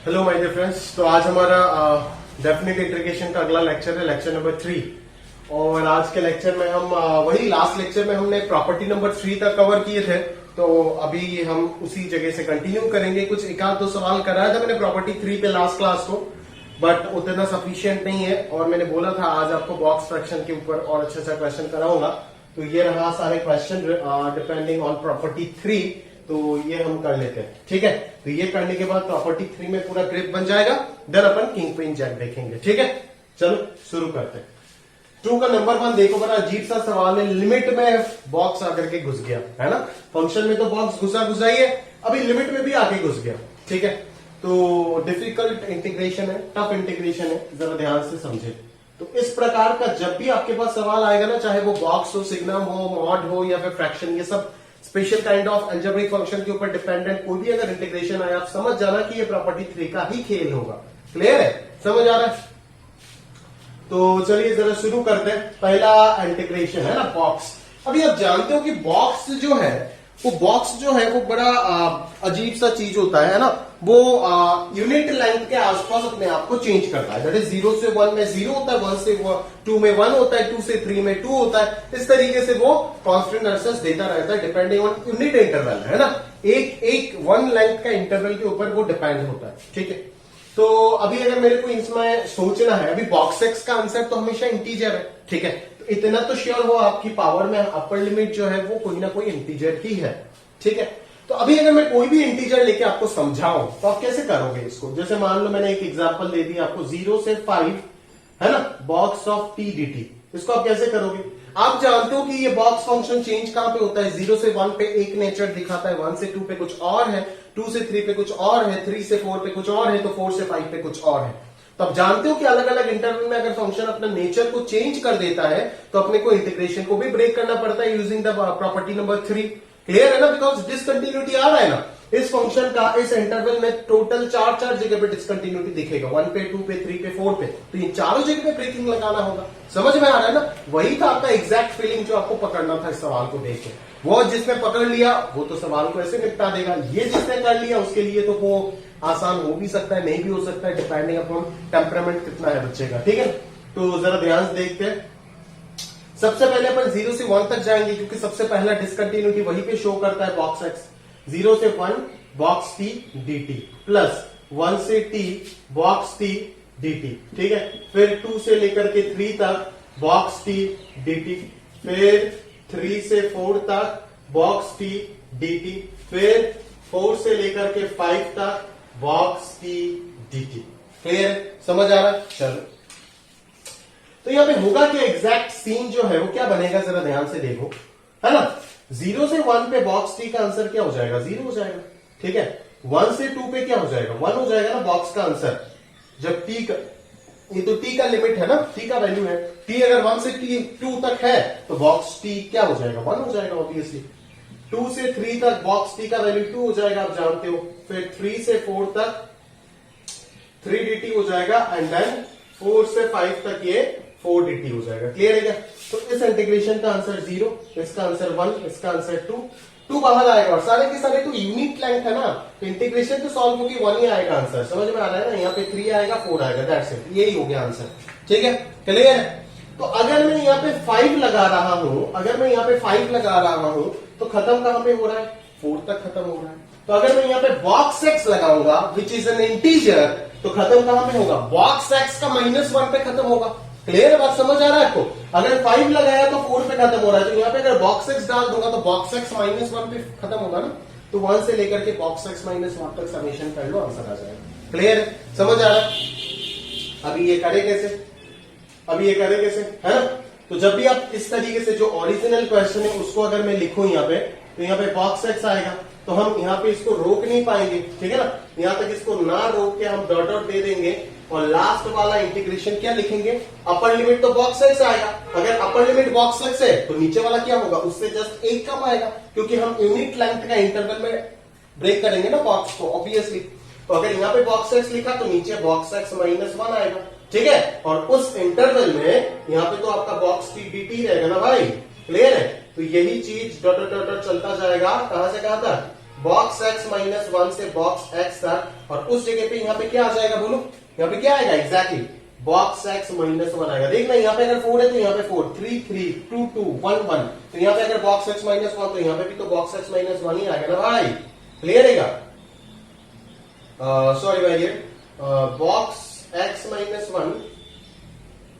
Hello my dear friends. तो आज हमारा डेफिनेट इंटीग्रेशन का अगला लेक्चर है, लेक्चर नंबर 3। और आज के लेक्चर में हम वही लास्ट लेक्चर में हमने प्रॉपर्टी नंबर 3 तक कवर किए थे, तो अभी हम उसी जगह से कंटिन्यू करेंगे। कुछ एक आध दो सवाल कराया था मैंने प्रॉपर्टी 3 पे लास्ट क्लास को, बट उतना सफिशियंट नहीं है। और मैंने बोला था आज आपको बॉक्स फ्रैक्शन के ऊपर और अच्छा क्वेश्चन कराऊंगा। तो ये रहा सारे क्वेश्चन डिपेंडिंग ऑन प्रॉपर्टी 3। तो ये हम कर लेते हैं, ठीक है। तो ये करने के बाद प्रॉपर्टी 3 में पूरा ग्रिप बन जाएगा, देन अपन किंग क्वीन जैक देखेंगे, ठीक है। चलो शुरू करते हैं। 2 का नंबर 1 देखो, बड़ा अजीब सा सवाल है। लिमिट में बॉक्स आकर के घुस गया है ना, फंक्शन में तो बॉक्स घुसा ही है, अभी लिमिट में भी आके घुस गया, ठीक है। तो डिफिकल्ट इंटीग्रेशन है, टफ इंटीग्रेशन है, जरा ध्यान से समझे। तो इस प्रकार का जब भी आपके पास सवाल आएगा ना, चाहे वो बॉक्स हो, सिग्नम हो, मॉड हो या फिर फ्रैक्शन, ये सब special kind of algebraic function के ऊपर डिपेंडेंट कोई भी अगर इंटीग्रेशन आए, आप समझ जाना कि ये प्रॉपर्टी 3 का ही खेल होगा। क्लियर है, समझ आ रहा है। तो चलिए जरा शुरू करते हैं। पहला इंटीग्रेशन है ना बॉक्स। अभी आप जानते हो कि बॉक्स जो है वो बड़ा अजीब सा चीज होता है ना। वो यूनिट लेंथ के आसपास अपने आप को चेंज करता है। दैट इज 0 से 1 में 0 होता है, 1 से 2 में 1 होता है, 2 से 3 में 2 होता है। इस तरीके से वो कांस्टेंट एरर्स देता रहता है डिपेंडिंग ऑन यूनिट इंटरवल, है ना। एक 1 लेंथ का इंटरवल के ऊपर वो डिपेंड होता है, ठीक है। तो अभी अगर मेरे को इसमें सोचना है, अभी बॉक्स एक्स का आंसर तो हमेशा इंटीजर है, ठीक है। तो इतना तो श्योर हो आपकी पावर में अपर लिमिट जो है वो कोई ना कोई इंटीजर ही है, ठीक है। तो अभी अगर मैं कोई भी इंटीजर लेके आपको समझाऊं तो आप कैसे करोगे इसको। जैसे मान लो मैंने एक एग्जांपल दे दिया आपको, 0 से 5 है ना, box of T D T. इसको आप कैसे करोगे। आप जानते हो कि ये बॉक्स फंक्शन चेंज कहां पे होता है। 0 से 1 पे एक नेचर दिखाता है, 1 से 2 पे कुछ और है, 2 से 3 पे कुछ और है, 3 से 4 पे कुछ और है, तो 4 से 5 पे कुछ और है। तो आप जानते हो कि अलग अलग इंटरवल में अगर फंक्शन अपना नेचर को चेंज कर देता है तो अपने को इंटीग्रेशन को भी ब्रेक करना पड़ता है using the property number 3। Clear है ना, बिकॉज डिसकंटिन्यूटी आ रहा है ना इस फंक्शन का। इस इंटरवल में टोटल 4 जगह पे डिसकंटिन्यूटी दिखेगा, 1 पे, 2 पे, 3 पे, 4 पे। तो इन चारों जगह पे ब्रेकिंग लगाना होगा। समझ में आ रहा है ना। वही था आपका एग्जैक्ट फीलिंग जो आपको पकड़ना था इस सवाल को देख के। वो जिसने पकड़ लिया वो तो सवाल को ऐसे निपटा देगा, ये जिसने कर लिया उसके लिए तो वो आसान हो भी सकता है, नहीं भी हो सकता है, डिपेंडिंग अपॉन टेम्परामेंट कितना है बच्चे का, ठीक है। तो जरा ध्यान से देखते हैं। सबसे पहले अपन 0 से 1 तक जाएंगे, क्योंकि सबसे पहला डिसकंटिन्यूटी वहीं पे शो करता है बॉक्स एक्स। 0 से 1 box T D T plus 1 से T box T D T, ठीक है। फिर 2 से लेकर के 3 तक बॉक्स टी डी टी, फिर 3 से 4 तक बॉक्स टी डी टी, फिर 4 से लेकर के 5 तक box T D T. Clear, समझ आ रहा है। चलो तो यहां पे होगा कि एग्जैक्ट सीन जो है वो क्या बनेगा, जरा ध्यान से देखो, है ना। 0 से 1 पे बॉक्स टी का आंसर क्या हो जाएगा, 0 हो जाएगा, ठीक है। 1 से 2 पे क्या हो जाएगा, 1 हो जाएगा ना बॉक्स का आंसर। जब टी का, ये तो टी का लिमिट है ना, टी का वैल्यू है। टी अगर 1 से 2 तक है तो बॉक्स टी क्या हो जाएगा, 1 हो जाएगा ऑब्वियसली। 2 से 3 तक बॉक्स टी का वैल्यू 2 हो जाएगा, आप जानते हो। फिर 3 से 4 तक 3 dt हो जाएगा, एंड देन 4 से 5 तक ये 4 dt हो जाएगा। क्लियर है क्या। तो इस इंटीग्रेशन का आंसर 0, इसका आंसर 1, इसका आंसर 2 बाहर आएगा। और सारे के सारे तो यूनिट लेंथ है ना, तो इंटीग्रेशन तो सॉल्व होगी 1 ही आएगा आंसर। समझ में आ रहा है ना। यहाँ पे 3 आएगा, 4 आएगा, दैट्स इट, यही हो गया आंसर, ठीक है। क्लियर है। तो अगर मैं यहाँ पे 5 लगा रहा हूं, तो खत्म कहां पे हो रहा है, 4 तक खत्म हो रहा है। तो अगर मैं यहाँ पे बॉक्स एक्स लगाऊंगा विच इज एन इंटीजर, तो खत्म कहां पे होगा, बॉक्स एक्स का -1 पे खत्म होगा। क्लियर बात, समझ आ रहा है आपको। अगर 5 लगाया तो 4 पे खत्म हो रहा है, तो यहाँ पे अगर बॉक्स एक्स डाल दूंगा तो बॉक्स एक्स -1 पे खत्म होगा ना। तो 1 से लेकर के बॉक्स एक्स -1 तक समेशन कर लो, आंसर आ जाएगा। क्लियर, समझ आ रहा है। अभी ये करे कैसे, है ना। तो जब भी आप इस तरीके से जो ओरिजिनल क्वेश्चन है उसको अगर मैं लिखूं यहाँ पे, तो यहाँ पे बॉक्स एक्स आएगा, तो हम यहाँ पे इसको रोक नहीं पाएंगे, ठीक है ना। यहाँ तक इसको ना रोक के हम डॉट डॉट दे देंगे, और लास्ट वाला इंटीग्रेशन क्या लिखेंगे, अपर लिमिट तो बॉक्स एक्स आएगा। अगर अपर लिमिट बॉक्स एक्स है तो नीचे वाला क्या होगा, उससे जस्ट 1 कम आएगा, क्योंकि हम यूनिट लेंथ का इंटरवल में ब्रेक करेंगे ना बॉक्स को ऑब्वियसली। तो अगर यहाँ पे बॉक्स एक्स लिखा तो नीचे बॉक्स एक्स -1 आएगा, ठीक है। और उस इंटरवल में यहाँ पे तो आपका बॉक्स टी डी टी रहेगा ना भाई। क्लियर है। तो यही चीज डॉट डॉट डॉट चलता जाएगा, कहां से कहां तक, बॉक्स एक्स माइनस 1 से बॉक्स एक्स तक, और उस जगह पे यहाँ पे क्या आ जाएगा बोलो, यहाँ पे क्या आएगा एग्जैक्टली बॉक्स एक्स माइनस 1 आएगा। देखना यहाँ पे अगर 4 है तो यहाँ पे 4, 3 3, 2 2, 1 1, तो यहाँ पे अगर बॉक्स एक्स माइनस 1 तो यहाँ पे भी तो बॉक्स एक्स माइनस 1 ही आएगा ना भाई। क्लियर है क्या? सॉरी भाई, बॉक्स एक्स माइनस 1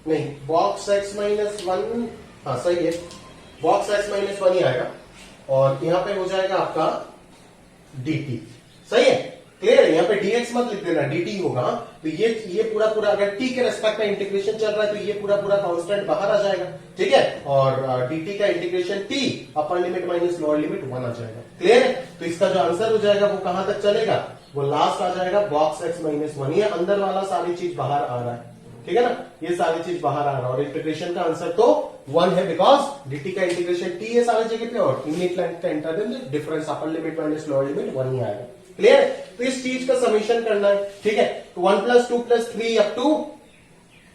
नहीं, बॉक्स एक्स माइनस 1, हाँ सही है, बॉक्स एक्स माइनस 1 ही आएगा, और यहाँ पे हो जाएगा आपका dt। सही है, क्लियर है? यहाँ पे dx मत लिख देना, dt होगा। तो ये पूरा पूरा अगर t के रेस्पेक्ट में इंटीग्रेशन चल रहा है तो ये पूरा पूरा कांस्टेंट बाहर आ जाएगा, ठीक है, और dt का integration t upper limit minus lower limit 1 आ जाएगा। क्लियर है? तो इसका जो आंसर हो जाएगा वो कहां तक चलेगा, वो लास्ट आ जाएगा बॉक्स एक्स माइनस 1। ये अंदर वाला सारी चीज बाहर आ रहा है, ठीक है ना, ये सारी चीज बाहर आ रहा है, और इंटीग्रेशन का आंसर तो 1 है, बिकॉज dt का इंटीग्रेशन t है सारी जगह पे, और यूनिट लेंथ का interval difference upper limit minus lower limit 1 ही आएगा। क्लियर? तो इस चीज का समीशन करना है, ठीक है। तो 1 + 2 + 3 अप टू,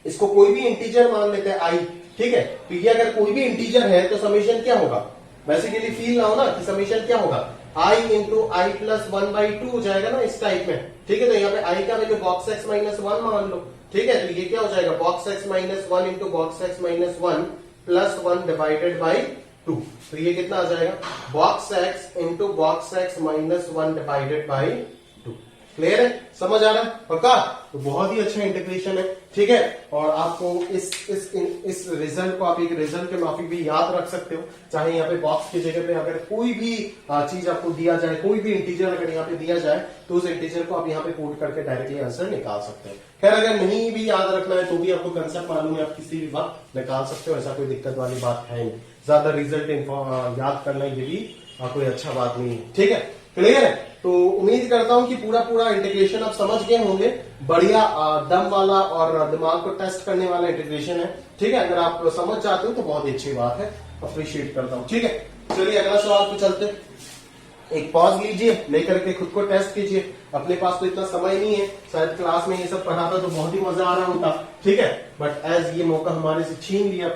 इसको कोई भी इंटीजर मान लेते हैं i, ठीक है। तो ये अगर कोई भी इंटीजर है तो समीशन क्या होगा, बेसिकली फील ना हो ना कि समीशन क्या होगा, i × i + 1/2 हो जाएगा ना इस टाइप में, ठीक है। तो यहाँ पे i का वैल्यू बॉक्स एक्स माइनस 1 मान लो, ठीक है। तो ये क्या हो जाएगा, box x minus 1 × box x minus 1 + 1 divided by 2। तो ये कितना आ जाएगा, box x × box x minus 1 divided by 2। Clear है? समझ आ रहा है पक्का? तो बहुत ही अच्छा इंटीग्रेशन है, ठीक है। और आपको इस रिजल्ट को आप एक रिजल्ट के माफिक भी याद रख सकते हो, चाहे यहाँ पे बॉक्स की जगह पे अगर कोई भी चीज आपको दिया जाए, कोई भी इंटीजर अगर यहाँ पे दिया जाए तो उस इंटीजर को आप यहाँ पे पुट करके डायरेक्टली आंसर निकाल सकते हो। खैर अगर नहीं भी याद रखना है तो भी आपको कंसेप्ट मालूम है, आप किसी भी वक्त निकाल सकते हो, ऐसा कोई दिक्कत वाली बात है नहीं। ज्यादा रिजल्ट याद करना ये भी कोई अच्छा बात नहीं है, ठीक है। क्लियर है? तो उम्मीद करता हूं कि पूरा पूरा इंटीग्रेशन आप समझ गए होंगे। बढ़िया दम वाला और दिमाग को टेस्ट करने वाला इंटीग्रेशन है, ठीक है। अगर आप समझ जाते हो तो बहुत ही अच्छी बात है, अप्रिशिएट करता हूं, ठीक है। चलिए अगला सवाल पे चलते हैं। एक पॉज लीजिए, लेकर के खुद को टेस्ट कीजिए। अपने पास तो इतना समय नहीं है, शायद क्लास में ये सब पढ़ाता तो बहुत ही मजा आ रहा होता, ठीक है। बट एज ये मौका हमारे से छीन लिया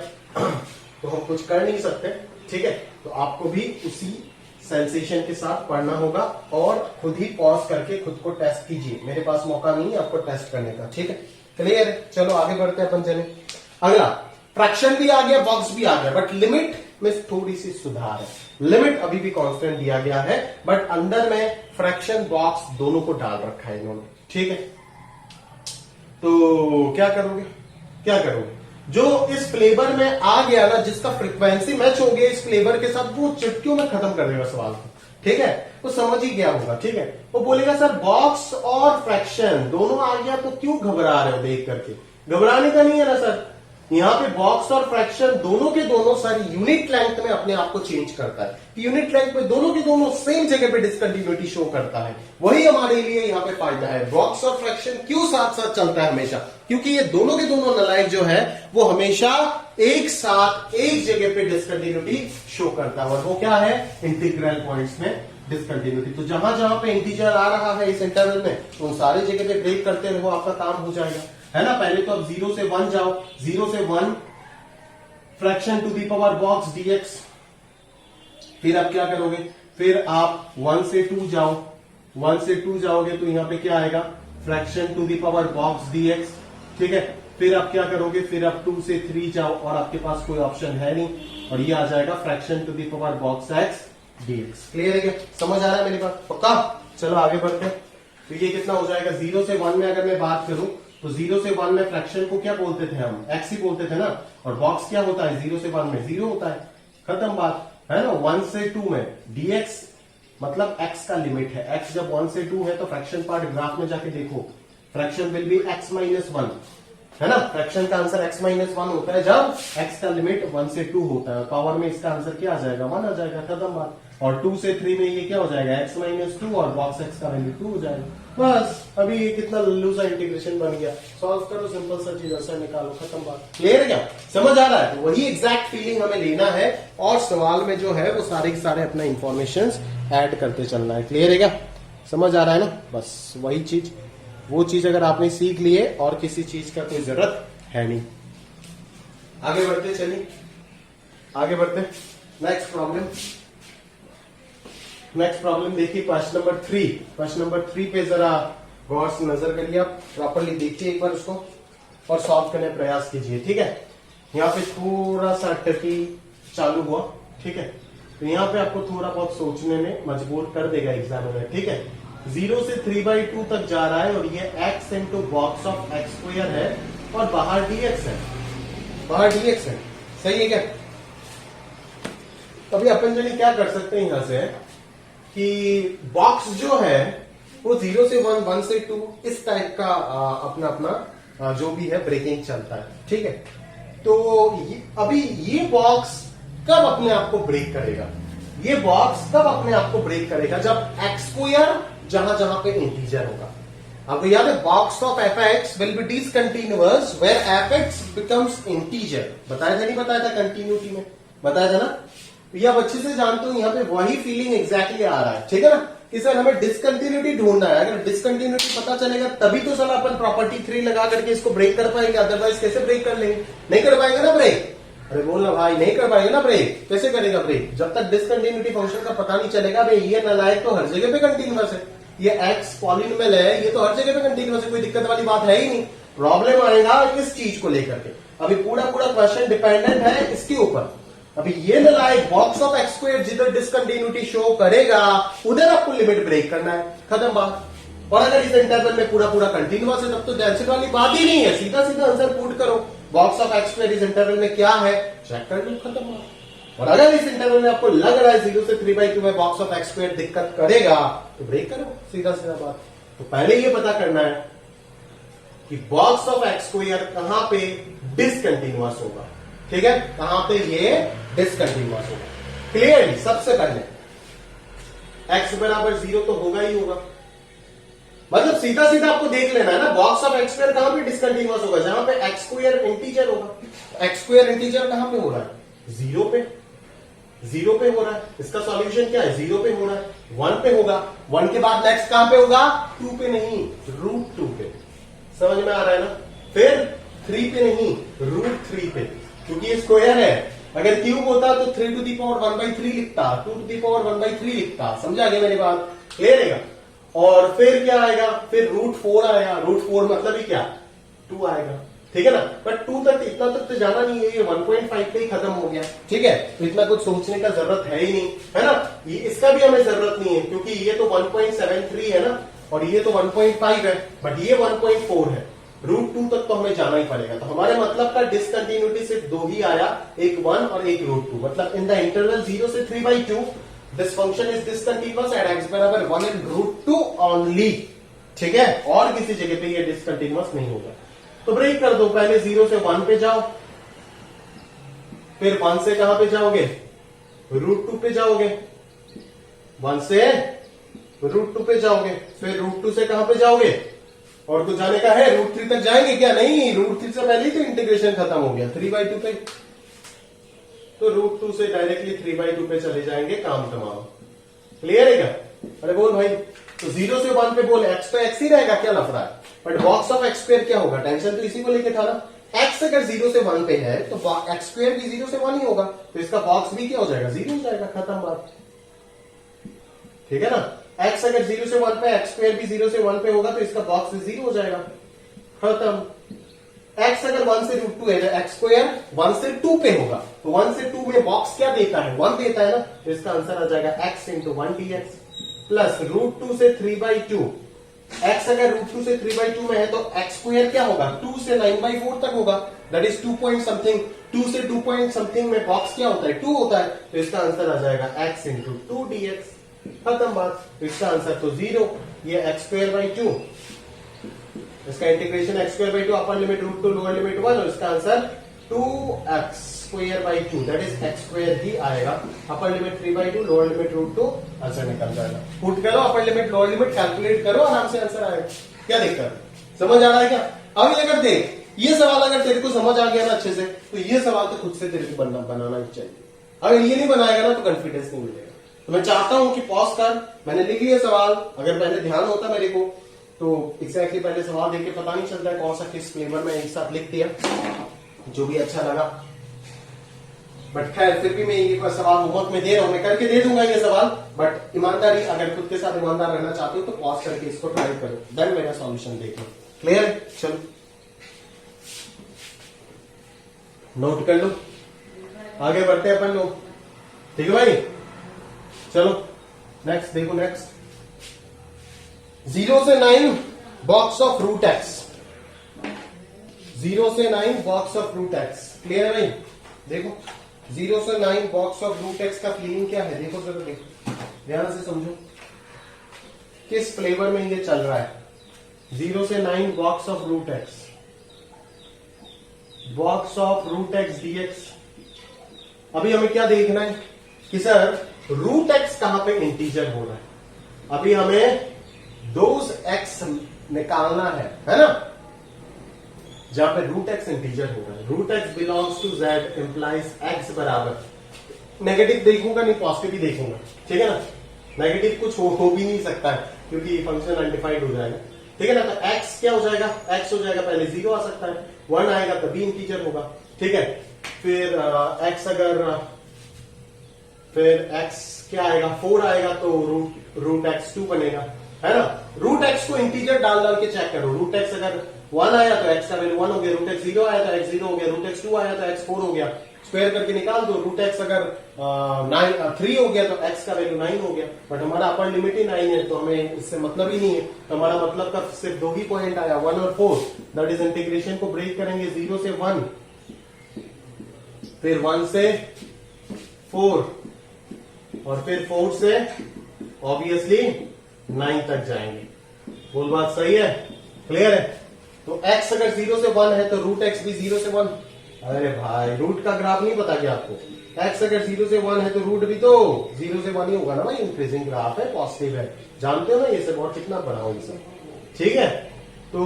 तो हम कुछ कर नहीं सकते, ठीक है। तो आपको भी उसी सेंसेशन के साथ पढ़ना होगा और खुद ही पॉज करके खुद को टेस्ट कीजिए। मेरे पास मौका नहीं है आपको टेस्ट करने का, ठीक है। क्लियर? चलो आगे बढ़ते हैं अपन चले। अगला फ्रैक्शन भी आ गया, बॉक्स भी आ गया, बट लिमिट में थोड़ी सी सुधार है। लिमिट अभी भी कांस्टेंट दिया गया है, बट अंदर में फ्रैक्शन बॉक्स दोनों को डाल रखा है इन्होंने, ठीक है। तो क्या करोगे, क्या करोगे, जो इस फ्लेवर में आ गया ना, जिसका फ्रीक्वेंसी मैच हो गया इस फ्लेवर के साथ, वो चुटकियों में खत्म कर देगा सवाल को, ठीक है। वो समझ ही गया होगा, ठीक है। वो बोलेगा सर बॉक्स और फ्रैक्शन दोनों आ गया तो क्यों घबरा रहे हो देख करके। घबराने का नहीं है ना सर, यहाँ पे बॉक्स और फ्रैक्शन दोनों के दोनों सर यूनिट लेंथ में अपने आप को चेंज करता है। यूनिट लेंथ में दोनों के दोनों सेम जगह पे डिसकंटिन्यूटी शो करता है, वही हमारे लिए यहाँ पे फायदा है। बॉक्स और फ्रैक्शन क्यों साथ साथ चलता है हमेशा, क्योंकि ये दोनों के दोनों नलायक जो है वो हमेशा एक साथ एक जगह पे डिसकंटिन्यूटी शो करता है, और वो क्या है, इंटीग्रल पॉइंट्स में डिसकंटिन्यूटी। तो जहां जहां पे इंटीजर आ रहा है इस इंटरवल में, तो उन सारी जगह पे ब्रेक करते रहो, आपका काम हो जाएगा, है ना। पहले तो अब 0 से 1 जाओ, 0 से 1 fraction to the power box dx, फिर आप क्या करोगे, फिर आप 1 से 2 जाओ, 1 से 2 जाओगे तो यहां पे क्या आएगा, fraction to the power box dx, ठीक है। फिर आप क्या करोगे, फिर आप 2 से 3 जाओ और आपके पास कोई ऑप्शन है नहीं, और ये आ जाएगा fraction to the power box x dx। Clear है क्या, समझ आ रहा है मेरी बात पक्का? चलो आगे बढ़ते हैं। तो ये कितना हो जाएगा, 0 से 1 में अगर मैं बात करूं तो 0 से 1 में फ्रैक्शन को क्या बोलते थे हम, x ही बोलते थे ना, और बॉक्स क्या होता है 0 से 1 में 0 होता है, खत्म बात, है ना। 1 से 2 में dx मतलब x का लिमिट है, x जब 1 से 2 है तो फ्रैक्शन पार्ट ग्राफ में जाके देखो, fraction will be x minus 1, है ना। फ्रैक्शन का आंसर x माइनस 1 होता है जब x का लिमिट 1 से 2 होता है, पावर में इसका आंसर क्या आ जाएगा, 1 आ जाएगा, खत्म बात। और 2 से 3 में ये क्या हो जाएगा, x माइनस 2, और बॉक्स x का वैल्यू 2 हो जाएगा, बस। अभी ये कितना लल्लू सा इंटीग्रेशन बन गया, सॉल्व करो, सिंपल सा चीज आंसर निकालो, खत्म बात। क्लियर है क्या, समझ आ रहा है? तो वही एग्जैक्ट फीलिंग हमें लेना है, और सवाल में जो है वो सारे के सारे अपना इंफॉर्मेशन ऐड करते चलना है। क्लियर है क्या, समझ आ रहा है ना, बस वही चीज, वो चीज अगर आपने सीख लिए और किसी चीज का कोई जरूरत है नहीं। आगे बढ़ते, चलिए आगे बढ़ते, नेक्स्ट प्रॉब्लम। नेक्स्ट प्रॉब्लम देखिए क्वेश्चन नंबर 3। क्वेश्चन नंबर 3 पे जरा गौर से नजर करिए, आप प्रॉपरली देखिए एक बार उसको और सॉल्व करने का प्रयास कीजिए। ठीक है, यहाँ पे थोड़ा सा ट्रिकी चालू हुआ। ठीक है, तो यहाँ पे आपको थोड़ा बहुत सोचने में मजबूर कर देगा एग्जामिनर। ठीक है, 0 से 3/2 तक जा रहा है और ये x into box of x square है और बाहर dx है, बाहर dx है। सही है क्या? अभी अपन जनी क्या कर सकते हैं यहां से कि बॉक्स जो है वो 0 से 1, 1 से 2 इस टाइप का अपना अपना जो भी है ब्रेकिंग चलता है। ठीक है, तो अभी ये बॉक्स कब अपने आप को ब्रेक करेगा? ये बॉक्स कब अपने आप को ब्रेक करेगा? जब एक्स स्क्वायर जहां जहां पे इंटीजर होगा। आपको याद है box of f x will be discontinuous where f x becomes integer. बताया था नहीं बताया था? कंटिन्यूटी में बताया था ना? तो ये आप अच्छे से जानते हो, यहाँ पे वही फीलिंग एग्जैक्टली आ रहा है। ठीक है ना कि सर हमें डिसकंटिन्यूटी ढूंढना है। अगर डिसकंटिन्यूटी पता चलेगा तभी तो सर अपन प्रॉपर्टी 3 लगा करके इसको ब्रेक कर पाएंगे, अदरवाइज कैसे ब्रेक कर लेंगे? नहीं कर पाएंगे ना ब्रेक। अरे बोलना भाई, नहीं कर पाएंगे ना ब्रेक। कैसे करेगा ब्रेक? जब तक डिसकंटिन्यूटी फंक्शन का पता नहीं चलेगा। भाई ये नालायक तो हर जगह पे कंटिन्यूअस है, ये एक्स पॉलिनोमियल है, ये तो हर जगह पे कंटिन्यूअस है, कोई दिक्कत वाली बात है ही नहीं। प्रॉब्लम आएगा किस चीज को लेकर के? अभी पूरा क्वेश्चन डिपेंडेंट है इसके ऊपर। अभी ये नालायक बॉक्स ऑफ एक्स स्क्वायर जिधर डिसकंटिन्यूटी शो करेगा उधर आपको लिमिट ब्रेक करना है, खत्म बात। और अगर इस इंटरवल में पूरा कंटिन्यूअस है तब तो टेंशन वाली बात ही नहीं है, सीधा सीधा आंसर पुट करो। बॉक्स ऑफ एक्स स्क्वायर इस इंटरवल में क्या है चेक कर लो, खत्म बात। और अगर इस इंटरवल में आपको लग रहा है 0 से 3/2 में बॉक्स ऑफ एक्स स्क्वायर दिक्कत करेगा तो ब्रेक करो, सीधा सीधा बात। तो पहले ये पता करना है कि बॉक्स ऑफ एक्स स्क्वायर कहां पे डिसकंटिन्यूअस होगा। ठीक है, कहां पे ये डिसकंटिन्यूअस होगा क्लियरली। सबसे पहले x बराबर 0 तो होगा ही होगा, मतलब सीधा सीधा आपको देख लेना है ना बॉक्स ऑफ एक्स स्क्वायर कहां पे डिसकंटिन्यूअस होगा? जहां पे एक्स स्क्वायर इंटीजर होगा। एक्स स्क्वायर इंटीजर कहां पे हो रहा है? 0 पे, 0 पे हो रहा है। इसका सॉल्यूशन क्या है? 0 पे हो रहा है, 1 पे होगा। 1 के बाद नेक्स्ट कहां पे होगा? 2 पे नहीं, √2 पे। समझ में आ रहा है ना? फिर 3 पे नहीं, √3 पे, क्योंकि ये स्क्वायर है। अगर क्यूब होता तो 3 to the power 1/3 लिखता, 2 to the power 1/3 लिखता। समझा गया मेरी बात? क्लियर है? और फिर क्या आएगा? फिर √4 आएगा। √4 मतलब ही क्या? 2 आएगा। ठीक है ना? बट 2 तक इतना तक तो जाना नहीं है, ये 1.5 पे ही खत्म हो गया। ठीक है, तो इतना कुछ सोचने का जरूरत है ही नहीं, है ना? ये इसका भी हमें जरूरत नहीं है क्योंकि ये तो 1.73 है ना और ये तो 1.5 है, बट ये 1.4 है। √2 तक तो हमें जाना ही पड़ेगा। तो हमारे मतलब का डिसकंटिन्यूटी सिर्फ 2 ही आया, एक 1 और एक √2। मतलब इन द इंटरवल 0 से 3/2 this function is discontinuous at x बराबर 1 and √2 ओनली। ठीक है, और किसी जगह पे ये डिसकंटिन्यूअस नहीं होगा। तो ब्रेक कर दो, पहले 0 से 1 पे जाओ, फिर 1 से कहां पे जाओगे? √2 पे जाओगे। 1 से √2 पे जाओगे, फिर √2 से कहां पे जाओगे? और तो जाने का है, √3 तक जाएंगे क्या? नहीं, √3 से पहले ही तो इंटीग्रेशन खत्म हो गया 3/2 पे। तो √2 से डायरेक्टली 3/2 पे चले जाएंगे, काम तमाम। क्लियर है क्या? अरे बोल भाई, तो 0 से 1 पे बोल x तो x ही रहेगा, क्या लफड़ा है? But box of x square क्या होगा? टेंशन तो इसी को लेके था ना। x अगर 0 से 1 पे है तो एक्स स्क्वायर भी 0 से 1 ही होगा, तो इसका बॉक्स भी क्या हो जाएगा? 0 हो जाएगा, खत्म बात। ठीक है ना? x अगर 0 से 1 पे, एक्स स्क्वायर भी 0 से 1 पे होगा तो इसका बॉक्स भी 0 हो जाएगा, खत्म। x अगर 1 से √2 है, एक्स स्क्वायर 1 से 2 पे होगा तो 1 से 2 में बॉक्स क्या देता है? 1 देता है ना, तो इसका आंसर आ जाएगा x इंटू 1 dx प्लस √2 से 3/2। x अगर √2 से 3/2 में है तो x स्क्वायर क्या होगा? 2 से 9/4 तक होगा, दैट इज 2 पॉइंट समथिंग। 2 से 2 पॉइंट समथिंग में बॉक्स क्या होता है? 2 होता है, तो इसका आंसर आ जाएगा x इंटू 2 dx, खत्म बात। तो इसका आंसर तो 0, ये x²/2, इसका integration x²/2 upper limit √2 lower limit 1 और इसका answer 2x²/2 that is x² ही आएगा। Upper limit 3/2 lower limit √2 answer निकल जाएगा। पुट करो, अपर लिमिट लोअर लिमिट कैलकुलेट करो, आराम से आंसर आएगा। क्या दिक्कत है? समझ आ रहा है क्या? अभी अगर देख ये सवाल अगर तेरे को समझ आ गया ना अच्छे से, तो ये सवाल तो खुद से तेरे को बनाना ही चाहिए। अगर ये नहीं बनाएगा ना तो कॉन्फिडेंस नहीं मिलेगा। तो मैं चाहता हूं कि पॉज कर, मैंने लिख लिया सवाल, अगर पहले ध्यान होता मेरे को तो एग्जैक्टली पहले सवाल देख के पता नहीं चलता है कौन सा किस फ्लेवर में एक साथ लिख दिया, जो भी अच्छा लगा। बट खैर फिर भी मैं ये सवाल होमवर्क में दे रहा हूं, मैं करके दे दूंगा ये सवाल, बट ईमानदारी, अगर खुद के साथ ईमानदार रहना चाहते हो तो पॉज करके इसको ट्राई करो, देन मेरा सॉल्यूशन देखो। क्लियर है? चलो नोट कर लो, आगे बढ़ते हैं अपन लोग। ठीक है भाई, चलो नेक्स्ट देखो। नेक्स्ट 0 से 9 बॉक्स ऑफ रूट एक्स, 0 से 9 box of root x. Clear है भाई? देखो 0 से 9 बॉक्स ऑफ रूट एक्स का फीलिंग क्या है, देखो जरा, देखो ध्यान से समझो किस फ्लेवर में ये चल रहा है। 0 से 9 box of root x, box of root x dx. अभी हमें क्या देखना है कि सर रूट एक्स कहां पे इंटीजर हो रहा है। अभी हमें दोज एक्स निकालना है ना, जहां पे रूट एक्स इंटीजर हो रहा है। Root x belongs to z implies x बराबर, नेगेटिव देखूंगा नहीं पॉजिटिव ही देखूंगा, ठीक है ना। नेगेटिव कुछ हो भी नहीं सकता है क्योंकि फंक्शन अनडिफाइंड हो जाएगा, ठीक है ना। तो एक्स क्या हो जाएगा, एक्स हो जाएगा, पहले 0 आ सकता है, 1 आएगा तभी इंटीजर होगा, ठीक है। फिर एक्स अगर, फिर एक्स क्या आएगा, 4 आएगा तो रूट एक्स 2 बनेगा, है ना। रूट एक्स को इंटीजर डाल डाल के चेक करो। रूट एक्स अगर 1 आया तो एक्स का वैल्यू 1 हो गया, रूट एक्स 0 आया तो एक्स 0 हो गया, रूट एक्स 2 आया तो एक्स 4 हो गया, स्क्वायर करके निकाल दो। रूट एक्स अगर 3 हो गया तो एक्स का वैल्यू 9 हो गया, बट हमारा अपर लिमिट ही 9 है तो हमें इससे मतलब ही नहीं है। तो हमारा मतलब का सिर्फ 2 ही पॉइंट आया, 1 और 4। दैट इज इंटीग्रेशन को ब्रेक करेंगे 0 से 1, फिर 1 से 4 और फिर 4 से ऑब्वियसली 9 तक जाएंगे। बोल बात सही है? क्लियर है? तो x अगर 0 से 1 है तो रूट एक्स भी 0 से 1। अरे भाई रूट का ग्राफ नहीं पता क्या आपको? x अगर 0 से 1 है तो रूट भी तो 0 से 1 ही होगा ना भाई। इंक्रीजिंग ग्राफ है, पॉजिटिव है, जानते हो ना ये सब। और कितना पढ़ा हूं ये सब, ठीक है। तो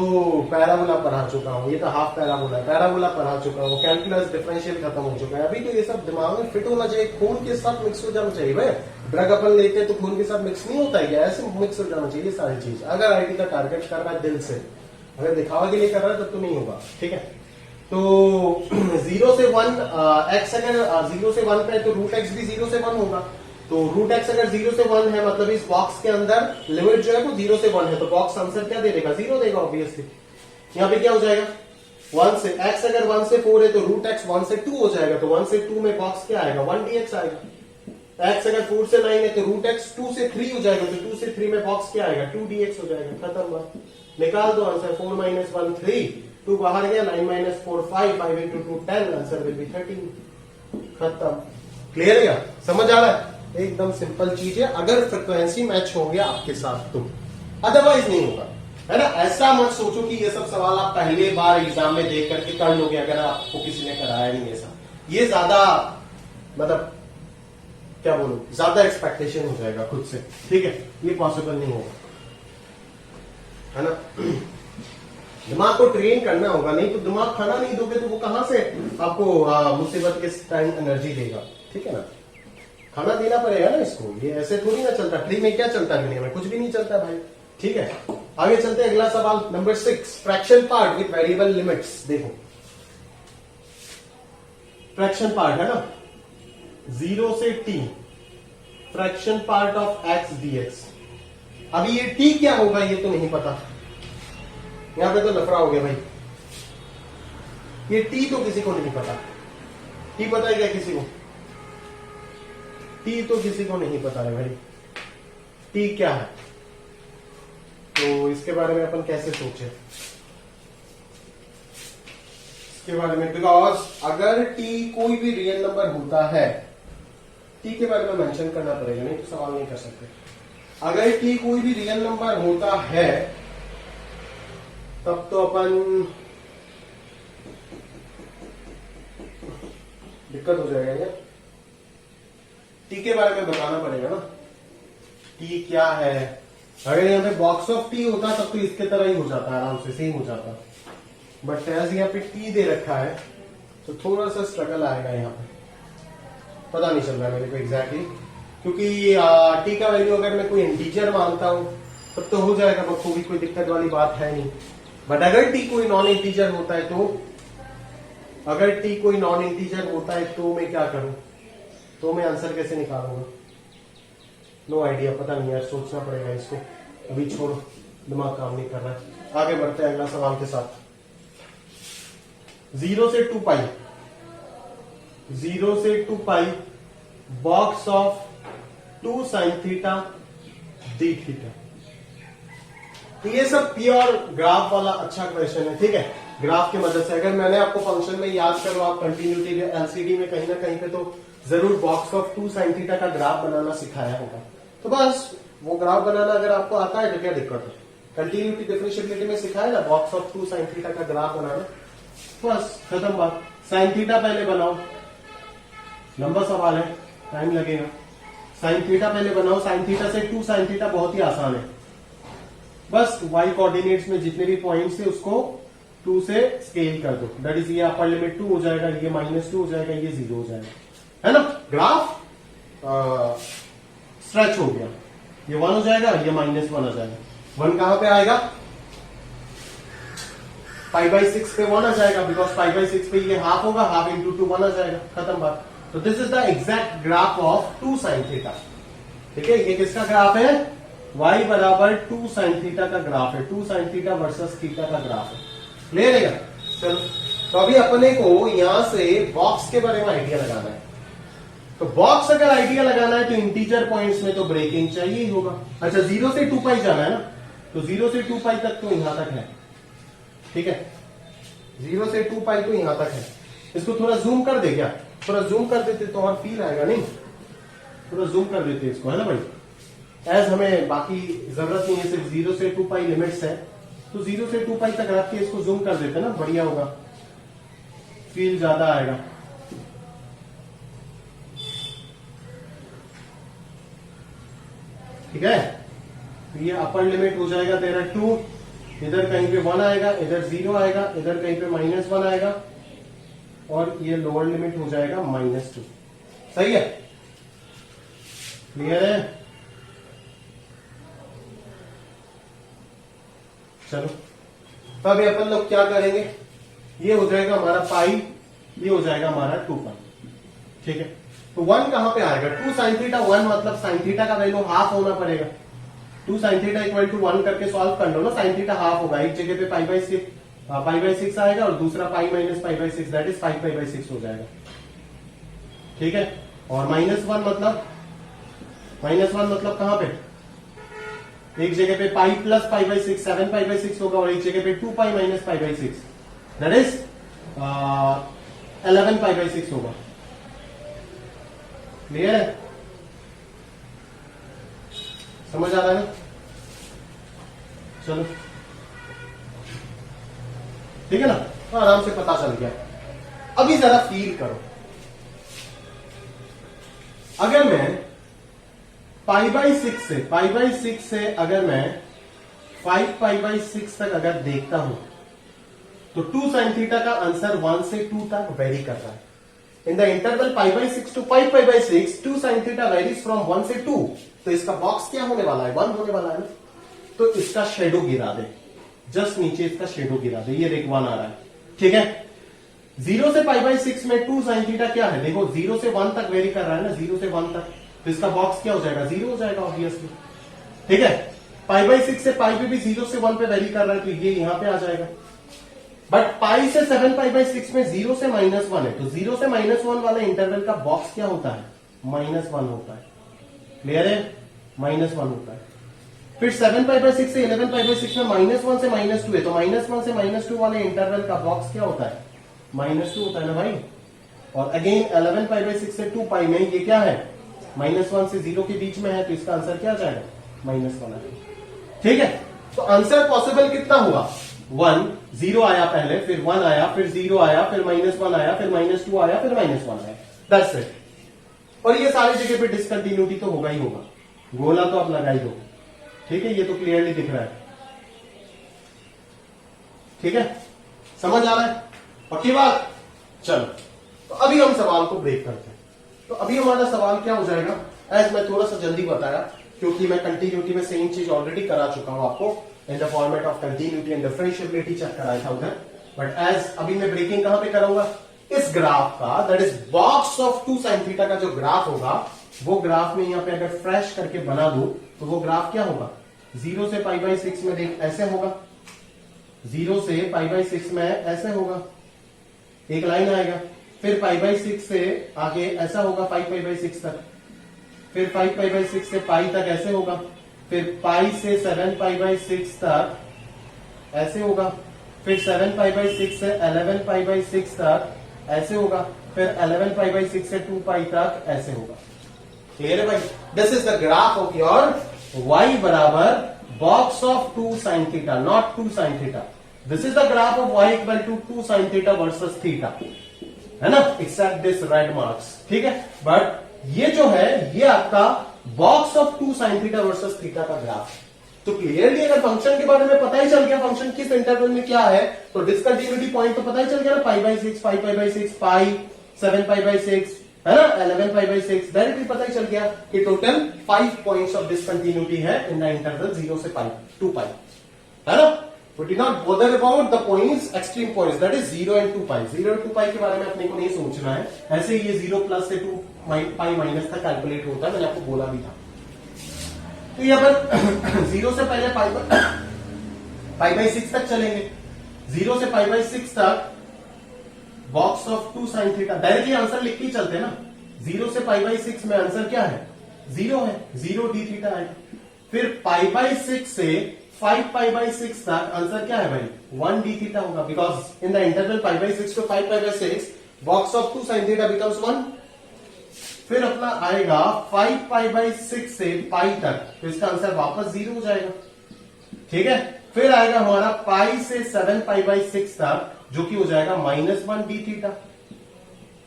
पैराबोला पढ़ा चुका हूं, ये तो हाफ पैराबोला है, पैराबोला पढ़ा चुका हूं, कैलकुलस डिफरेंशियल खत्म हो चुका है। अभी तो ये सब दिमाग में फिट होना चाहिए, खून के साथ मिक्स हो जाना चाहिए भाई। ड्रग अपन लेते हैं तो खून के साथ मिक्स नहीं होता है क्या? ऐसे मिक्स हो जाना चाहिए सारी चीज। अगर आईटी का टारगेट कर रहा है दिल से, अगर दिखावा के लिए कर रहा है तब तो नहीं होगा, ठीक है। तो 0 से 1 एक्स अगर 0 से 1 पे है तो रूट एक्स भी 0 से 1 होगा। तो रूट एक्स अगर 0 से 1 है मतलब इस बॉक्स के अंदर लिमिट जो है वो 0 से 1 है, तो बॉक्स आंसर क्या दे देगा, 0 देगा ऑब्वियसली। यहाँ पे क्या हो जाएगा, 1 से एक्स अगर 1 से 4 है तो रूट एक्स 1 से 2 हो जाएगा, तो 1 से 2 में बॉक्स क्या आएगा, 1 dx आएगा। एक्स अगर 4 से 9 है तो रूट एक्स 2 से 3 हो जाएगा, तो 2 से 3 में बॉक्स क्या आएगा, 2 dx हो जाएगा। खत्म बात, निकाल दो आंसर। 4 - 1 3, 2 बाहर गया, 9 - 4 5, 5 into 2 10, आंसर विल बी 13। खत्म। क्लियर है? समझ आ रहा है? एकदम सिंपल चीज है, अगर फ्रिक्वेंसी मैच हो गया आपके साथ तो, अदरवाइज नहीं होगा, है ना। ऐसा मत सोचो कि ये सब सवाल आप पहले बार एग्जाम में देख करके कर लोगे, अगर आपको किसी ने कराया नहीं ऐसा। ये ज्यादा मतलब क्या बोलूं, ज्यादा एक्सपेक्टेशन हो जाएगा खुद से, ठीक है। ये पॉसिबल नहीं होगा, है ना। दिमाग को ट्रेन करना होगा, नहीं तो दिमाग खाना नहीं दोगे तो वो कहां से आपको मुसीबत के टाइम एनर्जी देगा, ठीक है ना। खाना देना पड़ेगा ना इसको, ये ऐसे थोड़ी ना चलता। फ्री में क्या चलता है दुनिया में, कुछ भी नहीं चलता भाई, ठीक है। आगे चलते हैं, अगला सवाल number 6, fraction part with variable limits. देखो फ्रैक्शन पार्ट है ना, 0 से t, fraction part of x dx। अभी ये t क्या होगा ये तो नहीं पता, यहां पे तो लफड़ा हो गया भाई। ये t तो किसी को नहीं पता, t पता है क्या किसी को? t तो किसी को नहीं पता है भाई, t क्या है। तो इसके बारे में अपन कैसे सोचे, इसके बारे में, बिकॉज अगर t कोई भी रियल नंबर होता है, t के बारे में मेंशन करना पड़ेगा, नहीं तो सवाल नहीं कर सकते। अगर t कोई भी रियल नंबर होता है तब तो अपन दिक्कत हो जाएगा क्या, t के बारे में बताना पड़ेगा ना, t क्या है। अगर यहाँ पे बॉक्स ऑफ t होता तब तो इसके तरह ही हो जाता, आराम से सेम हो जाता, बट एज यहाँ पे t दे रखा है तो थोड़ा सा स्ट्रगल आएगा यहाँ पे, पता नहीं चल रहा है मेरे को एग्जैक्टली, क्योंकि t का वैल्यू अगर मैं कोई इंटीजर मानता हूं तब तो हो जाएगा बखूबी, कोई दिक्कत वाली बात है नहीं। बट अगर t कोई नॉन इंटीजर होता है तो अगर टी कोई नॉन इंटीजर होता है तो मैं क्या करूं, तो मैं आंसर कैसे निकालूंगा? नो आइडिया, पता नहीं यार, सोचना पड़ेगा इसको। अभी छोड़ो, दिमाग काम नहीं कर रहा है। आगे बढ़ते हैं अगला सवाल के साथ। 0 से 2 पाई, 0 से 2 pi box of 2 sine theta d theta. तो ये सब प्योर ग्राफ वाला अच्छा क्वेश्चन है, ठीक है। ग्राफ की मदद से अगर मैंने आपको फंक्शन में याद करो, आप कंटिन्यूटी एलसीडी में कहीं ना कहीं पे तो जरूर बॉक्स ऑफ 2 साइन थीटा का ग्राफ बनाना सिखाया होगा। तो बस वो ग्राफ बनाना अगर आपको आता है तो क्या दिक्कत है, कंटिन्यूटी डिफरेंशिएबिलिटी में सिखाया ना बॉक्स ऑफ 2 साइन थीटा का ग्राफ बनाना, बस खत्म बात। साइन थीटा पहले बनाओ, लंबा सवाल है, टाइम लगेगा। साइन थीटा पहले बनाओ, साइन थीटा से 2 साइन थीटा बहुत ही आसान है। बस वाई कोऑर्डिनेट्स में जितने भी पॉइंट्स है उसको 2 से स्केल कर दो, दैट इज ये अपर लिमिट 2 हो जाएगा, ये -2 हो जाएगा, ये 0 हो जाएगा, है ना। ग्राफ स्ट्रेच हो गया, ये 1 हो जाएगा, ये -1 हो जाएगा। 1 कहां पे आएगा? π/6 पे 1 आ जाएगा, बिकॉज π/6 पे ये हाफ होगा, हाफ इंटू 2 1 आ जाएगा, खत्म बात। तो this is the exact graph of 2 sine theta, ठीक है। ये किसका ग्राफ है? y बराबर 2 साइन थीटा का ग्राफ है, 2 साइन थीटा वर्सेस थीटा का ग्राफ है। क्लियर है? चलो, तो अभी अपने को यहां से बॉक्स के बारे में आइडिया लगाना है। तो बॉक्स अगर आइडिया लगाना है तो इंटीजर पॉइंट्स में तो ब्रेकिंग चाहिए ही होगा। अच्छा, 0 से 2 पाई जाना है ना, तो 0 से 2 पाई तक तो यहां तक है, ठीक है। 0 से 2 पाई तो यहां तक है। इसको थोड़ा जूम कर दे क्या? थोड़ा जूम कर देते तो और फील आएगा, नहीं? थोड़ा जूम कर देते इसको, है ना भाई। एज हमें बाकी जरूरत नहीं है, सिर्फ 0 से 2 पाई लिमिट्स है, तो 0 से 2 पाई तक रख के इसको जूम कर देते ना, बढ़िया होगा, फील ज्यादा आएगा। ठीक है, तो ये अपर लिमिट हो जाएगा तेरा 2, इधर कहीं पे 1 आएगा, इधर 0 आएगा, इधर कहीं पे -1 आएगा, और ये लोअर लिमिट हो जाएगा -2। सही है? क्लियर है? चलो, तो अभी अपन लोग क्या करेंगे, ये हो जाएगा हमारा पाई, ये हो जाएगा हमारा 2 पाई, ठीक है। तो 1 कहां पे आएगा? 2 साइन थीटा 1, मतलब साइन थीटा का वैल्यू हाफ होना पड़ेगा। 2 साइन थीटा इक्वल टू 1 करके सॉल्व कर लो ना, साइन थीटा हाफ होगा, एक जगह पे π/6 आएगा और दूसरा पाई -π/6, दैट इज 5π/6 हो जाएगा, ठीक है। और -1 मतलब कहां पे? एक जगह पे पाई प्लस π/6 7π/6 होगा, और एक जगह पे 2 पाई -π/6, दैट इज 11π/6 होगा। क्लियर है? समझ आ रहा है ना? चलो, ठीक है ना, तो आराम से पता चल गया। अभी जरा फील करो, अगर मैं π/6 से अगर मैं 5π/6 तक अगर देखता हूं, तो 2 साइन थीटा का आंसर 1 से 2 तक वेरी कर रहा है। In the interval π/6 to 5π/6 2 sine theta varies from 1 से 2, तो इसका बॉक्स क्या होने वाला है? 1 होने वाला है ना। तो इसका शेडो गिरा दे, जस्ट नीचे इसका शेडो गिरा दे, ये रेक 1 आ रहा है, ठीक है। 0 से π/6 में 2 साइन थीटा क्या है? देखो 0 से 1 तक वेरी कर रहा है ना, 0 से 1 तक, तो इसका बॉक्स क्या हो जाएगा? 0 हो जाएगा ऑब्वियसली, ठीक है। π/6 से पाई पे भी 0 से 1 पे वेरी कर रहा है, तो ये यहां पे आ जाएगा। बट पाई से 7π/6 में 0 से -1 है, तो 0 से -1 वाले इंटरवल का बॉक्स क्या होता है? -1 होता है। क्लियर है? -1 होता है। फिर 7π/6 से 11π/6 में -1 से -2 है, तो -1 से -2 वाले इंटरवल का बॉक्स क्या होता है? -2 होता है ना भाई। और अगेन 11π/6 से 2 पाई में ये क्या है? -1 से 0 के बीच में है, तो इसका आंसर क्या आ जाएगा? -1 आएगा, ठीक है। तो आंसर पॉसिबल कितना हुआ? 1, 0 आया पहले, फिर 1 आया, फिर 0 आया, फिर -1 आया, फिर -2 आया, फिर -1 आया, दैट्स इट। और ये सारी जगह पे डिसकंटिन्यूटी तो होगा ही होगा, गोला तो आप लगा ही दो, ठीक है। ये तो क्लियरली दिख रहा है, ठीक है, समझ आ रहा है? पक्की बात? चलो, तो अभी हम सवाल को ब्रेक करते हैं। तो अभी हमारा सवाल क्या हो जाएगा, एज मैं थोड़ा सा जल्दी बताया, क्योंकि मैं कंटिन्यूटी में सेम चीज ऑलरेडी करा चुका हूं आपको, in the format of continuity and differentiability check कराया था उधर। बट एज अभी मैं ब्रेकिंग कहां पे करूंगा? इस ग्राफ का, that is box of 2 sin theta का जो ग्राफ होगा, वो ग्राफ में यहां पे अगर फ्रेश करके बना दो तो वो ग्राफ क्या होगा, 0 से π/6 में देख ऐसे होगा, 0 से π/6 में ऐसे होगा, एक लाइन आएगा, फिर π/6 से आगे ऐसा होगा 5π/6 तक, फिर 5π/6 से पाई तक ऐसे होगा, फिर पाई से 7π/6 तक ऐसे होगा, फिर 7π/6 से 11π/6 तक ऐसे होगा, फिर 11π/6 से 2π तक ऐसे होगा। क्लियर है भाई? This is the graph of your y बराबर box of 2 sin theta, not 2 sin theta. This is the graph of y equal to 2 sin theta versus theta, है ना? एक्सेप्ट दिस रेड मार्क्स, ठीक है। But ये जो है ये आपका box of 2 sin theta versus theta का ग्राफ है। तो क्लियरली अगर फंक्शन के बारे में पता ही चल गया, फंक्शन किस इंटरवल में क्या है, तो डिस्कंटिन्यूटी पॉइंट तो पता ही चल गया ना, π/6, 5π/6, पाई, 7π/6, है ना, 11π/6, डायरेक्टली पता ही चल गया कि टोटल 5 पॉइंट्स ऑफ डिस्कंटिन्यूटी है इन द इंटरवल 0 से 2π, है ना। We did not bother about the points, extreme points, that is 0 and 2π। 0 and 2π के बारे में अपने को नहीं सोचना है, ऐसे ही ये 0 प्लस से 2π माइनस तक कैलकुलेट होता है, मैंने आपको बोला भी था। तो ये अपन 0 से पहले π/6 तक चलेंगे, 0 से π/6 तक box of 2 sin theta, directly answer लिख के ही चलते हैं ना। 0 से π/6 में आंसर क्या है, 0 है, 0 d थीटा आएगा। फिर π/6 से 5π/6 तक आंसर क्या है भाई, 1 d थीटा होगा, because in the interval π/6 to 5π/6 box of 2 sin theta becomes 1। फिर अपना आएगा 5π/6 से पाई तक, तो इसका आंसर वापस 0 हो जाएगा, ठीक है। फिर आएगा हमारा पाई से 7π/6 तक, जो कि हो जाएगा -1 d थीटा।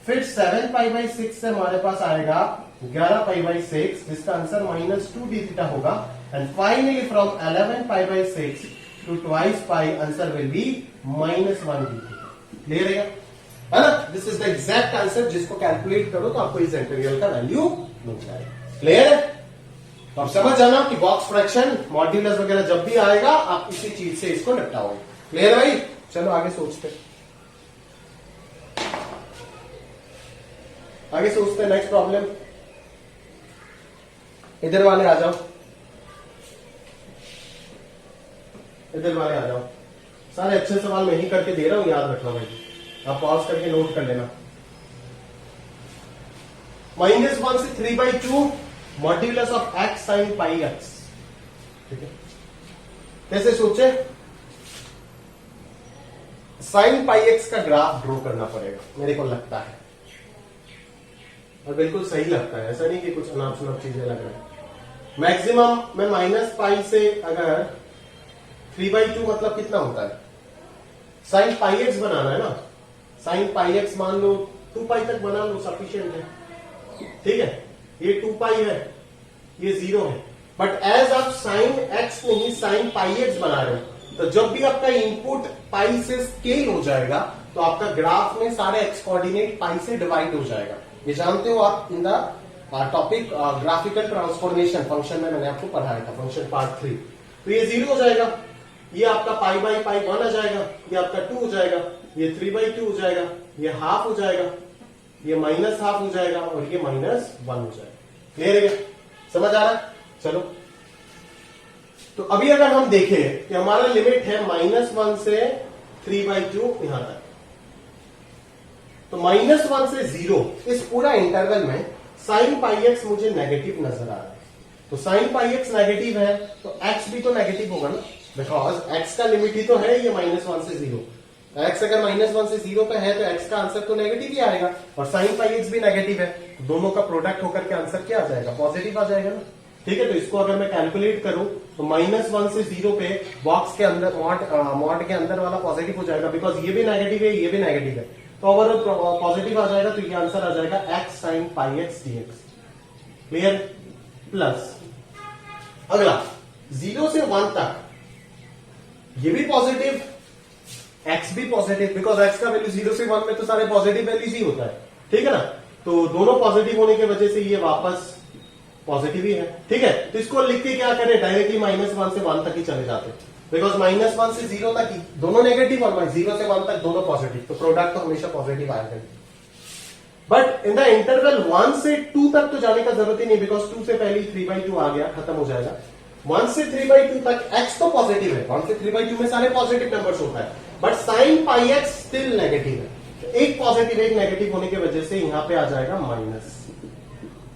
फिर 7π/6 से हमारे पास आएगा 11π/6, जिसका आंसर -2 d थीटा होगा। And finally from 11π/6 to twice pi answer will be -1 d theta. Clear है ना? This is the exact answer, जिसको कैलकुलेट करो तो आपको इस इंटीग्रल का वैल्यू मिल जाएगा। क्लियर है? तो आप समझ जाना कि बॉक्स फ्रैक्शन, मॉड्यूलस वगैरह जब भी आएगा आप इसी चीज से इसको निपटाओगे। क्लियर है भाई? चलो आगे सोचते हैं नेक्स्ट प्रॉब्लम। इधर वाले आ जाओ, इधर वाले आ जाओ। सारे अच्छे सवाल मैं ही करके दे रहा हूं, याद रखना भाई, आप पॉज करके नोट कर लेना। -1 से 3/2 modulus of x sin πx, ठीक है। कैसे सोचे, sin πx का ग्राफ ड्रॉ करना पड़ेगा, मेरे को लगता है, और बिल्कुल सही लगता है, ऐसा नहीं कि कुछ अनाप शनाप चीजें लग रहा है। मैक्सिमम में -π से अगर 3/2 मतलब कितना होता है, sin πx बनाना है ना, sin πx मान लो 2π तक बना लो, सफिशिएंट है, ठीक है। ये 2π है, ये 0 है, बट एज आप sin x नहीं sin πx बना रहे हो, तो जब भी आपका इनपुट पाई से स्केल हो जाएगा तो आपका ग्राफ में सारे x कोऑर्डिनेट पाई से डिवाइड हो जाएगा। ये जानते हो आप, in the topic graphical transformation function में मैंने आपको पढ़ाया था, फंक्शन पार्ट 3। तो ये 0 हो जाएगा, ये आपका π/π 1 आ जाएगा, ये आपका 2 हो जाएगा, ये 3/2 हो जाएगा, ये हाफ हो जाएगा, ये -½ हो जाएगा, और ये -1 हो जाएगा। क्लियर है? समझ आ रहा है? चलो, तो अभी अगर हम देखें कि हमारा लिमिट है -1 से 3/2 यहां तक, तो -1 से 0 इस पूरा इंटरवल में sin πx मुझे नेगेटिव नजर आ रहा है। तो sin πx नेगेटिव है तो x भी तो नेगेटिव होगा ना, बिकॉज x का लिमिट ही तो है ये -1 से 0। x अगर -1 से 0 पे है तो x का आंसर तो नेगेटिव ही आएगा, और sin πx भी नेगेटिव है, तो दोनों का प्रोडक्ट होकर के आंसर क्या आ जाएगा, पॉजिटिव आ जाएगा ना। ठीक है, तो इसको अगर मैं कैलकुलेट करूं तो -1 से 0 पे बॉक्स के अंदर मॉड के अंदर वाला पॉजिटिव हो जाएगा, बिकॉज ये भी नेगेटिव है, ये भी नेगेटिव है, तो ओवरऑल पॉजिटिव आ जाएगा, तो ये आंसर आ जाएगा x sin πx dx। Clear? Plus अगला 0 से 1 तक, ये भी पॉजिटिव, x भी पॉजिटिव, बिकॉज x का वैल्यू 0 से 1 में तो सारे पॉजिटिव वैल्यूज ही होता है, ठीक है ना। तो दोनों पॉजिटिव होने की वजह से ये वापस पॉजिटिव ही है, ठीक है। तो इसको लिख के क्या करें, डायरेक्टली -1 से 1 तक ही चले जाते, बिकॉज -1 से 0 तक ही दोनों नेगेटिव और 0 से 1 तक दोनों पॉजिटिव, तो प्रोडक्ट तो हमेशा पॉजिटिव आएगा। बट इन द इंटरवल 1 से 2 तक तो जाने का जरूरत ही नहीं, बिकॉज 2 से पहले 3/2 आ गया, खत्म हो जाएगा। 1 से 3/2 तक x तो पॉजिटिव है, 1 से 3/2 में सारे पॉजिटिव नंबर्स होता है, but sine pi x still negative है। तो एक पॉजिटिव एक नेगेटिव होने की वजह से यहां पे आ जाएगा माइनस।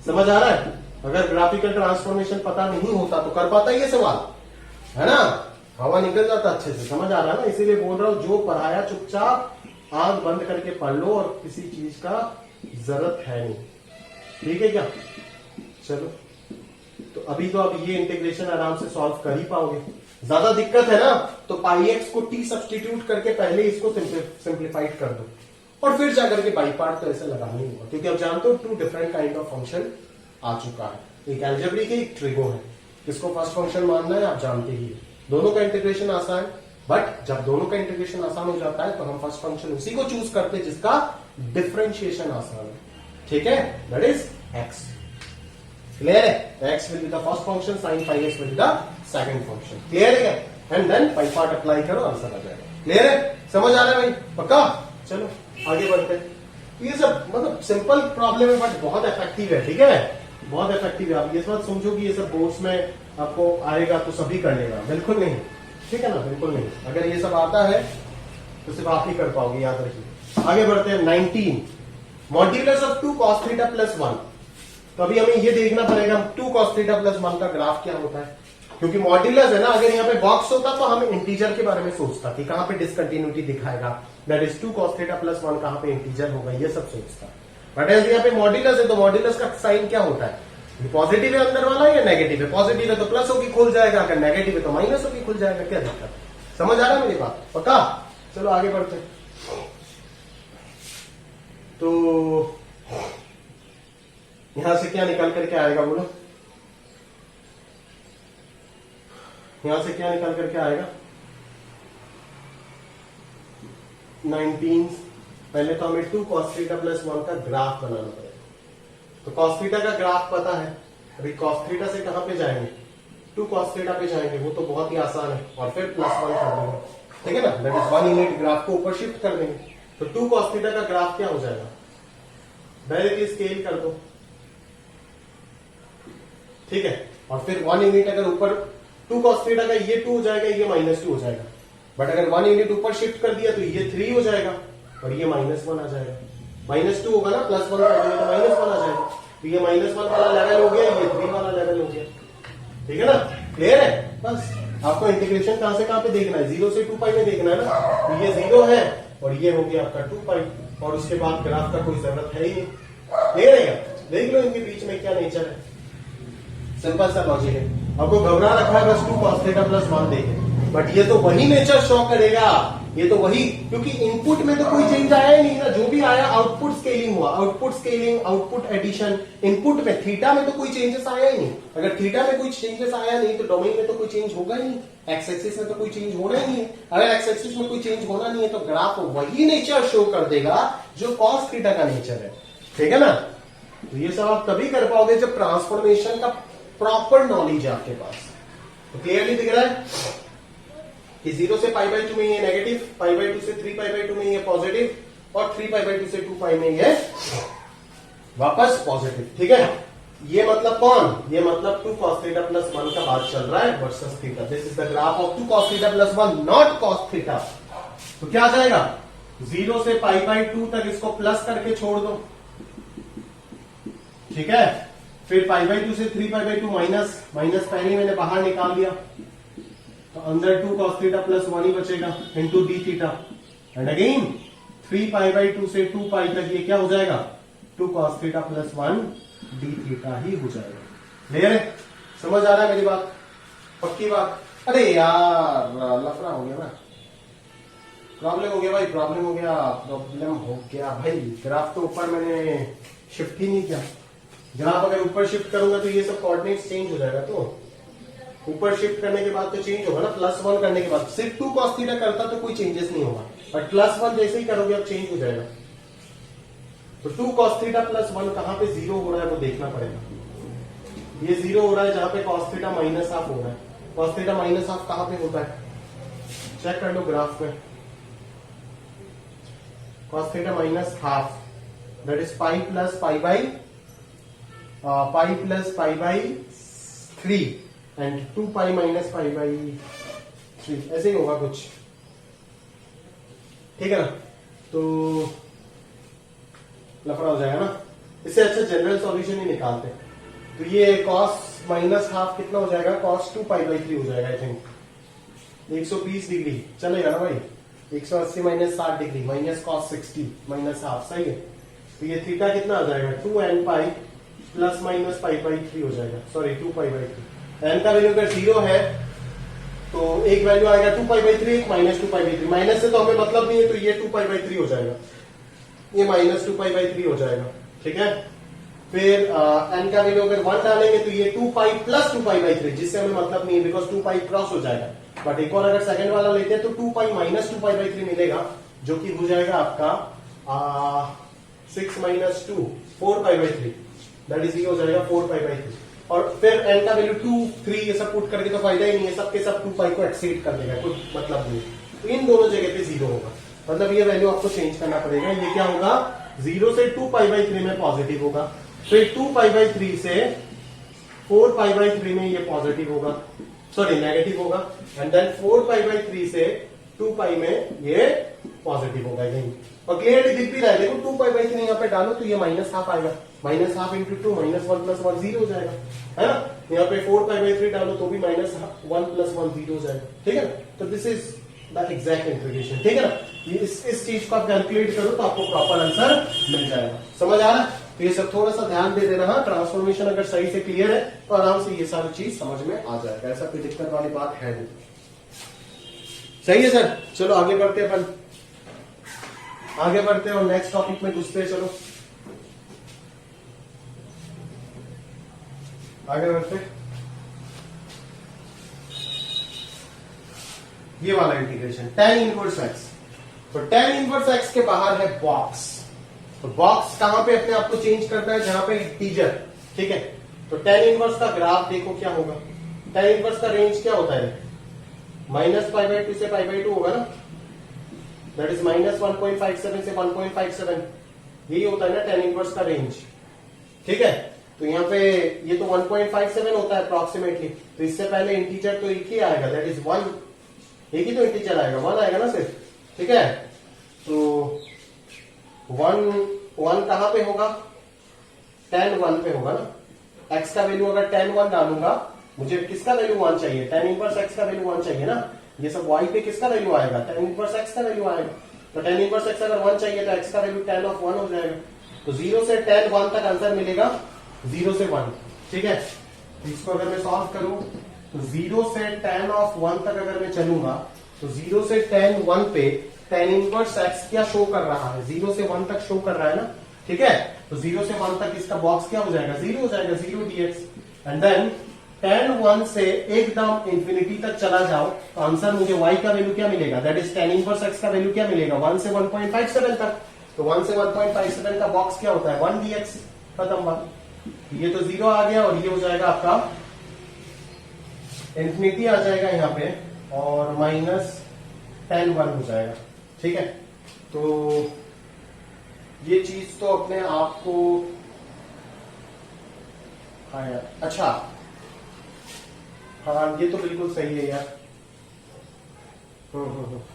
समझ आ रहा है? अगर ग्राफिकल ट्रांसफॉर्मेशन पता नहीं होता तो कर पाता ये सवाल, है ना? हवा निकल जाता अच्छे से। समझ आ रहा है ना? इसीलिए बोल रहा हूं, जो पढ़ाया चुपचाप आंख बंद करके पढ़ लो, और किसी चीज का जरूरत है नहीं। ठीक है क्या? चलो, तो अभी तो अब ये इंटीग्रेशन आराम से सॉल्व कर ही पाओगे। ज्यादा दिक्कत है ना, तो पाई एक्स को टी सब्सटीट्यूट करके पहले इसको सिंप्लीफाइड कर दो, और फिर जाकर के बाई पार्ट तो ऐसे लगाना ही होगा, क्योंकि अब जानते हो 2 डिफरेंट काइंड ऑफ फंक्शन आ चुका है। एक अलजेब्रिक है, एक ट्रिगो है। किसको फर्स्ट फंक्शन मानना है आप जानते ही है। दोनों का इंटीग्रेशन आसान है, बट जब दोनों का इंटीग्रेशन आसान हो जाता है तो हम फर्स्ट फंक्शन उसी को चूज करते हैं जिसका डिफरेंशिएशन आसान है। ठीक है? That is x. क्लियर है? x will be the first function, sin phi x will be the second function. Clear है? And then by part apply करो, आंसर आ जाएगा। क्लियर है? समझ आ रहा है भाई? पक्का? चलो आगे बढ़ते हैं। ये सब मतलब सिंपल प्रॉब्लम है, बट बहुत इफेक्टिव है। ठीक है? बहुत इफेक्टिव है। आप ये बात समझो कि ये सब बोर्ड्स में आपको आएगा तो सभी कर लेगा, बिल्कुल नहीं। ठीक है ना? बिल्कुल नहीं। अगर ये सब आता है तो सिर्फ आप ही कर पाओगे, याद रखिए। आगे बढ़ते हैं। 19 modulus of 2 cos theta plus 1। तो अभी हमें ये देखना पड़ेगा 2 cos थीटा प्लस 1 का ग्राफ क्या होता है, क्योंकि मॉड्यूलस है ना। अगर यहाँ पे बॉक्स होता तो हमें इंटीजर के बारे में सोचता कि कहां पे डिसकंटिन्यूटी दिखाएगा, that is 2 cos theta plus 1 कहां पे इंटीजर होगा, ये सब सोचता। बट एज यहाँ पे मॉड्यूलस है तो मॉड्यूलस का साइन क्या होता है, पॉजिटिव है अंदर वाला या नेगेटिव है। पॉजिटिव है तो प्लस होगी खुल जाएगा, अगर नेगेटिव है तो माइनस होगी खुल जाएगा। क्या दिक्कत? समझ आ रहा है मेरी बात? पक्का? चलो आगे बढ़ते हैं। तो यहां से क्या निकल करके आएगा बोलो? यहां से क्या निकल करके आएगा? 19 पहले तो हमें 2 cos थीटा प्लस 1 का ग्राफ बनाना पड़ेगा। तो cos थीटा का ग्राफ पता है, अभी cos थीटा से कहां पे जाएंगे? 2 cos थीटा पे जाएंगे, वो तो बहुत ही आसान है, और फिर प्लस 1 कर देंगे। ठीक है ना? दैट इज 1 यूनिट, ग्राफ को ऊपर शिफ्ट कर देंगे। तो 2 cos थीटा का ग्राफ क्या हो जाएगा? डायरेक्टली स्केल कर दो। ठीक है? और फिर 1 यूनिट अगर ऊपर 2 cos थीटा का ये 2 हो जाएगा, ये -2 हो जाएगा। बट अगर 1 यूनिट ऊपर शिफ्ट कर दिया तो ये 3 हो जाएगा, और ये -1 आ जाएगा। -2 होगा ना, +1 कर देंगे तो -1 आ जाएगा। तो ये -1 वाला लेवल हो गया, ये 3 वाला लेवल हो गया। ठीक है ना? क्लियर है? बस आपको इंटीग्रेशन कहां से कहां पे देखना है, 0 से 2 पाई में देखना है ना। तो ये 0 है और ये हो गया आपका 2 पाई, और उसके बाद ग्राफ का कोई जरूरत है ही नहीं। क्लियर है क्या? देख लो इनके बीच में क्या नेचर है। सिंपल सा लॉजिक है। आपको घबरा रखा है बस 2 cos थीटा प्लस 1 देखे, बट ये तो वही नेचर शो करेगा। ये तो वही, क्योंकि इनपुट में तो कोई चेंज आया ही नहीं ना। जो भी आया आउटपुट स्केलिंग हुआ, output scaling, output addition. Input में थीटा में तो कोई चेंजेस आया ही नहीं। अगर थीटा में कोई चेंजेस आया नहीं तो डोमेन में तो कोई चेंज होगा ही नहीं, एक्स एक्सिस में तो कोई चेंज होना ही नहीं है। अगर एक्स एक्सिस में कोई चेंज होना नहीं है तो ग्राफ वही नेचर शो कर देगा जो cos थीटा का नेचर है। ठीक है ना? तो ये सब आप तभी कर पाओगे जब ट्रांसफॉर्मेशन का प्रॉपर नॉलेज है आपके पास। तो क्लियरली दिख रहा है कि 0 से π/2 में ये नेगेटिव, π/2 से 3π/2 में ये पॉजिटिव, और 3π/2 से 2π में ये वापस पॉजिटिव। ठीक है? ये मतलब कौन? ये मतलब 2 cos थीटा प्लस 1 का बात चल रहा है versus theta. This is the graph of 2 cos theta plus 1, not cos theta. तो क्या आ जाएगा? 0 से π/2 तक इसको प्लस करके छोड़ दो। ठीक है? फिर π/2 से 3π/2 माइनस, पहले मैंने बाहर निकाल दिया, तो अंदर 2 cos थीटा प्लस 1 ही बचेगा into d theta, and again 3π/2 से 2π तक ये क्या हो जाएगा? 2 cos theta plus 1 d theta ही हो जाएगा। क्लियर है? समझ आ रहा है मेरी बात? पक्की बात? अरे यार लफड़ा हो गया ना, प्रॉब्लम हो गया भाई, प्रॉब्लम हो गया भाई। ग्राफ तो ऊपर मैंने शिफ्ट ही नहीं किया। ग्राफ अगर ऊपर शिफ्ट करूंगा तो ये सब कोऑर्डिनेट्स चेंज हो जाएगा। तो ऊपर शिफ्ट करने के बाद तो चेंज होगा ना, +1 करने के बाद। सिर्फ 2 cos थीटा करता तो कोई चेंजेस नहीं होगा, बट +1 जैसे ही करोगे अब चेंज हो जाएगा। तो 2 cos थीटा प्लस 1 कहां पे 0 हो रहा है वो देखना पड़ेगा। ये 0 हो रहा है जहां पे cos थीटा -1/2 हो रहा है। cos थीटा -1/2 कहां पे होता है? चेक कर लो ग्राफ में, cos theta minus half that is pi plus pi by 3 and 2 pi minus pi by 3, ऐसे ही होगा कुछ, ठीक है ना। तो लफड़ा हो जाएगा ना, इससे अच्छा जनरल सॉल्यूशन ही निकालते। तो ये cos माइनस हाफ कितना हो जाएगा, cos 2 पाई बाई 3 हो जाएगा आई थिंक 120 डिग्री चलेगा ना भाई, 180 minus 60 degree minus cos 60 minus half, सही है। तो ये थीटा कितना आ जाएगा 2 n pi plus minus pi by 3 हो जाएगा, सॉरी 2 पाई बाई 3। n का वैल्यू अगर 0 है तो एक वैल्यू आएगा 2 पाई बाई 3, एक माइनस 2 पाई बाई 3, माइनस से तो हमें मतलब नहीं है, तो ये 2 पाई बाई 3 हो जाएगा, ये माइनस 2 पाई बाई 3 हो जाएगा, ठीक है। फिर n का वैल्यू अगर 1 डालेंगे तो ये 2 पाई प्लस 2 पाई बाई 3, जिससे हमें मतलब नहीं है बिकॉज 2 पाई क्रॉस हो जाएगा। बट एक और अगर सेकंड वाला लेते हैं तो 2 पाई माइनस 2 पाई बाई 3 मिलेगा, जो कि हो जाएगा आपका 6 minus 2 4 pi by 3, that is ये हो जाएगा 4 पाई बाई 3। और फिर n का वैल्यू 2 3 ये सब पुट करके तो फायदा ही नहीं है, सबके सब 2 पाई को एक्सीड कर देगा, कुछ मतलब नहीं। तो इन दोनों जगह पे 0 होगा, मतलब ये वैल्यू आपको चेंज करना पड़ेगा। ये क्या होगा 0 से 2 पाई बाई 3 में पॉजिटिव होगा, फिर 2 पाई बाई 3 से 4 पाई बाई 3 में ये पॉजिटिव होगा, सॉरी नेगेटिव होगा, एंड देन 4 पाई बाई 3 से 2 पाई में ये पॉजिटिव होगा यही। और क्लियरली दिख भी रहा है, देखो 2 पाई बाई 3 यहाँ पे डालो तो ये माइनस हाफ आएगा, minus half into 2 minus 1 plus 1 0 हो जाएगा, है ना। यहाँ पे 4 पाई बाई 3 डालो तो भी माइनस 1 प्लस 1 0 हो जाएगा, ठीक है ना। तो this is the exact integration, ठीक है ना। इस चीज को आप कैलकुलेट करो तो आपको प्रॉपर आंसर मिल जाएगा, समझ आ रहा है। तो ये सब थोड़ा सा ध्यान दे देना, हाँ ट्रांसफॉर्मेशन अगर सही से क्लियर है तो आराम से ये सारी चीज समझ में आ जाएगा, ऐसा कोई दिक्कत वाली बात है नहीं। सही है सर, चलो आगे बढ़ते हैं अपन, आगे बढ़ते हैं और नेक्स्ट टॉपिक में घुसते हैं। चलो आगे बढ़ते हैं। ये वाला इंटीग्रेशन tan इनवर्स x, तो tan इनवर्स x के बाहर है बॉक्स, तो बॉक्स कहां पे अपने आप को चेंज करना है, जहां पे इंटीजर, ठीक है। तो tan इनवर्स का ग्राफ देखो क्या होगा, tan इनवर्स का रेंज क्या होता है, माइनस पाई बाई 2 से पाई बाई 2 होगा ना, दैट इज माइनस 1.57 से 1.57, यही होता है ना tan इनवर्स का रेंज, ठीक है। तो यहाँ पे ये तो 1.57 होता है अप्रोक्सीमेटली, तो इससे पहले इंटीजर तो एक ही आएगा, दैट इज 1, एक ही तो इंटीजर आएगा, 1 आएगा ना सिर्फ, ठीक है। तो 1 कहां पे होगा, tan 1 पे होगा ना। x का वैल्यू अगर tan 1 डालूंगा, मुझे किसका वैल्यू 1 चाहिए, tan इनवर्स x का वैल्यू 1 चाहिए ना। ये सब y पे किसका वैल्यू आएगा, tan इनवर्स x का वैल्यू आएगा। तो tan इनवर्स x अगर 1 चाहिए तो x का वैल्यू tan ऑफ 1 हो जाएगा। तो 0 से tan 1 तक आंसर मिलेगा 0 से 1, ठीक है। इसको अगर मैं सॉल्व करूं तो 0 से tan ऑफ 1 तक अगर मैं चलूंगा तो 0 से tan 1 पे tan इनवर्स x क्या शो कर रहा है, 0 से 1 तक शो कर रहा है ना, ठीक है। तो 0 से 1 तक इसका बॉक्स क्या हो जाएगा, 0 हो जाएगा, 0 dx। एंड देन tan 1 से एकदम इंफिनिटी तक चला जाओ तो आंसर मुझे y का वैल्यू क्या मिलेगा, that is tan inverse x का वैल्यू क्या मिलेगा, 1 से 1.57 तक। तो 1 से 1.57 का बॉक्स क्या होता है, 1 dx, खत्म बात। ये तो 0 आ गया और ये हो जाएगा आपका इंफिनिटी आ जाएगा यहाँ पे, और माइनस tan 1 हो जाएगा, ठीक है। तो ये चीज तो अपने आप को, हाँ यार, अच्छा हाँ ये तो बिल्कुल सही है यार।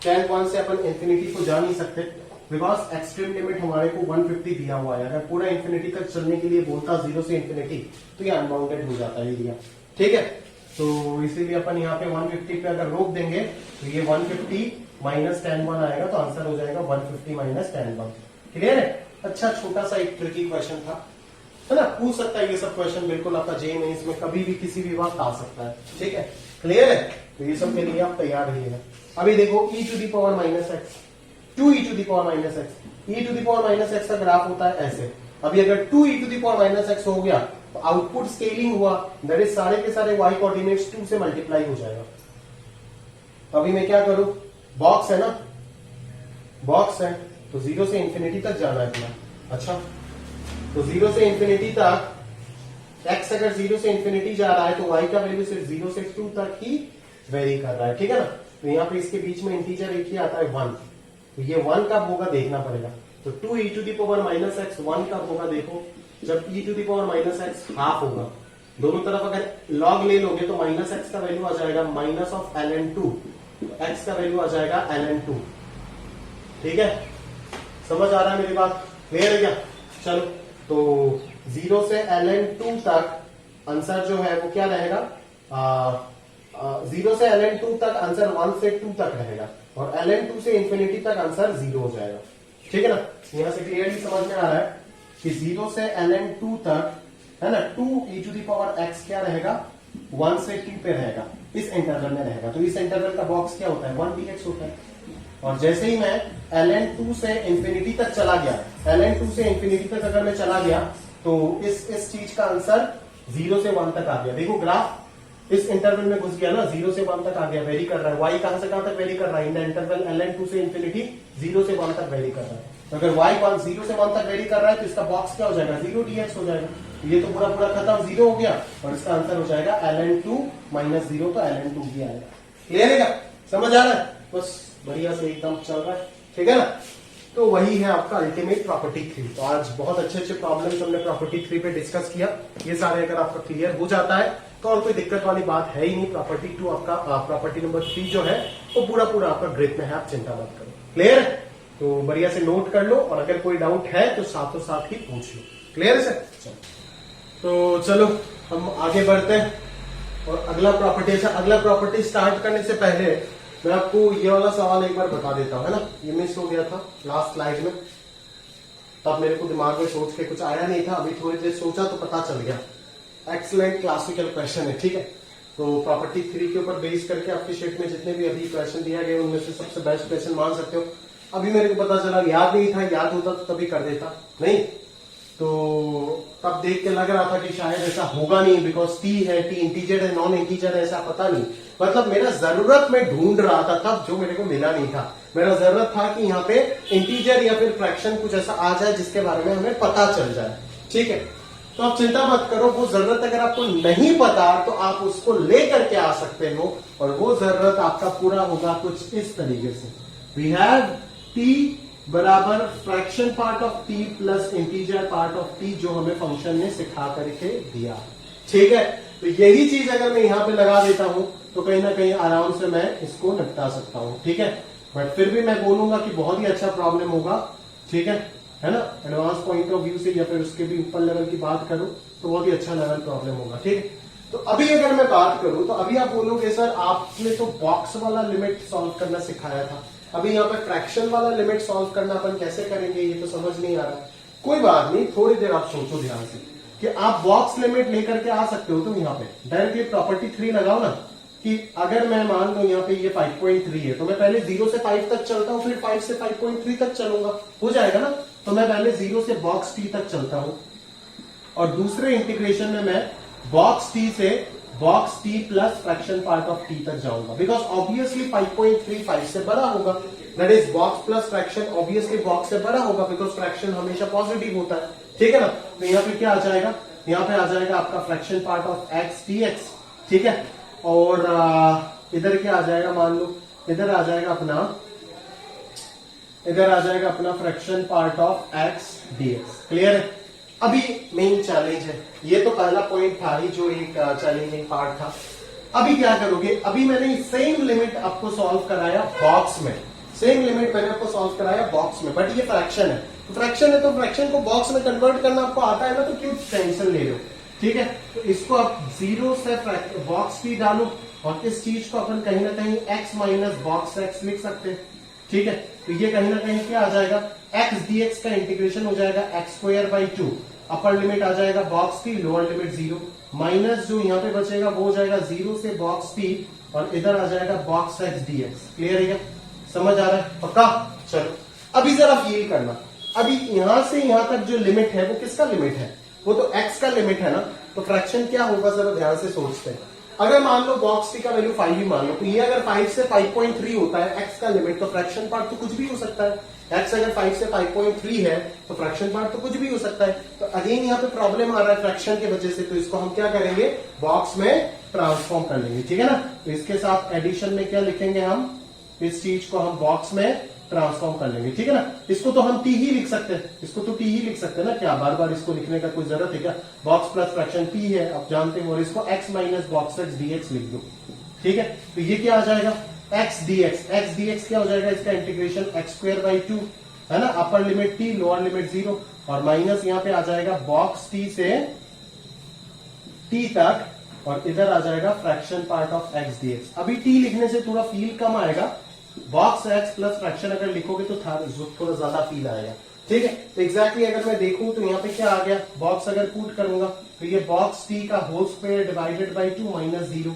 tan 1 से अपन इंफिनिटी को जा नहीं सकते, बिकॉज एक्सट्रीम लिमिट हमारे को 150 दिया हुआ है। अगर पूरा इंफिनिटी तक चलने के लिए बोलता 0 से इंफिनिटी तो ये अनबाउंडेड हो जाता है एरिया, ठीक है। तो इसीलिए अपन यहाँ पे 150 पे अगर रोक देंगे तो ये 150 माइनस tan 1 आएगा, तो आंसर हो जाएगा 150 माइनस tan 1। क्लियर है। अच्छा छोटा सा एक ट्रिकी क्वेश्चन था, है ना, पूछ सकता है ये सब क्वेश्चन, बिल्कुल आपका जे मेंस में कभी भी किसी भी वक्त आ सकता है, ठीक है। क्लियर है। तो ये सब के लिए आप तैयार रहिएगा। अभी देखो e to the power minus x, 2e to the power minus x, e to the power minus x का ग्राफ होता है ऐसे। अभी अगर 2e to the power minus x हो गया तो आउटपुट स्केलिंग हुआ, दैट इज सारे के सारे y कोऑर्डिनेट्स 2 से मल्टीप्लाई हो जाएगा। तो अभी मैं क्या करूं, बॉक्स है ना, बॉक्स है तो 0 से इंफिनिटी तक जाना है अपना। अच्छा तो 0 से इंफिनिटी तक x अगर 0 से इंफिनिटी जा रहा है तो y का वैल्यू सिर्फ 0 से 2 तक ही वेरी कर रहा है, ठीक है ना। तो यहाँ पे इसके बीच में इंटीजर एक ही आता है 1, तो ये 1 कब होगा देखना पड़ेगा। तो 2e to the power minus x 1 कब होगा देखो, जब e to the power minus x half होगा। दोनों तरफ अगर लॉग ले लोगे तो माइनस एक्स का वैल्यू आ जाएगा माइनस ऑफ ln2, एक्स का वैल्यू आ जाएगा ln2। ठीक है, समझ आ रहा है मेरी बात, क्लियर है क्या? चलो, तो 0 से ln2 तक आंसर जो है वो क्या रहेगा, 0 से ln2 तक आंसर 1 से 2 तक रहेगा, और ln2 से इंफिनिटी तक आंसर 0 हो जाएगा। ठीक है ना, यहां से क्लियरली समझ में आ रहा है कि 0 से ln2 तक है ना 2e to the power x क्या रहेगा, 1 से 2 पे रहेगा, इस इंटरवल में रहेगा। तो इस इंटरवल का बॉक्स क्या होता है, 1 dx होता है। और जैसे ही मैं ln2 से इंफिनिटी तक चला गया, ln2 से इंफिनिटी तक अगर मैं चला गया तो इस चीज का आंसर 0 से 1 तक आ गया। देखो ग्राफ इस इंटरवल में घुस गया ना, 0 से 1 तक आ गया, वेरी कर रहा है। y कहां से कहां तक वेरी कर रहा है, इन द इंटरवल ln2 से इंफिनिटी 0 से 1 तक वेरी कर रहा है। तो अगर y 0 से 1 तक वेरी कर रहा है तो इसका बॉक्स क्या हो जाएगा, 0 dx हो जाएगा। ये तो पूरा खत्म, 0 हो गया, और इसका आंसर हो जाएगा ln2 माइनस 0, तो ln2 भी आएगा। क्लियर है क्या, समझ आ रहा है? बस बढ़िया से एकदम चल रहा है, ठीक है ना। तो वही है आपका अल्टीमेट प्रॉपर्टी 3। तो आज बहुत अच्छे प्रॉब्लम्स हमने प्रॉपर्टी 3 पे डिस्कस किया। ये सारे अगर आपका क्लियर हो जाता है तो और कोई दिक्कत वाली बात है ही नहीं। प्रॉपर्टी 2 आपका प्रॉपर्टी नंबर 3 जो है वो पूरा आपका ग्रिप में है, आप चिंता मत करो। क्लियर है, तो बढ़िया से नोट कर लो, और अगर कोई डाउट है तो साथों साथ ही पूछ लो। क्लियर है सर? तो चलो हम आगे बढ़ते हैं और अगला प्रॉपर्टी। अच्छा, अगला प्रॉपर्टी स्टार्ट करने से पहले मैं आपको ये वाला सवाल एक बार बता देता हूं, है ना। ये मिस हो गया था लास्ट स्लाइड में, तब मेरे को दिमाग में सोच के कुछ आया नहीं था, अभी थोड़ी देर सोचा तो पता चल गया। एक्सीलेंट क्लासिकल क्वेश्चन है, ठीक है। तो प्रॉपर्टी 3 के ऊपर बेस करके आपकी शीट में जितने भी अभी क्वेश्चन दिया गया उनमें से सबसे बेस्ट क्वेश्चन मान सकते हो। अभी मेरे को पता चला, याद नहीं था, याद होता तो तभी कर देता, नहीं तो तब देख के लग रहा था कि शायद ऐसा होगा नहीं, बिकॉज टी है, टी इंटीजर है, नॉन इंटीजर है, ऐसा पता नहीं। मतलब मेरा जरूरत में ढूंढ रहा था तब, जो मेरे को मिला नहीं था। मेरा जरूरत था कि यहाँ पे इंटीजर या फिर फ्रैक्शन कुछ ऐसा आ जाए जिसके बारे में हमें पता चल जाए, ठीक है। तो आप चिंता मत करो, वो जरूरत अगर आपको नहीं पता तो आप उसको लेकर के आ सकते हो, और वो जरूरत आपका पूरा होगा कुछ इस तरीके से। वी हैव टी बराबर fraction part of T plus integer part of T, जो हमें फंक्शन ने सिखा करके दिया, ठीक है। तो यही चीज अगर मैं यहां पे लगा देता हूं तो कहीं ना कहीं आराम से मैं इसको निपटा सकता हूं, ठीक है। बट फिर भी मैं बोलूंगा कि बहुत ही अच्छा प्रॉब्लम होगा, ठीक है ना। एडवांस पॉइंट ऑफ व्यू से या फिर उसके भी ऊपर लेवल की बात करूं तो बहुत ही अच्छा लेवल प्रॉब्लम होगा, ठीक है। तो अभी अगर मैं बात करूं तो अभी आप बोलोगे सर आपने तो बॉक्स वाला लिमिट सॉल्व करना सिखाया था, अभी यहाँ पे फ्रैक्शन वाला लिमिट सॉल्व करना अपन कैसे करेंगे, ये तो समझ नहीं आ रहा। कोई बात नहीं, थोड़ी देर आप सोचो ध्यान से कि आप बॉक्स लिमिट लेकर के आ सकते हो। तो यहाँ पे डायरेक्टली प्रॉपर्टी 3 लगाओ ना, कि अगर मैं मान लो यहाँ पे ये 5.3 है तो मैं पहले 0 से 5 तक चलता हूँ, फिर 5 से 5.3 तक चलूंगा, हो जाएगा ना। तो मैं पहले 0 से बॉक्स टी तक चलता हूँ, और दूसरे इंटीग्रेशन में मैं बॉक्स टी से box T plus fraction part of T तक जाऊंगा, बिकॉज ऑब्वियसली 5.3 5 से बड़ा होगा, that is box plus fraction obviously box से बड़ा होगा, बिकॉज फ्रैक्शन हमेशा पॉजिटिव होता है, ठीक है ना। तो यहाँ पे क्या आ जाएगा, यहाँ पे आ जाएगा आपका fraction part of x T x, ठीक है। और इधर क्या आ जाएगा, मान लो इधर आ जाएगा अपना fraction part of x d x. Clear है। अभी मेन चैलेंज है, ये तो पहला पॉइंट था ही जो एक चैलेंजिंग पार्ट था। अभी क्या करोगे, अभी मैंने सेम लिमिट आपको सॉल्व कराया बॉक्स में, सेम लिमिट मैंने आपको सॉल्व कराया बॉक्स में, बट ये फ्रैक्शन है। तो फ्रैक्शन है तो फ्रैक्शन को बॉक्स में कन्वर्ट करना आपको आता है ना, तो क्यों टेंशन ले लो, ठीक है। तो इसको आप 0 से बॉक्स टी डालो, और इस चीज को अपन कहीं ना कहीं x माइनस बॉक्स x लिख सकते हैं, ठीक है। तो ये कहीं ना कहीं क्या आ जाएगा, x dx का इंटीग्रेशन हो जाएगा x²/2, अपर लिमिट आ जाएगा box T, lower limit 0, minus जो यहाँ पे बचेगा वो हो जाएगा 0 से बॉक्स टी, और इधर आ जाएगा बॉक्स x dx। क्लियर है क्या, समझ आ रहा है पक्का। चलो अभी जरा फील करना, अभी यहां से यहां तक जो लिमिट है वो किसका लिमिट है, वो तो x का लिमिट है ना। तो फ्रैक्शन क्या होगा जरा ध्यान से सोचते हैं। अगर मान लो बॉक्स टी का वैल्यू 5 ही मान लो, तो ये अगर 5 से 5.3 होता है x का लिमिट, तो फ्रैक्शन पार्ट तो कुछ भी हो सकता है। x अगर 5 से 5.3 है तो फ्रैक्शन पार्ट तो कुछ भी हो सकता है। तो अगेन यहाँ पे प्रॉब्लम आ रहा है फ्रैक्शन की वजह से, तो इसको हम क्या करेंगे, बॉक्स में ट्रांसफॉर्म कर लेंगे, ठीक है ना। तो इसके साथ एडिशन में क्या लिखेंगे हम, इस चीज को हम बॉक्स में ट्रांसफॉर्म कर लेंगे, ठीक है ना। इसको तो हम टी ही लिख सकते हैं, इसको तो टी ही लिख सकते हैं ना, क्या बार बार इसको लिखने का कोई जरूरत है क्या। बॉक्स प्लस फ्रैक्शन टी है, आप जानते हो, और इसको x minus box x dx लिख दो, ठीक है। तो ये क्या आ जाएगा, एक्स डीएक्स क्या हो जाएगा, इसका इंटीग्रेशन एक्स स्क्वायर बाई 2 है ना, upper limit T lower limit 0, और माइनस यहाँ पे आ जाएगा बॉक्स टी से टी तक, और इधर आ जाएगा fraction part of x dx. अभी टी लिखने से थोड़ा फील कम आएगा, बॉक्स एक्स प्लस फ्रैक्शन अगर लिखोगे तो थोड़ा ज्यादा फील आएगा, ठीक है। तो एग्जैक्टली अगर मैं देखूं तो यहाँ पे क्या आ गया, बॉक्स अगर पुट करूंगा तो ये बॉक्स टी का whole square divided by 2 minus 0,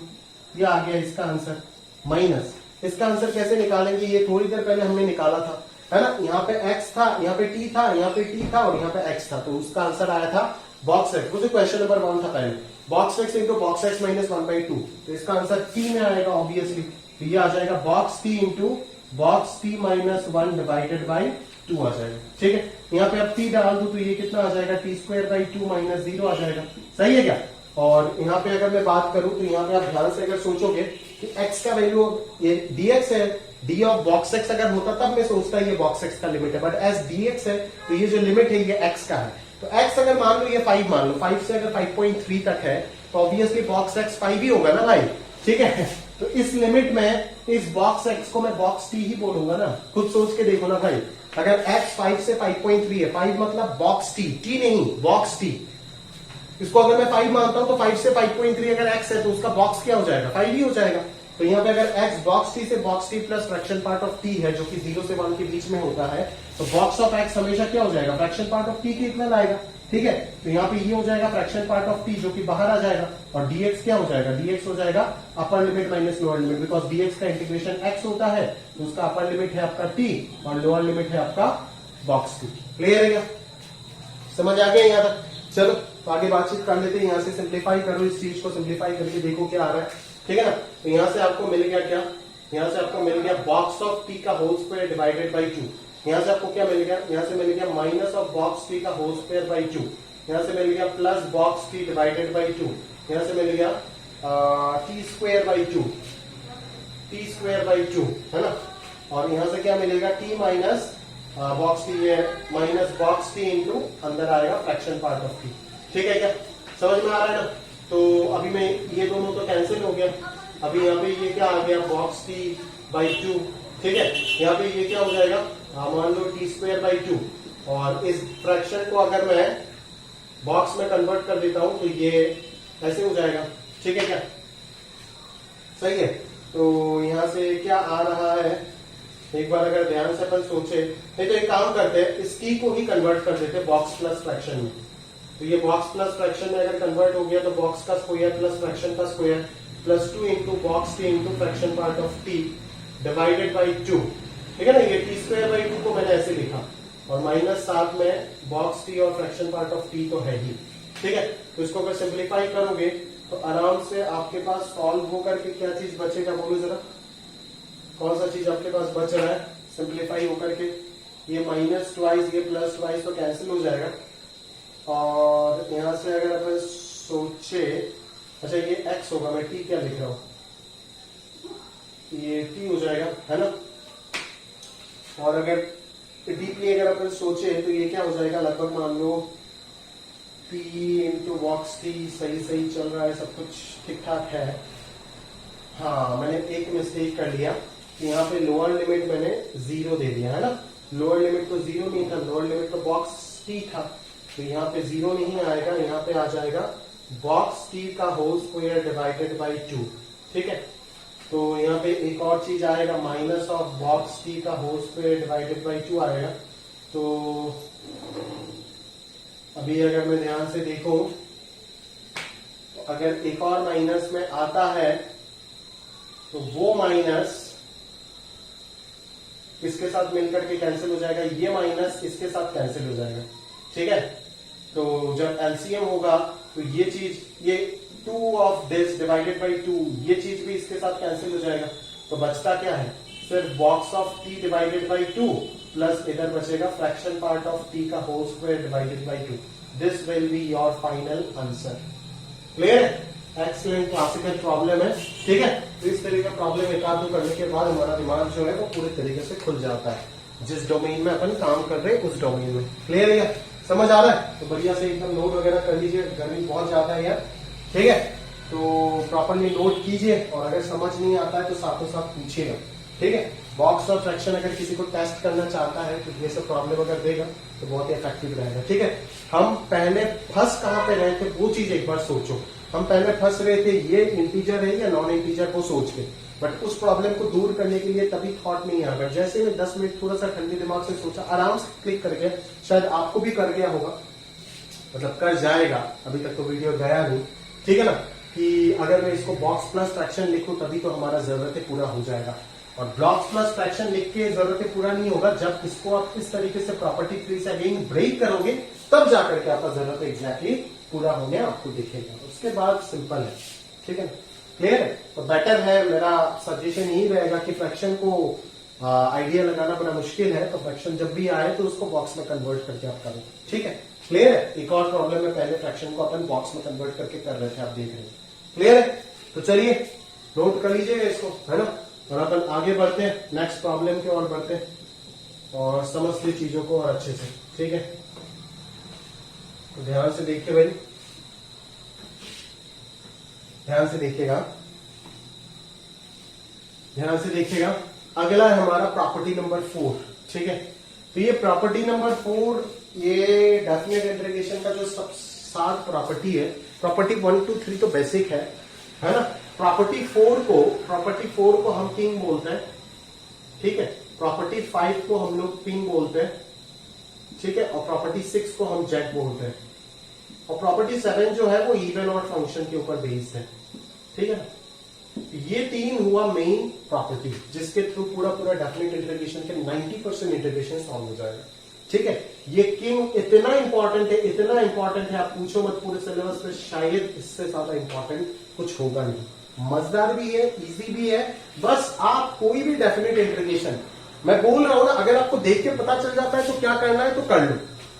ये आ गया इसका आंसर। माइनस इसका आंसर कैसे निकालेंगे, ये थोड़ी देर पहले हमने निकाला था, है ना। यहाँ पे एक्स था, यहाँ पे टी था, यहाँ पे टी था, और यहाँ पे एक्स था, तो उसका आंसर आया था बॉक्स एक्स, वो क्वेश्चन नंबर 1 था पहले, box x into box x minus 1/2, तो इसका आंसर टी में आएगा ऑब्वियसली। तो ये आ जाएगा box T into box T minus 1 divided by 2 आ जाएगा, ठीक है। यहाँ पे अब टी डाल दो तो ये कितना आ जाएगा, टी स्क्वायर बाई 2 माइनस 0 आ जाएगा, सही है क्या। और यहाँ पे अगर मैं बात करूं तो यहाँ पे आप ध्यान से अगर सोचोगे कि x का वैल्यू ये dx है, डी ऑफ बॉक्स एक्स अगर होता तब मैं सोचता ये बॉक्स एक्स का लिमिट है, बट एज dx है तो ये जो लिमिट है ये x का है। तो x अगर मान लो ये 5 मान लो, 5 से अगर 5.3 तक है तो ऑब्वियसली बॉक्स एक्स 5 ही होगा ना भाई, ठीक है। तो इस लिमिट में इस बॉक्स एक्स को मैं बॉक्स टी ही बोलूंगा ना, खुद सोच के देखो ना भाई। अगर x 5 से 5.3 है, 5 मतलब बॉक्स टी नहीं बॉक्स टी, इसको अगर मैं 5 मानता हूं तो 5 से 5.3 अगर x है तो उसका बॉक्स क्या हो जाएगा, 5 ही हो जाएगा। तो यहाँ पे अगर x बॉक्स टी से box T plus fraction part of T है जो कि 0 से 1 के बीच में होता है, तो बॉक्स ऑफ x हमेशा क्या हो जाएगा, फ्रैक्शन पार्ट ऑफ टी के इतना लाएगा, ठीक है। तो यहाँ पे ये हो जाएगा फ्रैक्शन पार्ट ऑफ टी जो कि बाहर आ जाएगा, और dx क्या हो जाएगा, dx हो जाएगा upper limit minus lower limit, because dx का इंटीग्रेशन x होता है, तो उसका अपर लिमिट है आपका t और लोअर लिमिट है आपका बॉक्स टी। क्लियर है क्या, समझ आ गया यहाँ तक। चलो तो आगे बातचीत कर लेते हैं, यहाँ से सिंप्लीफाई करो, इस चीज को सिंप्लीफाई करके देखो क्या आ रहा है, ठीक है ना। तो यहाँ से आपको मिल गया क्या, यहाँ से आपको मिल गया बॉक्स ऑफ टी का होल स्क्वायर डिवाइडेड बाई 2, यहाँ से आपको क्या मिल गया, यहाँ से मिल गया माइनस ऑफ बॉक्स टी का होल स्क्वायर बाई 2, यहाँ से मिल गया plus box T divided by 2, यहाँ से मिल गया T square by 2, T square by 2, है ना। और यहाँ से क्या मिलेगा, टी माइनस बॉक्स टी है माइनस बॉक्स टी इंटू अंदर आएगा फ्रैक्शन पार्ट ऑफ टी, ठीक है क्या, समझ में आ रहा है ना। तो अभी मैं ये दोनों तो कैंसिल हो गया, अभी यहाँ पे ये क्या आ गया, बॉक्स टी बाई 2, ठीक है। यहाँ पे ये क्या हो जाएगा, मान लो टी स्क्वायर बाई 2, और इस फ्रैक्शन को अगर मैं बॉक्स में कन्वर्ट कर देता हूं तो ये ऐसे हो जाएगा, ठीक है क्या, सही है। तो यहां से क्या आ रहा है, एक बार अगर ध्यान से अपन सोचे, नहीं तो एक काम करते हैं, इस टी को ही कन्वर्ट कर देते हैं बॉक्स प्लस फ्रैक्शन में। तो ये बॉक्स प्लस फ्रैक्शन में अगर कन्वर्ट हो गया तो बॉक्स का स्क्वायर प्लस फ्रैक्शन का square plus 2 into box T into fraction part of t divided by 2, ठीक है ना। ये टी स्क्वायर बाई 2 को मैंने ऐसे लिखा, और माइनस साथ में बॉक्स टी और फ्रैक्शन पार्ट ऑफ टी तो है ही, ठीक है। तो इसको अगर सिंप्लीफाई करोगे तो आराम से आपके पास सॉल्व होकर के क्या चीज बचेगा, बोलो जरा, कौन सा चीज आपके पास बच रहा है सिंप्लीफाई होकर के, ये माइनस ट्वाइस ये प्लस ट्वाइस तो कैंसिल हो जाएगा, और यहां से अगर अपन सोचे, अच्छा ये x होगा, मैं t क्या लिख रहा हूं, ये t हो जाएगा, है ना। और अगर डीपली अगर अपन सोचे तो ये क्या हो जाएगा, लगभग मान लो p इंटू बॉक्स टी, सही चल रहा है, सब कुछ ठीक ठाक है। हाँ मैंने एक मिस्टेक कर लिया कि यहाँ पे लोअर लिमिट मैंने 0 दे दिया, है ना। लोअर लिमिट तो 0 नहीं था, लोअर लिमिट तो बॉक्स टी था, तो यहाँ पे 0 नहीं आएगा, यहाँ पे आ जाएगा बॉक्स टी का होल स्क्वायर डिवाइडेड बाई 2, ठीक है। तो यहाँ पे एक और चीज आएगा, माइनस ऑफ बॉक्स टी का होल स्क्वायर डिवाइडेड बाई 2 आएगा। तो अभी अगर मैं ध्यान से देखूं तो अगर एक और माइनस में आता है तो वो माइनस इसके साथ मिलकर के कैंसिल हो जाएगा, ये माइनस इसके साथ कैंसिल हो जाएगा, ठीक है। तो जब एलसीएम होगा तो ये चीज, ये 2 ऑफ दिस डिवाइडेड बाई 2, ये चीज भी इसके साथ कैंसिल हो जाएगा। तो बचता क्या है, सिर्फ box of t divided by 2 plus इधर बचेगा फ्रैक्शन पार्ट ऑफ टी का whole square divided by 2। This will be your final answer. Clear है, एक्सीलेंट क्लासिकल प्रॉब्लम है, ठीक है। तो इस तरीके का प्रॉब्लम एक आध दो करने के बाद हमारा दिमाग जो है वो पूरे तरीके से खुल जाता है, जिस डोमेन में अपन काम कर रहे हैं उस डोमेन में। क्लियर है, समझ आ रहा है? तो बढ़िया से एकदम नोट वगैरह कर लीजिए, गर्मी बहुत ज्यादा है यार, ठीक है। तो प्रॉपरली नोट कीजिए और अगर समझ नहीं आता है तो साथों साथ पूछिएगा, ठीक है। बॉक्स और फ्रैक्शन अगर किसी को टेस्ट करना चाहता है तो ये सब प्रॉब्लम अगर देगा तो बहुत ही इफेक्टिव रहेगा, ठीक है। हम पहले फंस कहां पे रहे थे वो चीज एक बार सोचो। हम पहले फंस रहे थे ये इंटीजर है या नॉन इंटीजर वो सोच के, बट उस प्रॉब्लम को दूर करने के लिए तभी थॉट नहीं आ गया। जैसे मैं 10 मिनट थोड़ा सा ठंडे दिमाग से सोचा, आराम से क्लिक करके, शायद आपको भी कर गया होगा, मतलब कर जाएगा, अभी तक तो वीडियो गया नहीं, ठीक है ना, कि अगर मैं इसको बॉक्स प्लस फ्रैक्शन लिखूं तभी तो हमारा जरूरतें पूरा हो जाएगा। और ब्लॉक्स प्लस फ्रैक्शन लिख के जरूरतें पूरा नहीं होगा, जब इसको आप इस तरीके से प्रॉपर्टी ट्री से अगेन ब्रेक करोगे तब जाकर के आपका जरूरत एग्जैक्टली पूरा होने आपको दिखेगा। उसके बाद सिंपल है, ठीक है, क्लियर है। तो बेटर है, मेरा सजेशन यही रहेगा कि फ्रैक्शन को आइडिया लगाना बड़ा मुश्किल है, तो फ्रैक्शन जब भी आए तो उसको बॉक्स में कन्वर्ट करके आप करो, ठीक है, क्लियर है। एक और प्रॉब्लम में पहले फ्रैक्शन को अपन बॉक्स में कन्वर्ट करके कर रहे थे, आप देख रहे हैं, क्लियर है। तो चलिए नोट कर लीजिएगा इसको, है ना, और अपन आगे बढ़ते हैं, नेक्स्ट प्रॉब्लम की ओर बढ़ते हैं और समझते हैं चीजों को और अच्छे से, ठीक है। तो ध्यान से देखिए भाई, ध्यान से देखिएगा, ध्यान से देखिएगा। अगला है हमारा प्रॉपर्टी नंबर 4, ठीक है। तो ये प्रॉपर्टी नंबर 4 ये डेफिनेट इंटीग्रेशन का जो सब 7 प्रॉपर्टी है, प्रॉपर्टी 1 2 3 तो बेसिक है ना। प्रॉपर्टी 4 को हम किंग बोलते हैं, ठीक है। प्रॉपर्टी 5 को हम लोग किंग बोलते हैं, ठीक है। और प्रॉपर्टी 6 को हम जैक बोलते हैं। और प्रॉपर्टी 7 जो है वो इवन और फंक्शन के ऊपर बेस्ड है, ठीक है। ये 3 हुआ मेन प्रॉपर्टी, जिसके थ्रू पूरा डेफिनेट इंटीग्रेशन के 90% इंटीग्रेशन सॉल्व हो जाएगा, ठीक है। ये किंग इतना इंपॉर्टेंट है, इतना इंपॉर्टेंट है, आप पूछो मत, पूरे सिलेबस में शायद इससे ज्यादा इंपॉर्टेंट कुछ होगा नहीं। मजेदार भी है, इजी भी है। बस आप कोई भी डेफिनेट इंटीग्रेशन, मैं बोल रहा हूं ना, अगर आपको देख के पता चल जाता है तो क्या करना है तो कर लो,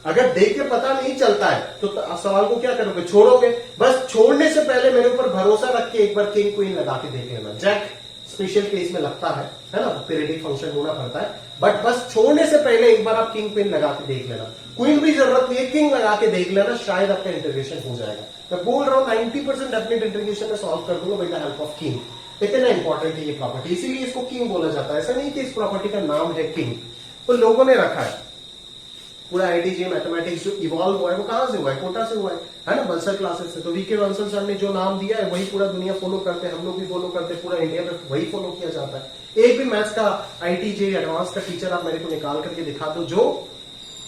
अगर देख के पता नहीं चलता है तो सवाल को क्या करोगे, छोड़ोगे। बस छोड़ने से पहले मेरे ऊपर भरोसा रख के एक बार किंग क्वीन लगा के देख लेना। जैक स्पेशल केस में लगता है ना, पीरियडिक फंक्शन होना पड़ता है, बट बस छोड़ने से पहले एक बार आप किंग क्वीन लगा के देख लेना। क्वीन भी जरूरत नहीं है, किंग लगा के देख लेना, शायद आपका इंटीग्रेशन हो जाएगा। मैं बोल रहा हूं 90% डेफिनेट इंटीग्रेशन में सॉल्व कर दूंगा with the help of king. इतना इंपॉर्टेंट है ये प्रॉपर्टी, इसीलिए इसको किंग बोला जाता है। ऐसा नहीं कि इस प्रॉपर्टी का नाम है किंग, तो लोगों ने रखा है। पूरा आईटीजे मैथमेटिक्स जो इवॉल्व हुआ है वो कहां से हुआ है, कोटा से हुआ है ना, बंसल क्लासेस से। तो वीके बंसल सर ने जो नाम दिया है वही पूरा दुनिया फॉलो करते हैं, हम लोग भी फॉलो करते हैं, पूरा इंडिया में वही फॉलो किया जाता है। एक भी मैथ्स का आईटीजे एडवांस का टीचर आप मेरे को निकाल करके दिखा दो जो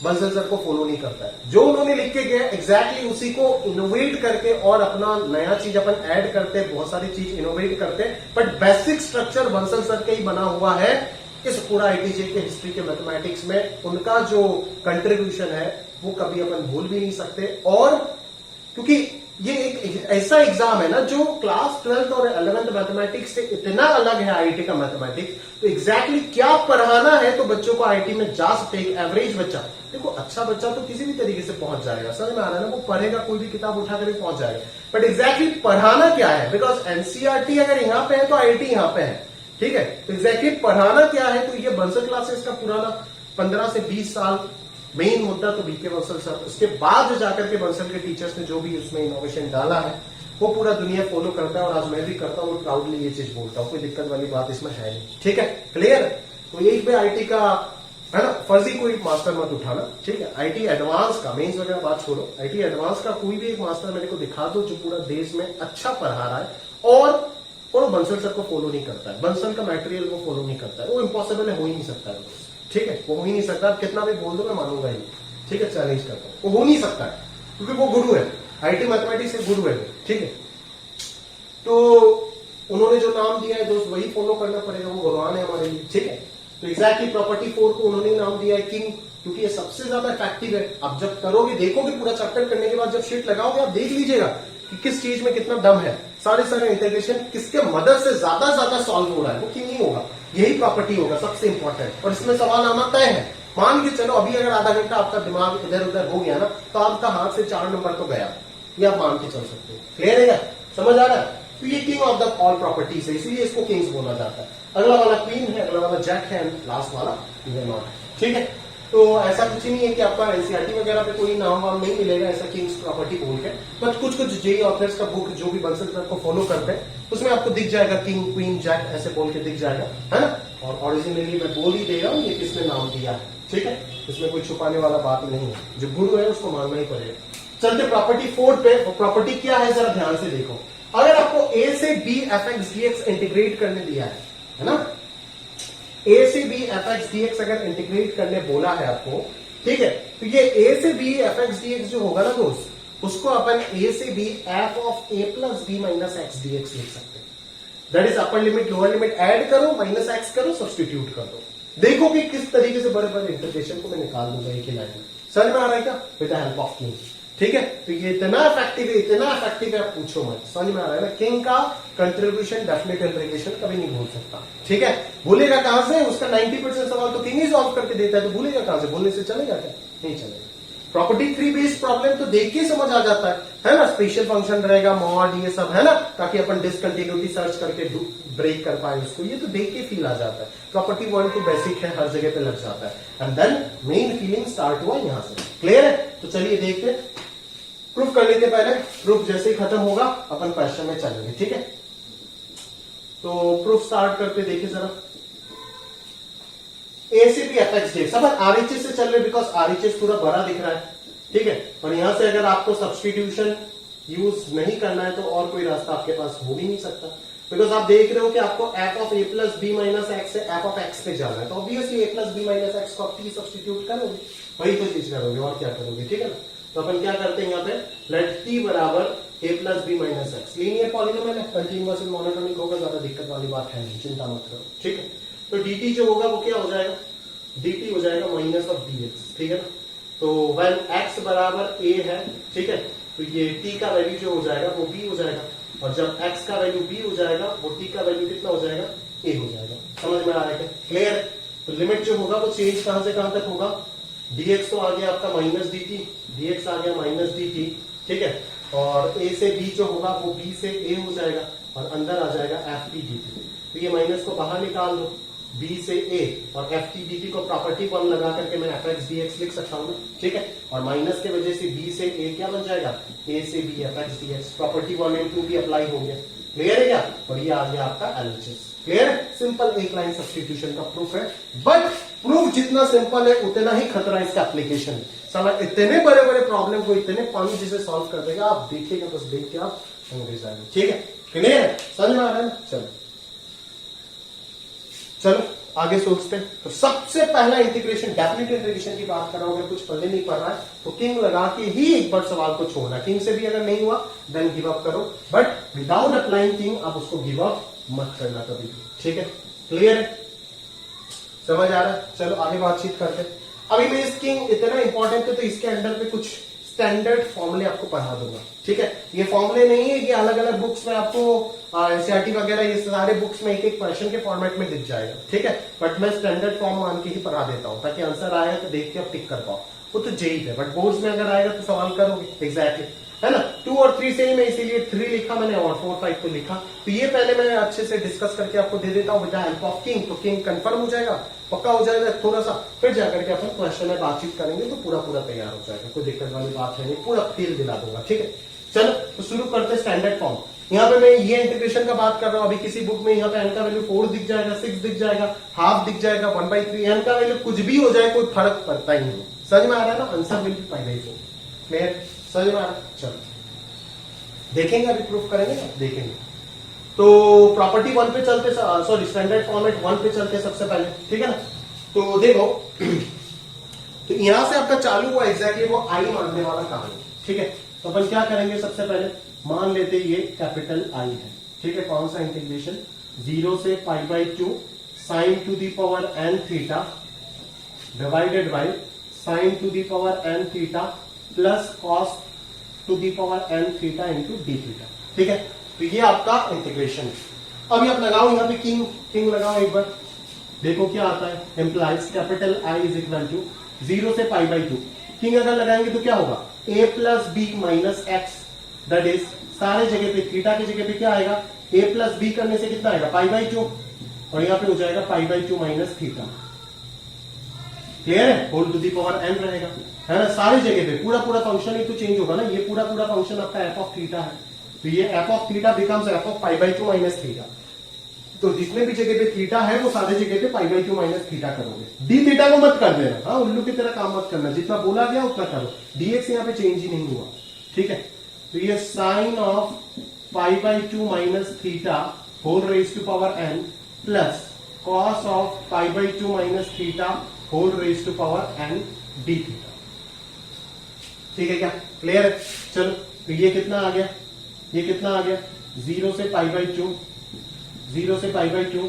बंसल सर को फॉलो नहीं करता है। जो उन्होंने लिख के गया एग्जैक्टली उसी को इनोवेट करके और अपना नया चीज अपन ऐड करते हैं, बहुत सारी चीज इनोवेट करते हैं, but basic structure Bansal sir का ही बना हुआ है। इस पूरा आईटीजे के हिस्ट्री के मैथमेटिक्स में उनका जो कंट्रीब्यूशन है वो कभी अपन भूल भी नहीं सकते। और क्योंकि ये एक ऐसा एग्जाम है ना जो क्लास 12th और 11th मैथमेटिक्स से इतना अलग है आईटी का मैथमेटिक्स, तो एग्जैक्टली क्या पढ़ाना है तो बच्चों को आईटी में जा सकते हैं। एवरेज बच्चा, देखो अच्छा बच्चा तो किसी भी तरीके से पहुंच जाएगा, समझ में आ रहा है ना, वो पढ़ेगा, कोई भी किताब उठाकर भी पहुंच जाएगा, बट एग्जैक्टली पढ़ाना क्या है, बिकॉज एनसीईआरटी अगर यहाँ पे है तो आईटी यहाँ पे है, ठीक है। तो एग्जैक्टली पढ़ाना क्या है, तो ये बंसल क्लासेस का पुराना 15 से 20 साल मेन मुद्दा तो बीके बंसल सर, उसके बाद जाकर के बंसल के टीचर्स ने जो भी उसमें इनोवेशन डाला है वो पूरा दुनिया फॉलो करता है, और आज मैं भी करता हूँ, प्राउडली ये चीज बोलता हूँ, कोई दिक्कत वाली बात इसमें है नहीं, ठीक है, क्लियर। तो एक भी आईटी का है ना, फर्जी कोई मास्टर मत उठाना, ठीक है। आईटी एडवांस का, मेंस वगैरह बात छोड़ो, आईटी एडवांस का कोई भी एक मास्टर मेरे को दिखा दो जो पूरा देश में अच्छा पढ़ा रहा है और वो बंसल सर को फॉलो नहीं करता है, बंसल का मटेरियल वो फॉलो नहीं करता है, वो इम्पॉसिबल है, हो ही नहीं सकता है, ठीक है, वो हो ही नहीं सकता। आप कितना भी बोल दो मैं मानूंगा ही, ठीक है, चैलेंज करता हूं, वो हो नहीं सकता है क्योंकि वो गुरु है, आईटी मैथमेटिक्स के गुरु है, ठीक है। तो उन्होंने जो नाम दिया है दोस्त वही फॉलो करना पड़ेगा, वो भगवान है हमारे लिए, ठीक है। तो एग्जैक्टली प्रॉपर्टी 4 को उन्होंने नाम दिया है किंग, क्योंकि ये सबसे ज्यादा इफेक्टिव है। आप जब करोगे, देखोगे, पूरा चैप्टर करने के बाद जब शीट लगाओगे, आप देख लीजिएगा कि किस चीज में कितना दम है, सारे इंटीग्रेशन किसके मदद से ज्यादा सॉल्व हो रहा है, वो किंग ही होगा, यही प्रॉपर्टी होगा सबसे इंपॉर्टेंट। और इसमें सवाल आना तय है। मान के चलो अभी अगर आधा घंटा आपका दिमाग इधर उधर हो गया ना, तो आपका हाथ से 4 नंबर तो गया, ये आप मान के चल सकते हो, क्लियर है। समझ आ रहा है? तो ये king of the all properties है, इसीलिए इसको किंग्स बोला जाता है। अगला वाला क्वीन है, अगला वाला जैक है, लास्ट वाला ये नॉट है। ठीक है, तो ऐसा कुछ नहीं है कि आपका एनसीईआरटी वगैरह पे कोई नाम वाम नहीं मिलेगा ऐसा किंग्स प्रॉपर्टी बोल के, बट कुछ कुछ जेई ऑथर्स का बुक जो भी बंसल को फॉलो करते हैं उसमें आपको दिख जाएगा किंग क्वीन जैक ऐसे बोल के दिख जाएगा, है ना। और ओरिजिनली मैं बोल ही दे रहा हूँ ये किसने नाम दिया है, ठीक है, इसमें कोई छुपाने वाला बात नहीं है, जो गुरु है उसको मानना ही पड़ेगा। चलते प्रॉपर्टी 4 पे। प्रॉपर्टी क्या है जरा ध्यान से देखो। अगर आपको ए से b f x d x integrate करने दिया है ना, ए से b f x d x अगर इंटीग्रेट करने बोला है आपको, ठीक है, तो ये ए से b f x d x जो होगा ना दोस्त, उसको अपन ए से b f of a plus B minus x d x लिख सकते हैं। That is upper limit lower limit add करो, माइनस एक्स करो, सब्सटीट्यूट कर दो। देखो कि किस तरीके से बड़े बड़े इंटीग्रेशन को मैं निकाल दूंगा एक ही लाइन में। समझ में आ रहा है क्या? With the help of king. ठीक है, तो ये इतना इफेक्टिव है, आप पूछो मत। समझ में आ रहा है ना? किंग का कंट्रीब्यूशन डेफिनेट इंटीग्रेशन कभी नहीं भूल सकता। ठीक है, भूलेगा कहां से? उसका 90% सवाल तो किंग ही सॉल्व करके देता है, तो भूलेगा कहां से? भूलने से चलेगा क्या? नहीं चलेगा। प्रॉपर्टी 3 बेस्ड प्रॉब्लम तो देख के समझ आ जाता है ना। स्पेशल फंक्शन रहेगा, मॉड, ये सब है ना, ताकि अपन डिसकंटिन्यूटी सर्च करके ब्रेक कर पाए उसको, ये तो देख के फील आ जाता है। प्रॉपर्टी 1 तो बेसिक है, हर जगह पे लग जाता है, and then main feeling start हुआ यहां से। क्लियर है? तो चलिए देखते, प्रूफ कर लेते पहले। प्रूफ जैसे ही खत्म होगा अपन क्वेश्चन में चलेंगे। ठीक है, तो प्रूफ स्टार्ट करते, देखिए जरा। ए से b f x d x, अब आरएचएस से चल रहे बिकॉज आरएचएस पूरा बड़ा दिख रहा है। ठीक है, और यहां से अगर आपको सब्सटीट्यूशन यूज नहीं करना है तो और कोई रास्ता आपके पास हो भी नहीं सकता, बिकॉज आप देख रहे हो कि आपको f of a plus B minus x से एफ ऑफ एक्स पे जाना है, तो obviously a plus B minus x को आप टी सब्सटीट्यूट करोगे, वही तो चीज करोगे, और क्या करोगे। ठीक है ना, तो अपन क्या करते हैं यहाँ पे, लेट टी बराबर A plus B minus X, linear polynomial है, कंटीन्यूअस एंड मोनोटोनिक होगा, ज्यादा दिक्कत वाली बात है नहीं, चिंता मत करो। ठीक है, तो dt जो होगा वो क्या हो जाएगा, dt हो जाएगा माइनस ऑफ dx। ठीक है ना, तो when x बराबर a है, ठीक है, तो ये t का वैल्यू जो हो जाएगा वो b हो जाएगा, और जब x का वैल्यू b हो जाएगा वो t का वैल्यू कितना हो जाएगा, a हो जाएगा। समझ में आ रहा है क्या? क्लियर है? तो लिमिट जो होगा वो चेंज कहां से कहां तक होगा, dx तो आ गया आपका माइनस dt, dx आ गया माइनस dt। ठीक है, और a से b जो होगा वो b से a हो जाएगा, और अंदर आ जाएगा एफ टी dt। तो ये माइनस को बाहर निकाल दो, b से a, और एफ टी dt को प्रॉपर्टी 1 लगा करके मैं एफ एक्स डी एक्स लिख सकता हूँ। ठीक है, और माइनस के वजह से b से a क्या बन जाएगा, a से b F x d x, property 1 and 2 भी अप्लाई हो गया। क्लियर है क्या? और ये आ गया आपका एलएचएस। क्लियर है? सिंपल एक लाइन सब्सटीट्यूशन का प्रूफ है, बट प्रूफ जितना सिंपल है उतना ही खतरा है इसका एप्लीकेशन। समझ, इतने बड़े बड़े प्रॉब्लम को इतने पानी जिसे सॉल्व कर देगा, आप देखिएगा, बस देख के आप अंग्रेज जाएंगे। ठीक है, क्लियर है? समझ में आ रहा है? चलो चलो आगे सोचते हैं। तो सबसे पहला इंटीग्रेशन, डेफिनेट इंटीग्रेशन की बात कर रहा हूं, अगर कुछ पढ़ने नहीं पड़ रहा है तो किंग लगा के ही एक बार सवाल को छोड़ना। किंग से भी अगर नहीं हुआ देन गिव अप करो, बट विदाउट अप्लाइंग किंग आप उसको गिव अप मत करना कभी भी। ठीक है, क्लियर है? समझ आ रहा है? चलो आगे बातचीत करते हैं। अभी मैं इस किंग इतना इंपॉर्टेंट है तो इसके अंडर पे कुछ स्टैंडर्ड फॉर्मूले आपको पढ़ा दूंगा। ठीक है, ये फॉर्मूले नहीं है कि अलग अलग बुक्स में आपको एनसीईआरटी वगैरह ये सारे बुक्स में एक एक क्वेश्चन के फॉर्मेट में दिख जाएगा। ठीक है, बट मैं स्टैंडर्ड फॉर्म मान के ही पढ़ा देता हूं ताकि आंसर आएगा तो देख के आप टिक कर पाओ। वो तो जेई है, बट बोर्ड्स में अगर आएगा तो सवाल करोगे। एग्जैक्टली, है ना। 2 और 3 से ही मैं इसीलिए 3 लिखा मैंने और 4 5 को लिखा। तो ये पहले मैं अच्छे से डिस्कस करके आपको दे देता हूँ with the help of king. तो किंग कंफर्म हो जाएगा, पक्का हो जाएगा थोड़ा सा, फिर जाकर के अपन क्वेश्चन में बातचीत करेंगे तो पूरा तैयार हो जाएगा, कोई दिक्कत वाली बात है नहीं, पूरा फील दिला दूंगा। ठीक है, चलो तो शुरू करते हैं स्टैंडर्ड फॉर्म। यहाँ पे मैं ये इंटीग्रेशन का बात कर रहा हूँ। अभी किसी बुक में यहाँ पे एन का वैल्यू 4 दिख जाएगा, 6 दिख जाएगा, हाफ दिख जाएगा, 1/3, एन का वैल्यू कुछ भी हो जाए कोई फर्क पड़ता ही नहीं। समझ में आ रहा है ना? Answer will B final. Clear? समझ में आ रहा है? चलो देखेंगे, अभी प्रूफ करेंगे ना, देखेंगे। तो प्रॉपर्टी 1 पे चलते, सॉरी स्टैंडर्ड फॉर्मेट 1 पे चलते सबसे पहले। ठीक है ना, तो देखो तो यहां से आपका चालू हुआ एग्जैक्टली वो आई मानने वाला काम है। ठीक है, तो अपन क्या करेंगे, सबसे पहले मान लेते ये कैपिटल आई है। ठीक है, कौन सा इंटीग्रेशन, 0 से π/2 sine to the power n theta divided by sine to the power n theta plus cos to the power n theta into d theta. ठीक है, तो ये आपका इंटीग्रेशन है। अभी आप लगाओ यहाँ पे किंग लगाओ एक बार, देखो क्या आता है। Implies capital I is equal to 0 से π/2, किंग अगर लगाएंगे तो क्या होगा, a plus B minus x that is सारे जगह पे थीटा की जगह पे क्या आएगा, a प्लस बी करने से कितना आएगा π/2 और यहाँ पे हो जाएगा π/2 माइनस थीटा। क्लियर है, whole to the power n रहेगा, है ना। सारी जगह पे पूरा पूरा फंक्शन ही तो चेंज होगा ना, ये पूरा पूरा फंक्शन आपका एफ ऑफ थीटा है, तो ये f of theta becomes f of π/2 minus theta. तो जितने भी जगह पे थीटा है वो सारे जगह पे π/2 माइनस थीटा करोगे। डी थीटा को मत कर देना, हाँ उल्लू की तरह काम मत करना, जितना बोला गया उतना करो, dx यहाँ पे चेंज ही नहीं हुआ, ठीक है। तो ये sine of π/2 minus theta whole raise to power n plus cos of π/2 minus theta whole raise to power n d theta. ठीक है क्या, क्लियर है। चलो तो ये कितना आ गया, ये कितना आ गया, 0 से π/2, 0 से π/2,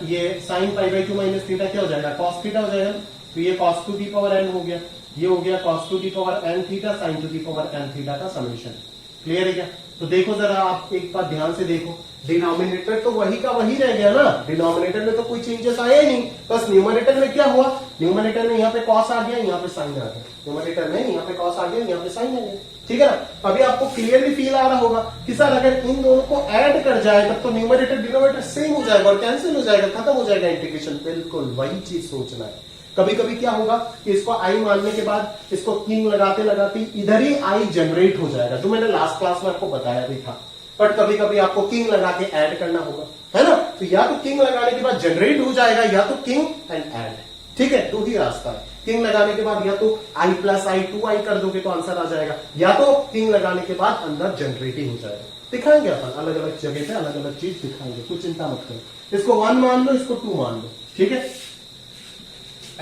ये साइन π/2 माइनस थीटा क्या हो जाएगा, कॉस थीटा हो जाएगा। तो ये cos to the power n हो गया, ये हो गया cos to the power n theta sine to the power n theta का समेशन। क्लियर है क्या। तो देखो जरा आप एक बार ध्यान से देखो, डिनोमिनेटर तो वही का वही रह गया ना, डिनोमिनेटर में तो कोई चेंजेस आए नहीं, बस न्यूमरेटर में क्या हुआ, न्यूमरेटर में यहाँ पे कॉस आ गया, यहाँ पे साइन आ गया, न्यूमरेटर में यहाँ पे कॉस आ गया, यहाँ पे साइन आ गया, ठीक है ना। अभी आपको क्लियरली फील आ रहा होगा कि सर अगर इन दोनों को ऐड कर जाए तब तो न्यूमरेटर डिनोमिनेटर सेम हो जाएगा और कैंसिल हो जाएगा, खत्म हो जाएगा इंटीग्रेशन। बिल्कुल वही चीज सोचना है। कभी कभी क्या होगा कि इसको आई मानने के बाद इसको किंग लगाते लगाते इधर ही आई जनरेट हो जाएगा, जो मैंने लास्ट क्लास में आपको बताया भी था। बट कभी कभी आपको किंग लगा के ऐड करना होगा, है ना। तो या तो किंग लगाने के बाद जनरेट हो जाएगा या तो किंग एंड ऐड, ठीक है, दो ही रास्ता है। किंग लगाने के बाद या तो i प्लस आई 2i कर दोगे तो आंसर आ जाएगा, या तो किंग लगाने के बाद अंदर जनरेट ही हो जाएगा। दिखाएंगे अपन अलग अलग जगह पे अलग अलग चीज दिखाएंगे, कुछ चिंता मत करो। इसको 1 मान लो, इसको 2 मान लो, ठीक है।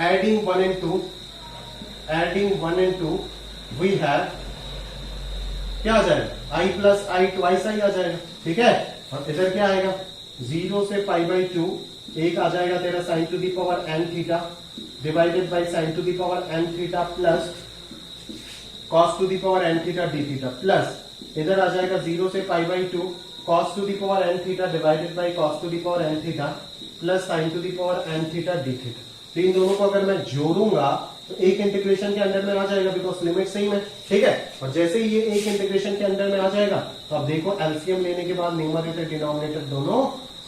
Adding 1 and 2, adding 1 and 2 we have क्या आ जाएगा, i plus I twice I आ जाएगा, ठीक है। और इधर क्या आएगा, 0 से π/2, एक आ जाएगा तेरा sine to the power n theta divided by sine to the power n theta plus cos to the power n theta d theta plus इधर आ जाएगा 0 से π/2 cos to the power n theta divided by cos to the power n theta plus sine to the power n theta d theta. तो इन दोनों को अगर मैं जोड़ूंगा तो एक इंटीग्रेशन के अंदर में आ जाएगा, बिकॉज लिमिट सेम है, ठीक है। और जैसे ही ये एक इंटीग्रेशन के अंदर में आ जाएगा तो अब देखो एलसीएम लेने के बाद न्यूमरेटर डिनोमिनेटर दोनों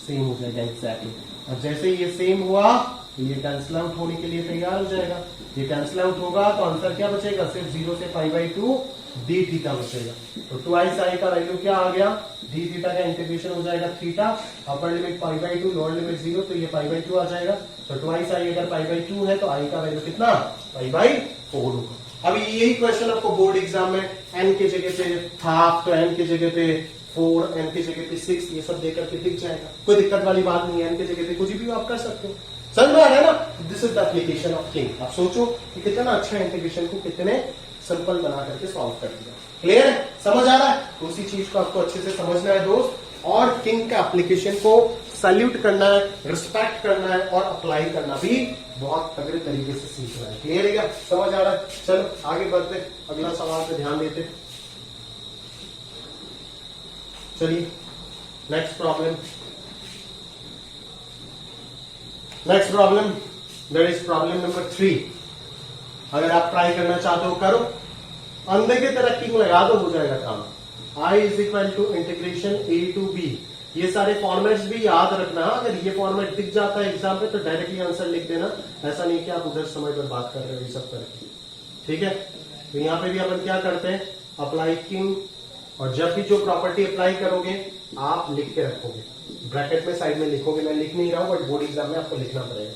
सेम हो जाएगा एग्जैक्टली। और जैसे ही ये सेम हुआ तो ये कैंसिल आउट होने के लिए तैयार हो जाएगा। ये कैंसिल आउट होगा तो आंसर क्या बचेगा, सिर्फ 0 से π/2 डी थीटा बचेगा। तो ट्वाइस आई का वैल्यू क्या आ गया, डी थीटा का इंटीग्रेशन हो जाएगा theta, upper limit π/2 lower limit 0, तो ये π/2 आ जाएगा। तो ट्वाइस आई अगर π/2 है तो आई का वैल्यू कितना, π/4 होगा। अभी यही क्वेश्चन आपको बोर्ड एग्जाम में n के जगह पे हाफ, तो n की जगह पे 4, n की जगह पे 6, ये सब देकर के दिख जाएगा, कोई दिक्कत वाली बात नहीं है। n की जगह पे कुछ भी आप कर सकते हो, समझ में आ रहा है ना। This is the application of king. आप सोचो कि कितना अच्छा इंटीग्रेशन को कितने सिंपल बना करके सॉल्व कर दिया। क्लियर है, समझ आ रहा है। तो उसी चीज को आपको अच्छे से समझना है दोस्त, और किंग का एप्लीकेशन को सैल्यूट करना है, रिस्पेक्ट करना है और अप्लाई करना भी बहुत तगड़े तरीके से सीखना है। क्लियर है क्या, समझ आ रहा है। चलो आगे बढ़ते, अगला सवाल पे ध्यान देते। चलिए next problem, next problem that is problem number 3। अगर आप ट्राई करना चाहते हो करो, अंधे की तरह किंग लगा दो, हो जाएगा काम। I is equal to integration a to b। ये सारे फॉर्मेट्स भी याद रखना, अगर ये फॉर्मेट दिख जाता है एग्जाम पे तो डायरेक्टली आंसर लिख देना, ऐसा नहीं कि आप उधर समय पर बात कर रहे हो ये सब करके, ठीक है। तो यहाँ पे भी अपन क्या करते हैं, अप्लाई किंग, और जब भी जो प्रॉपर्टी अप्लाई करोगे आप लिख के रखोगे, ब्रैकेट में साइड में लिखोगे, मैं लिख नहीं रहा हूं बट बोर्ड एग्जाम में आपको लिखना पड़ेगा।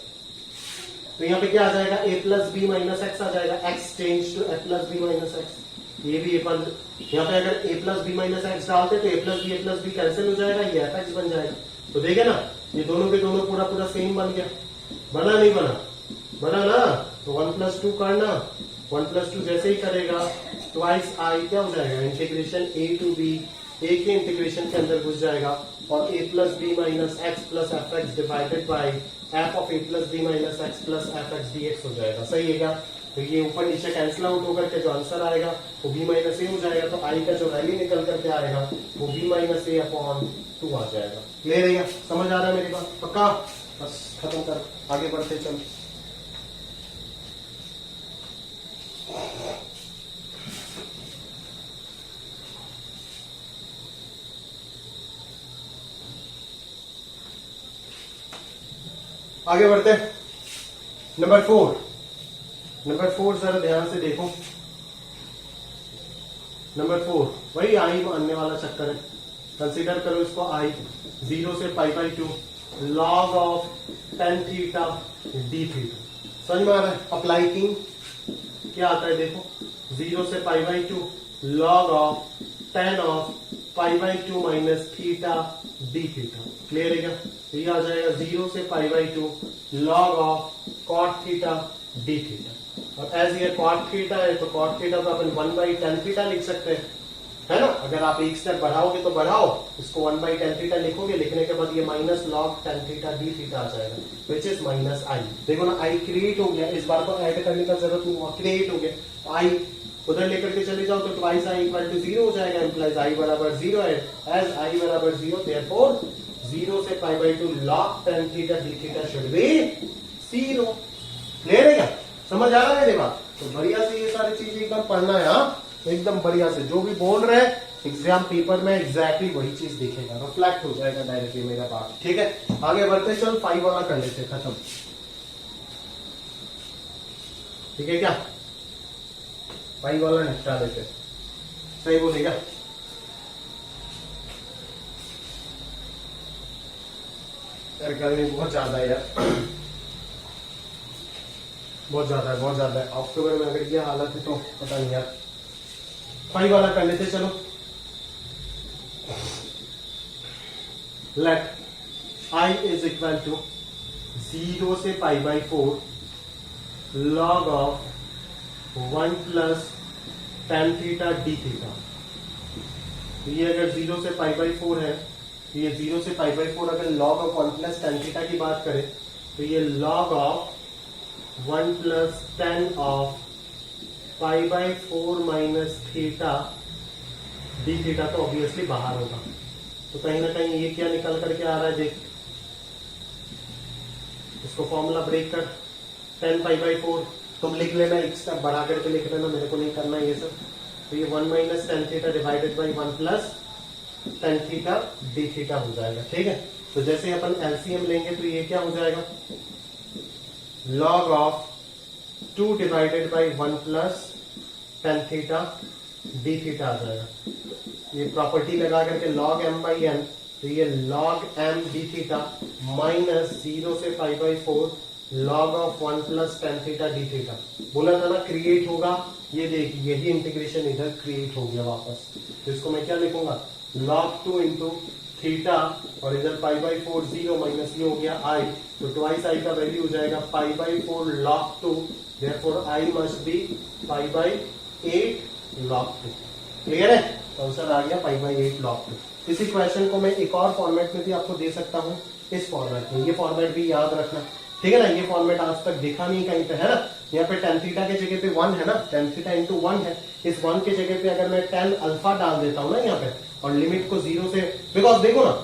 तो यहाँ पे क्या आ जाएगा, a plus B minus x आ जाएगा, x change to a plus B minus x. ये भी अपन यहाँ पे अगर a plus B minus x डालते तो a प्लस बी कैंसिल हो जाएगा, ये एफ एक्स बन जाएगा। तो देखे ना, ये दोनों के दोनों पूरा पूरा सेम बन गया, बना नहीं बना, बना ना। तो 1 + 2 करना, 1 + 2 जैसे ही करेगा ट्वाइस आई क्या हो जाएगा, integration a to b, a के इंटीग्रेशन के अंदर घुस जाएगा और a plus B minus x plus f x divided by f of a plus B minus x plus f x d x हो जाएगा। सही है क्या। तो ये ऊपर नीचे कैंसिल आउट होकर के जो आंसर आएगा वो b माइनस ए हो जाएगा। तो आई का जो वैल्यू निकल करके आएगा वो b माइनस ए अपॉन 2 आ जाएगा। क्लियर है क्या, समझ आ रहा है मेरी बात, पक्का। बस खत्म कर, आगे बढ़ते चलो। आगे बढ़ते हैं। नंबर 4, नंबर 4 जरा ध्यान से देखो। नंबर 4 वही आई मानने वाला चक्कर है। कंसीडर करो इसको आई, 0 से π/2 log of tan theta d theta. समझ में आ रहा है? अप्लाई किंग क्या आता है देखो, 0 से π/2 log of tan of π/2 minus theta d theta. Clear है क्या? ये आ जाएगा 0 से π/2 log of cot theta d theta. और एज ये cot थीटा है तो cot थीटा को अपन 1/tan थीटा लिख सकते हैं, है ना? अगर आप एक स्टेप बढ़ाओगे तो बढ़ाओ, इसको 1/tan थीटा लिखोगे, लिखने के बाद ये minus log tan theta d theta आ जाएगा, विच इज माइनस आई। देखो ना, आई क्रिएट हो गया, इस बार को ऐड करने का जरूरत नहीं हुआ, क्रिएट हो गया। आई उधर लेकर के चले जाओ तो ट्वाइस आई इक्वल टू 0 हो जाएगा, इंप्लाइज आई बराबर 0 है। एज आई बराबर 0 देयरफॉर 0 से π/2 log tan theta d theta should be 0। Clear है क्या? समझ आ रहा है मेरी बात? तो बढ़िया से ये सारी चीज एकदम पढ़ना है, हाँ एकदम बढ़िया से। जो भी बोल रहे हैं एग्जाम पेपर में एग्जैक्टली वही चीज दिखेगा, रिफ्लेक्ट हो जाएगा डायरेक्टली मेरा बात। ठीक है, आगे बढ़ते चल 5 वाला कर लेते, खत्म। ठीक है क्या? 5 वाला निपटा देते, सही बोलेगा? यार गर्मी बहुत ज्यादा है यार, बहुत ज्यादा है, बहुत ज्यादा है। अक्टूबर में अगर ये हालत है तो पता नहीं यार। 5 वाला कर लेते चलो। Let I is equal to 0 से π/4 log of 1 plus tan theta d theta. ये अगर 0 से π/4 है, ये 0 से π/4 अगर log of 1 plus tan theta की बात करें तो ये log of 1 plus tan of π/4 minus theta d theta तो ऑब्वियसली बाहर होगा। तो कहीं ना कहीं ये क्या निकल करके आ रहा है देख, इसको फॉर्मूला ब्रेक कर, tan π/4 तुम लिख लेना, एक स्टेप बढ़ा करके लिख लेना, मेरे को नहीं करना ये सब। तो ये 1 minus tan theta divided by 1 plus tan theta d theta हो जाएगा। ठीक है, तो जैसे अपन एलसीएम लेंगे तो ये क्या हो जाएगा, log of 2 divided by 1 plus tan theta d theta आ जाएगा। ये प्रॉपर्टी लगा करके log m/n, तो ये log m d theta minus 0 से π/4 log of 1 plus tan theta d theta. बोला था ना क्रिएट होगा, ये देखिए यही इंटीग्रेशन इधर क्रिएट हो गया वापस। तो इसको मैं क्या लिखूंगा, log 2 इंटू थीटा, और इधर π/4 0 माइनस ये हो गया i, तो ट्वाइस i का वैल्यू हो जाएगा π/4 log 2, therefore i must be π/8 log 2। Clear है? आंसर आ गया π/8 log 2। इसी क्वेश्चन को मैं एक और फॉर्मेट में भी आपको दे सकता हूँ, इस फॉर्मेट में। ये फॉर्मेट भी याद रखना, ठीक है ना? ये फॉर्मेट आज तक दिखा नहीं कहीं पे, है ना? यहाँ पे tan थीटा के जगह पे 1 है ना, tan थीटा इंटू 1 है। इस 1 के जगह पे अगर मैं tan अल्फा डाल देता हूँ ना यहाँ पे, और लिमिट को 0 से, बिकॉज देखो ना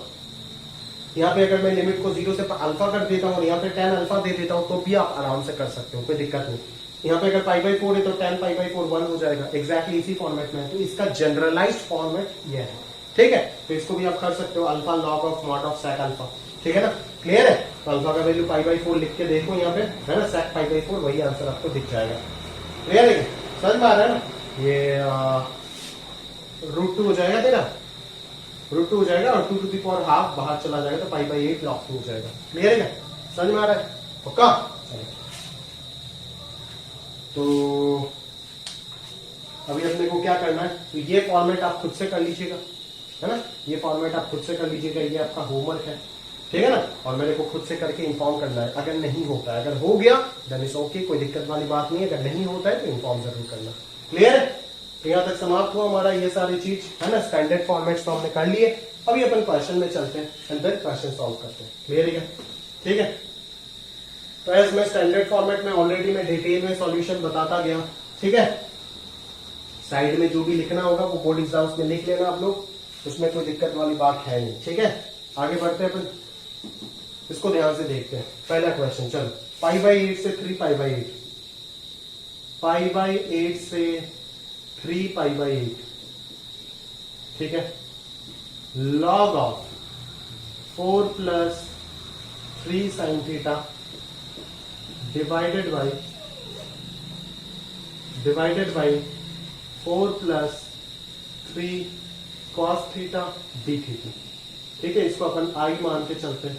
यहाँ पे अगर मैं लिमिट को 0 से अल्फा कर देता हूँ और यहाँ पे tan अल्फा दे देता हूँ तो भी आप आराम से कर सकते हो, कोई दिक्कत नहीं। यहाँ पे अगर π/4 है तो tan π/4 1 हो जाएगा, एग्जैक्टली इसी फॉर्मेट में है। तो इसका जनरलाइज्ड फॉर्मेट ये है, ठीक है? तो इसको भी आप कर सकते हो, alpha log of mod of sec alpha. ठीक है ना? क्लियर है? तो अल्फा का वैल्यू π/4 लिख के देखो यहाँ पे, है ना? सेक π/4, वही आंसर आपको दिख जाएगा। क्लियर है? समझ में आ रहा है ना? ये √2 हो जाएगा तेरा, √2 हो जाएगा, और 2 टू द पावर हाफ बाहर चला जाएगा तो π/8 log 2 हो जाएगा। क्लियर है? समझ में आ रहा है? पक्का? तो अभी अपने को क्या करना है, तो ये फॉर्मेट आप खुद से कर लीजिएगा, है ना? ये फॉर्मेट आप खुद से कर लीजिएगा, ये आपका होमवर्क है, ठीक है ना? और मेरे को खुद से करके इन्फॉर्म करना है। अगर नहीं होता है, अगर हो गया देन इट्स ओके, कोई दिक्कत वाली बात नहीं है। अगर नहीं होता है तो इन्फॉर्म जरूर करना। क्लियर है? तो यहाँ तक समाप्त हुआ हमारा ये सारी चीज, है ना? स्टैंडर्ड फॉर्मेट्स तो हमने कर लिए, अभी अपन क्वेश्चन में चलते हैं एंड देन क्वेश्चन सॉल्व करते हैं। क्लियर है? ठीक है? तो एज मैं स्टैंडर्ड फॉर्मेट में ऑलरेडी मैं डिटेल में सॉल्यूशन बताता गया, ठीक है? साइड में जो भी लिखना होगा वो बोर्ड एग्जाम्स में लिख लेना आप लोग, उसमें कोई दिक्कत वाली बात है नहीं, ठीक है? आगे बढ़ते हैं अपन, इसको ध्यान से देखते हैं। पहला क्वेश्चन, चलो। π/8 से 3π/8, π/8 से 3π/8, ठीक है? log of 4 plus 3 sin theta divided by 4 plus 3 cos theta d theta. ठीक है, इसको अपन आई मान के चलते हैं।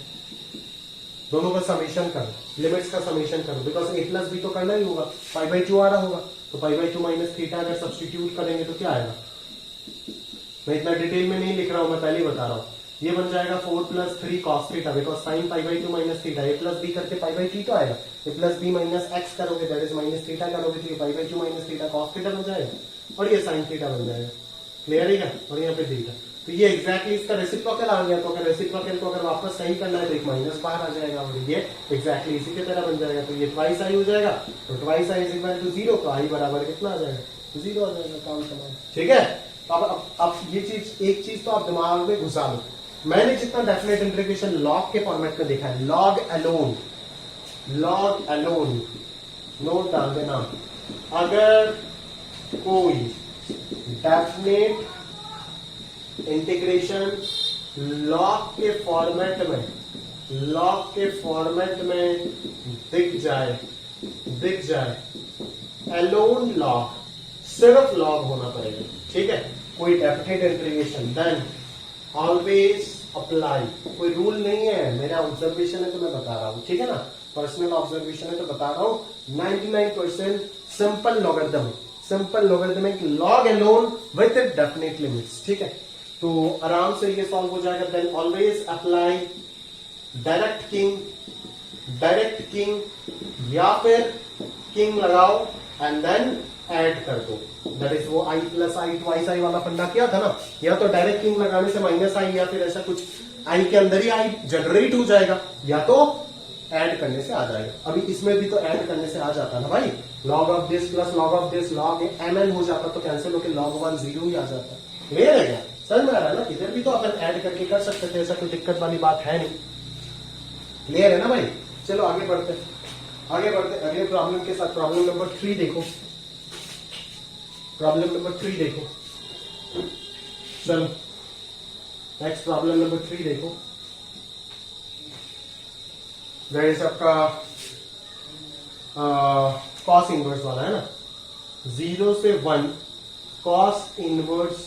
दोनों का समीशन करो, लिमिट्स का समीशन करो, बिकॉज ए प्लस बी तो करना ही होगा, पाई बाई 2 आ रहा होगा, तो पाई बाई 2 माइनस थीटा अगर सब्सटीट्यूट करेंगे तो क्या आएगा। मैं इतना डिटेल में नहीं लिख रहा हूं, मैं पहले ही बता रहा हूं। ये बन जाएगा 4 plus 3 cos theta, because sine pi by 2 minus theta, a plus b करके पाई बाई 3 तो आएगा, a plus B minus x करोगे दैट इज माइनस थीटा करोगे तो ये pi by 2 minus theta cos theta बन जाएगा, और ये साइन थीटा बन जाएगा। क्लियर है क्या। और यहाँ पे थीटा, तो ये एग्जैक्टली इसका रेसिप्रोकल आ गया, तो अगर रेसिप्रोकल को अगर वापस सही करना है तो एक माइनस बाहर आ जाएगा, और ये एग्जैक्टली इसी की तरह बन जाएगा। तो ये ट्वाइस आई हो जाएगा, तो twice I is equal to 0, तो आई बराबर कितना आ जाएगा, 0 आ जाएगा। काम समाप्त। ठीक है, अब ये चीज, एक चीज तो आप दिमाग में घुसा लो। मैंने जितना डेफिनेट इंटीग्रेशन लॉग के फॉर्मेट में देखा है, लॉग अलोन नोट डाल देना। अगर कोई डेफिनेट इंटीग्रेशन लॉग के फॉर्मेट में दिख जाए अलोन लॉग, सिर्फ लॉग होना पड़ेगा। ठीक है, कोई definite integration, then always apply. कोई रूल नहीं है, मेरा ऑब्जर्वेशन है तो मैं बता रहा हूं। ठीक है ना, पर्सनल ऑब्जर्वेशन है तो बता रहा हूं। 99% simple logarithmic log alone with definite limits. ठीक है, तो आराम से ये सॉल्व हो जाएगा। Then always apply direct king या फिर किंग लगाओ एंड देन ऐड कर दो, दैट इज वो आई प्लस आई ट्वाइस आई वाला फंडा किया था ना। या तो डायरेक्ट किंग लगाने से माइनस आई, या फिर ऐसा कुछ आई के अंदर ही आई जनरेट हो जाएगा, या तो ऐड करने से आ जाएगा। अभी इसमें भी तो ऐड करने से आ जाता ना भाई, log of this plus log of this, log mn हो जाता तो कैंसिल होकर log 1 0 ही आ जाता। क्लियर है क्या, समझ में आ रहा है ना। इधर भी तो अपन ऐड करके कर सकते थे, ऐसा कोई दिक्कत वाली बात है नहीं। क्लियर है ना भाई। चलो आगे बढ़ते अगले प्रॉब्लम के साथ। प्रॉब्लम नंबर 3 देखो, चलो नेक्स्ट प्रॉब्लम नंबर 3 देखो। दैट इज आपका कॉस इनवर्स वाला है ना, 0 से 1 cos inverse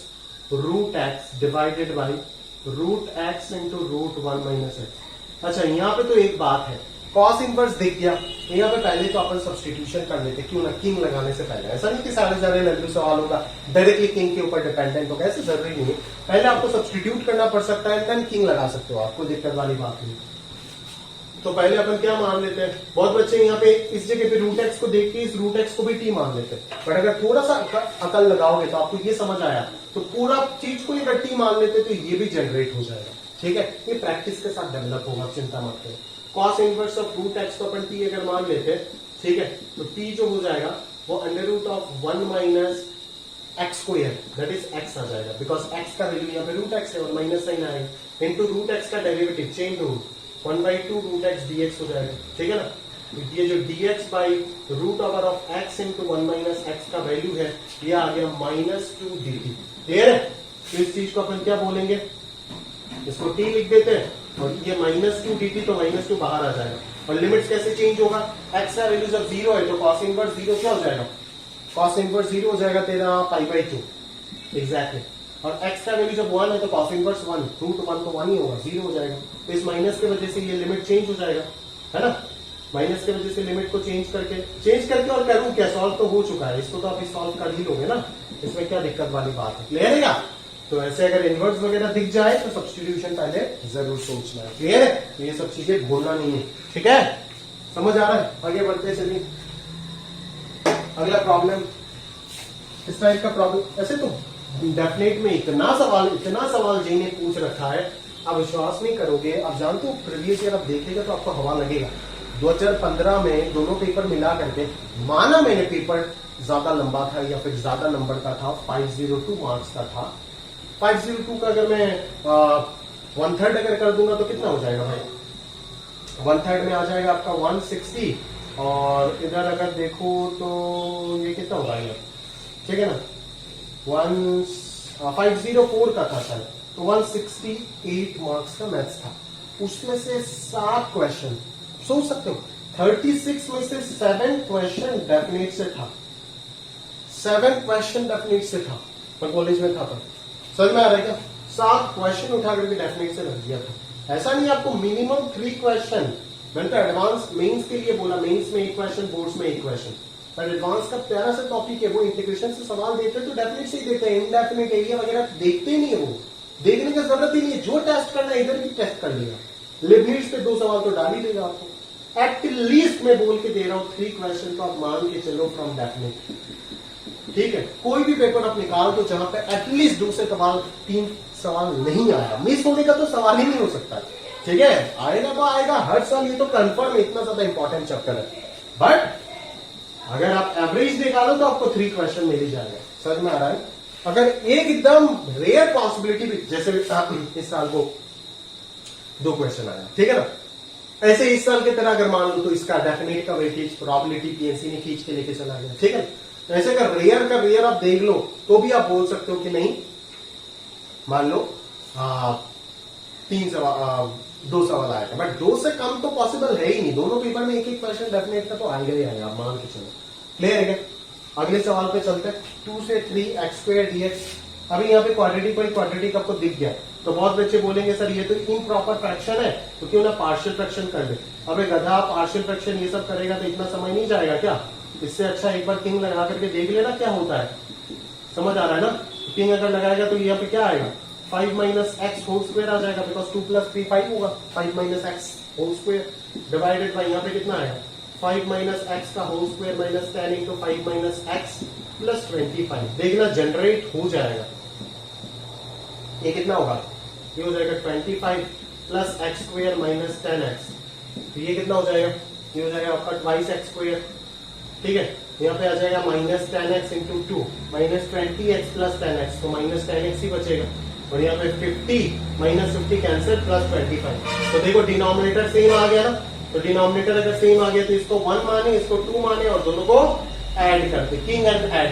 root x divided by root x into root 1 minus x. अच्छा, यहाँ पे तो एक बात है, कॉस इनवर्स देख गया, यहाँ पे पहले तो अपन सब्सटीट्यूशन कर लेते, क्यों ना, किंग लगाने से पहले। ऐसा नहीं कि सारे लल्लू सवाल होगा डायरेक्टली किंग के ऊपर डिपेंडेंट होगा, ऐसे जरूरी नहीं है। पहले आपको सब्सटीट्यूट करना पड़ सकता है, देन किंग लगा सकते हो, आपको दिक्कत वाली बात नहीं। तो पहले अपन क्या मान लेते हैं, बहुत बच्चे यहाँ पे इस जगह पे रूट एक्स को देख के इस रूट एक्स को भी टी मान लेते हैं, बट अगर थोड़ा सा अकल लगाओगे तो आपको ये समझ आया, तो पूरा चीज को अगर टी मान लेते तो ये भी जनरेट हो जाएगा। ठीक है, ये प्रैक्टिस के साथ डेवलप होगा, चिंता मत करो। Cos inverse of root x को अपन टी अगर मान लेते हैं, ठीक है, तो टी जो हो जाएगा वो under root of 1 minus x square, that is x आ जाएगा, बिकॉज एक्स का वैल्यू यहाँ पे रूट एक्स है और माइनस साइन आएगा, इंटू रूट एक्स का derivative change root 1/2 root x dx हो जाएगा। ठीक है ना, ये जो dx by root over of x into 1 minus x का वैल्यू है, ये आ गया -2 dt। क्लियर है, तो इस चीज को अपन क्या बोलेंगे, इसको t लिख देते हैं, और ये -2 dt, तो -2 बाहर आ जाएगा। और लिमिट्स कैसे चेंज होगा, x का वैल्यू जब 0 है तो cos इनवर्स 0 क्या हो जाएगा, cos इनवर्स 0 हो जाएगा तेरा π/2 एग्जैक्टली। और x का वैल्यू जब 1 है तो cos इनवर्स 1, रूट 1 तो 1 ही होगा, 0 हो जाएगा। तो इस माइनस की वजह से ये लिमिट चेंज हो जाएगा, है ना। माइनस की वजह से लिमिट को चेंज करके और करूं क्या, सॉल्व तो हो चुका है, इसको तो आप सॉल्व कर ही लोगे ना, इसमें क्या दिक्कत वाली बात है। क्लियर है क्या। तो ऐसे अगर इनवर्स वगैरह दिख जाए तो सब्स्टिट्यूशन पहले जरूर सोचना है। क्लियर है, तो ये सब चीजें भूलना नहीं है। ठीक है, समझ आ रहा है। आगे बढ़ते चलिए, अगला प्रॉब्लम, इस टाइप का प्रॉब्लम। ऐसे तो डेफिनेट में इतना सवाल जी ने पूछ रखा है, आप विश्वास नहीं करोगे। आप जानते हो प्रीवियस ईयर आप देखेगा तो आपको हवा लगेगा। 2015 में दोनों पेपर मिला करके, माना मैंने पेपर ज्यादा लंबा था या फिर ज्यादा नंबर का था, 502 मार्क्स का था। 502 का अगर मैं 1/3 अगर कर दूंगा तो कितना हो जाएगा भाई, 1/3 में आ जाएगा आपका 160, और इधर अगर देखो तो ये कितना हो जाएगा, ठीक है ना, 504 का था शायद, तो 168 मार्क्स का मैथ्स था। उसमें से 7 क्वेश्चन, सोच सकते हो 36 में से 7 क्वेश्चन डेफिनेट से था, 7 क्वेश्चन डेफिनेट से था। मैं कॉलेज में था तब, समझ में आ रहा है क्या? 7 क्वेश्चन उठा करके डेफिनेट से रख दिया था। ऐसा नहीं आपको मिनिमम 3 क्वेश्चन, मैंने तो एडवांस मेंस के लिए बोला, मेंस में 1 क्वेश्चन, बोर्ड्स में 1 क्वेश्चन, पर एडवांस का प्यारा सा टॉपिक है, वो इंटीग्रेशन से सवाल देते तो डेफिनेट से ही देते हैं, इनडेफिनेट एरिया वगैरह देखते ही नहीं है, वो देखने की जरूरत ही नहीं है। जो टेस्ट करना है इधर भी टेस्ट कर लेगा, लिबनिट्स पे 2 सवाल तो डाल ही देगा आपको। एटलीस्ट मैं बोल के दे रहा हूं 3 क्वेश्चन तो आप मान के चलो फ्रॉम डेफिनेट, ठीक है? कोई भी पेपर आप निकाल तो जहां पे एटलीस्ट 2 से 3 सवाल नहीं आया, मिस होने का तो सवाल ही नहीं हो सकता, ठीक है? आएगा तो आएगा हर साल, ये तो कंफर्म है, इतना ज्यादा इंपॉर्टेंट चैप्टर है। बट अगर आप एवरेज निकालो तो आपको 3 क्वेश्चन मिल ही जाएगा, समझ में आ रहा है? अगर एकदम रेयर पॉसिबिलिटी भी, जैसे इस साल को 2 क्वेश्चन आया, ठीक है ना, ऐसे इस साल की तरह अगर मान लो तो इसका डेफिनेट का वेटेज प्रोबेबिलिटी पीएनसी ने खींच के लेके चला गया, ठीक है? तो ऐसे अगर रेयर का रेयर आप देख लो तो भी आप बोल सकते हो कि नहीं, मान लो 2 सवाल आएगा, बट 2 से कम तो पॉसिबल है ही नहीं। दोनों पेपर में 1-1 क्वेश्चन डेफिनेट का तो आएगा ही आएगा, आप मान के चलो। क्लियर है क्या? अगले सवाल पे चलते हैं। 2 से 3 x² dx। अभी यहाँ पे क्वाड्रेटिक आपको दिख गया तो बहुत बच्चे बोलेंगे सर ये तो इम्प्रॉपर फ्रैक्शन है, तो क्यों ना पार्शियल फ्रैक्शन कर दे। अबे गधा, पार्शियल फ्रैक्शन ये सब करेगा तो इतना समय नहीं जाएगा क्या? इससे अच्छा एक बार किंग लगा करके देख लेना क्या होता है, समझ आ रहा है ना? किंग अगर लगाएगा तो यहाँ पे क्या आएगा, 5 - x होल स्क्वायर आ जाएगा, बिकॉज 2 + 3 5 होगा, 5 - x whole square divided by यहाँ पे कितना आएगा, 5 - x का whole square minus 10 into 5 - x plus 25। देखना जनरेट हो जाएगा, ये कितना होगा, ये हो जाएगा 25 प्लस x² माइनस 10x, तो ये कितना हो जाएगा, ये हो जाएगा आपका 2x², ठीक है? यहाँ पे आ जाएगा -10x into 2 -20x plus 10x, तो -10x ही बचेगा, और यहाँ पे 50 -50 कैंसिल प्लस 25। तो देखो डिनोमिनेटर सेम आ गया ना, तो डिनोमिनेटर अगर सेम आ गया तो इसको 1 माने, इसको 2 माने, और दोनों को ऐड करते, king and add,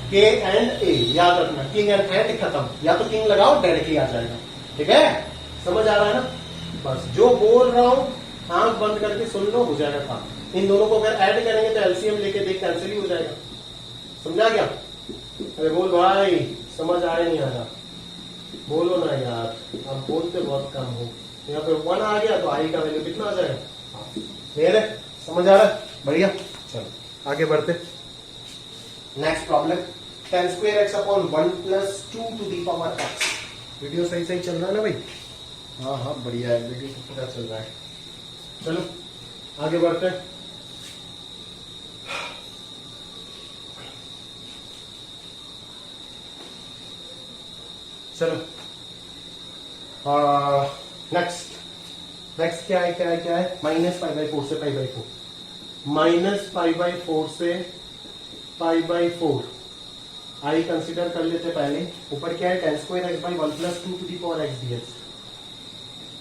K and A, याद रखना, किंग एंड ऐड खत्म, या तो किंग लगाओ डायरेक्टली आ जाएगा, ठीक है? समझ आ रहा है ना? बस जो बोल रहा हूं आंख बंद करके सुन लो, हो जाएगा काम। इन दोनों को अगर ऐड करेंगे तो एलसीएम लेके देख कैंसिल ही हो जाएगा, समझा क्या? अरे बोल भाई, समझ आया नहीं आ रहा, बोलो ना यार, आप बोलते बहुत कम हो। यहाँ पे 1 आ गया तो आई का वैल्यू कितना आ जाएगा, क्लियर है? समझ आ रहा है? बढ़िया, चलो आगे बढ़ते। Next problem, tan² x upon 1 + 2 to the power x। Video सही सही चल रहा है ना भाई? हाँ हाँ बढ़िया है, वीडियो तो पूरा चल रहा है। चलो आगे बढ़ते हैं। चलो नेक्स्ट क्या है -π/4 से π/4, -π/4 से π/4 आई कंसिडर कर लेते पहले। ऊपर क्या है, tan² x by 1 + 2 to the power x dx,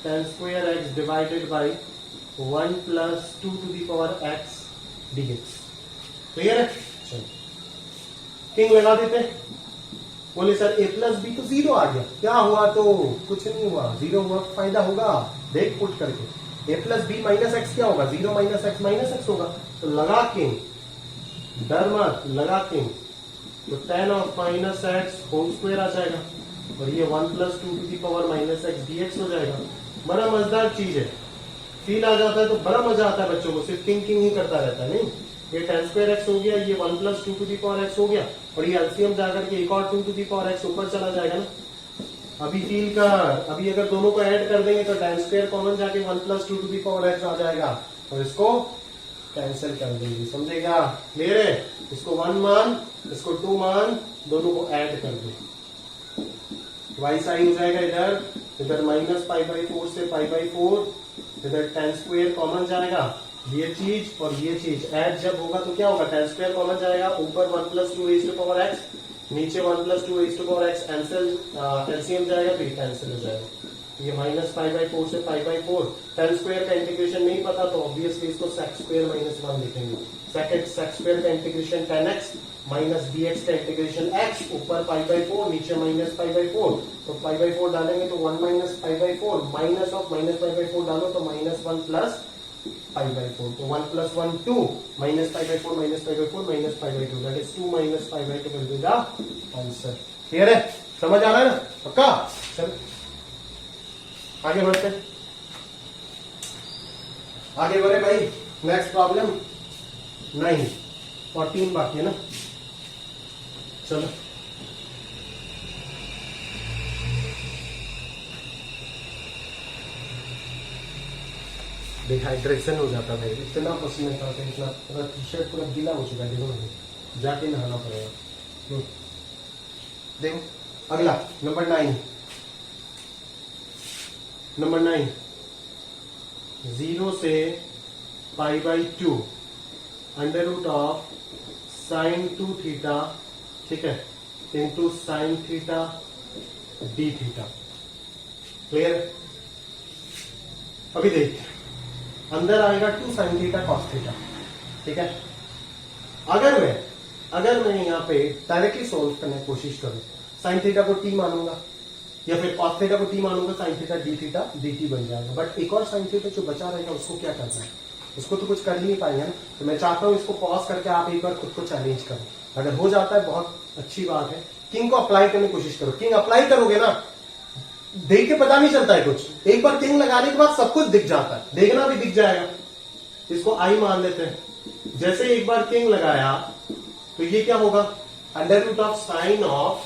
tan² x divided by 1 + 2 to the power x dx। Clear है? चलो किंग लगा देते। बोले सर a + b तो 0 आ गया, क्या हुआ? तो कुछ नहीं हुआ, 0 हुआ फायदा होगा, देख पुट करके। a + b - x क्या होगा, 0 - x - x होगा, तो लगा किंग, डर मत, लगा किंग, तो tan of -x whole square आ जाएगा, और ये 1 + 2 to the power -x dx हो जाएगा। बड़ा मजेदार चीज है, फील आ जाता है तो बड़ा मजा आता है बच्चों को, सिर्फ थिंकिंग ही करता रहता है। नहीं, ये tan² x हो गया, ये 1 + 2 टू दी पावर x हो गया, और ये एलसीएम जाकर के एक और 2 टू दी पावर x ऊपर चला जाएगा ना। अभी फील कर, अभी अगर दोनों को ऐड कर देंगे तो tan² कॉमन जाके 1 + 2 टू दी पावर x आ जाएगा, और इसको कैंसिल कर देंगे, समझेगा? क्लियर है? इसको 1 मान, इसको 2 मान, दोनों को ऐड कर दे, y साइन हो जाएगा इधर -π/4 से π/4, इधर tan² कॉमन जाएगा, ये चीज और ये चीज ऐड जब होगा तो क्या होगा, tan² कॉमन जाएगा, ऊपर 1 + 2 raised to power x, नीचे 1 + 2 raised to power x, LCM जाएगा तो ये कैंसिल हो जाएगा। ये -π/4 से π/4, tan² का इंटीग्रेशन नहीं पता तो ऑब्वियसली इसको sec² - 1 लिखेंगे। sec² का integration tan x minus dx का इंटीग्रेशन x, ऊपर π/4 नीचे -π/4, तो π/4 डालेंगे तो 1 - π/4, माइनस ऑफ -π/4 डालो तो -1 + पाई बाई 4, तो 1 plus 1 2 minus pi by 4 minus pi by 4 minus pi by 2, that is 2 minus pi by 2 will be the answer. Clear है, समझ आ रहा है ना, पक्का? चल आगे बढ़ते, आगे बढ़े भाई। नेक्स्ट प्रॉब्लम 9 और 3 बाकी है ना, चलो। डिहाइड्रेशन हो जाता है, इतना पसीना आता है, इतना पूरा टी शर्ट पूरा गीला हो चुका है, देखो जाके नहाना पड़ेगा। देखो अगला नंबर 9, नंबर 9 0 से pi by 2 under root of sine 2 theta, ठीक है, into sine theta d theta. Clear? अभी देख, अंदर आएगा 2 साइन थीटा कॉस थीटा, ठीक है। अगर मैं यहां पे डायरेक्टली सोल्व करने की कोशिश करूं, साइन थीटा को टी मानूंगा या फिर कॉस थीटा को टी मानूंगा, साइन थीटा डी टी बन जाएगा। बट एक और साइन थीटा जो बचा रहेगा उसको क्या करना है, उसको तो कुछ कर ही नहीं पाएंगे ना। तो मैं चाहता हूं इसको पॉज करके आप एक बार खुद को चैलेंज करो, अगर हो जाता है बहुत अच्छी बात है। किंग को अप्लाई करने की कोशिश करो, किंग अप्लाई करोगे ना, देख के पता नहीं चलता है कुछ, एक बार किंग लगाने के बाद सब कुछ दिख जाता है, देखना भी दिख जाएगा। इसको आई मान लेते हैं, जैसे एक बार किंग लगाया तो ये क्या होगा, under root of sine of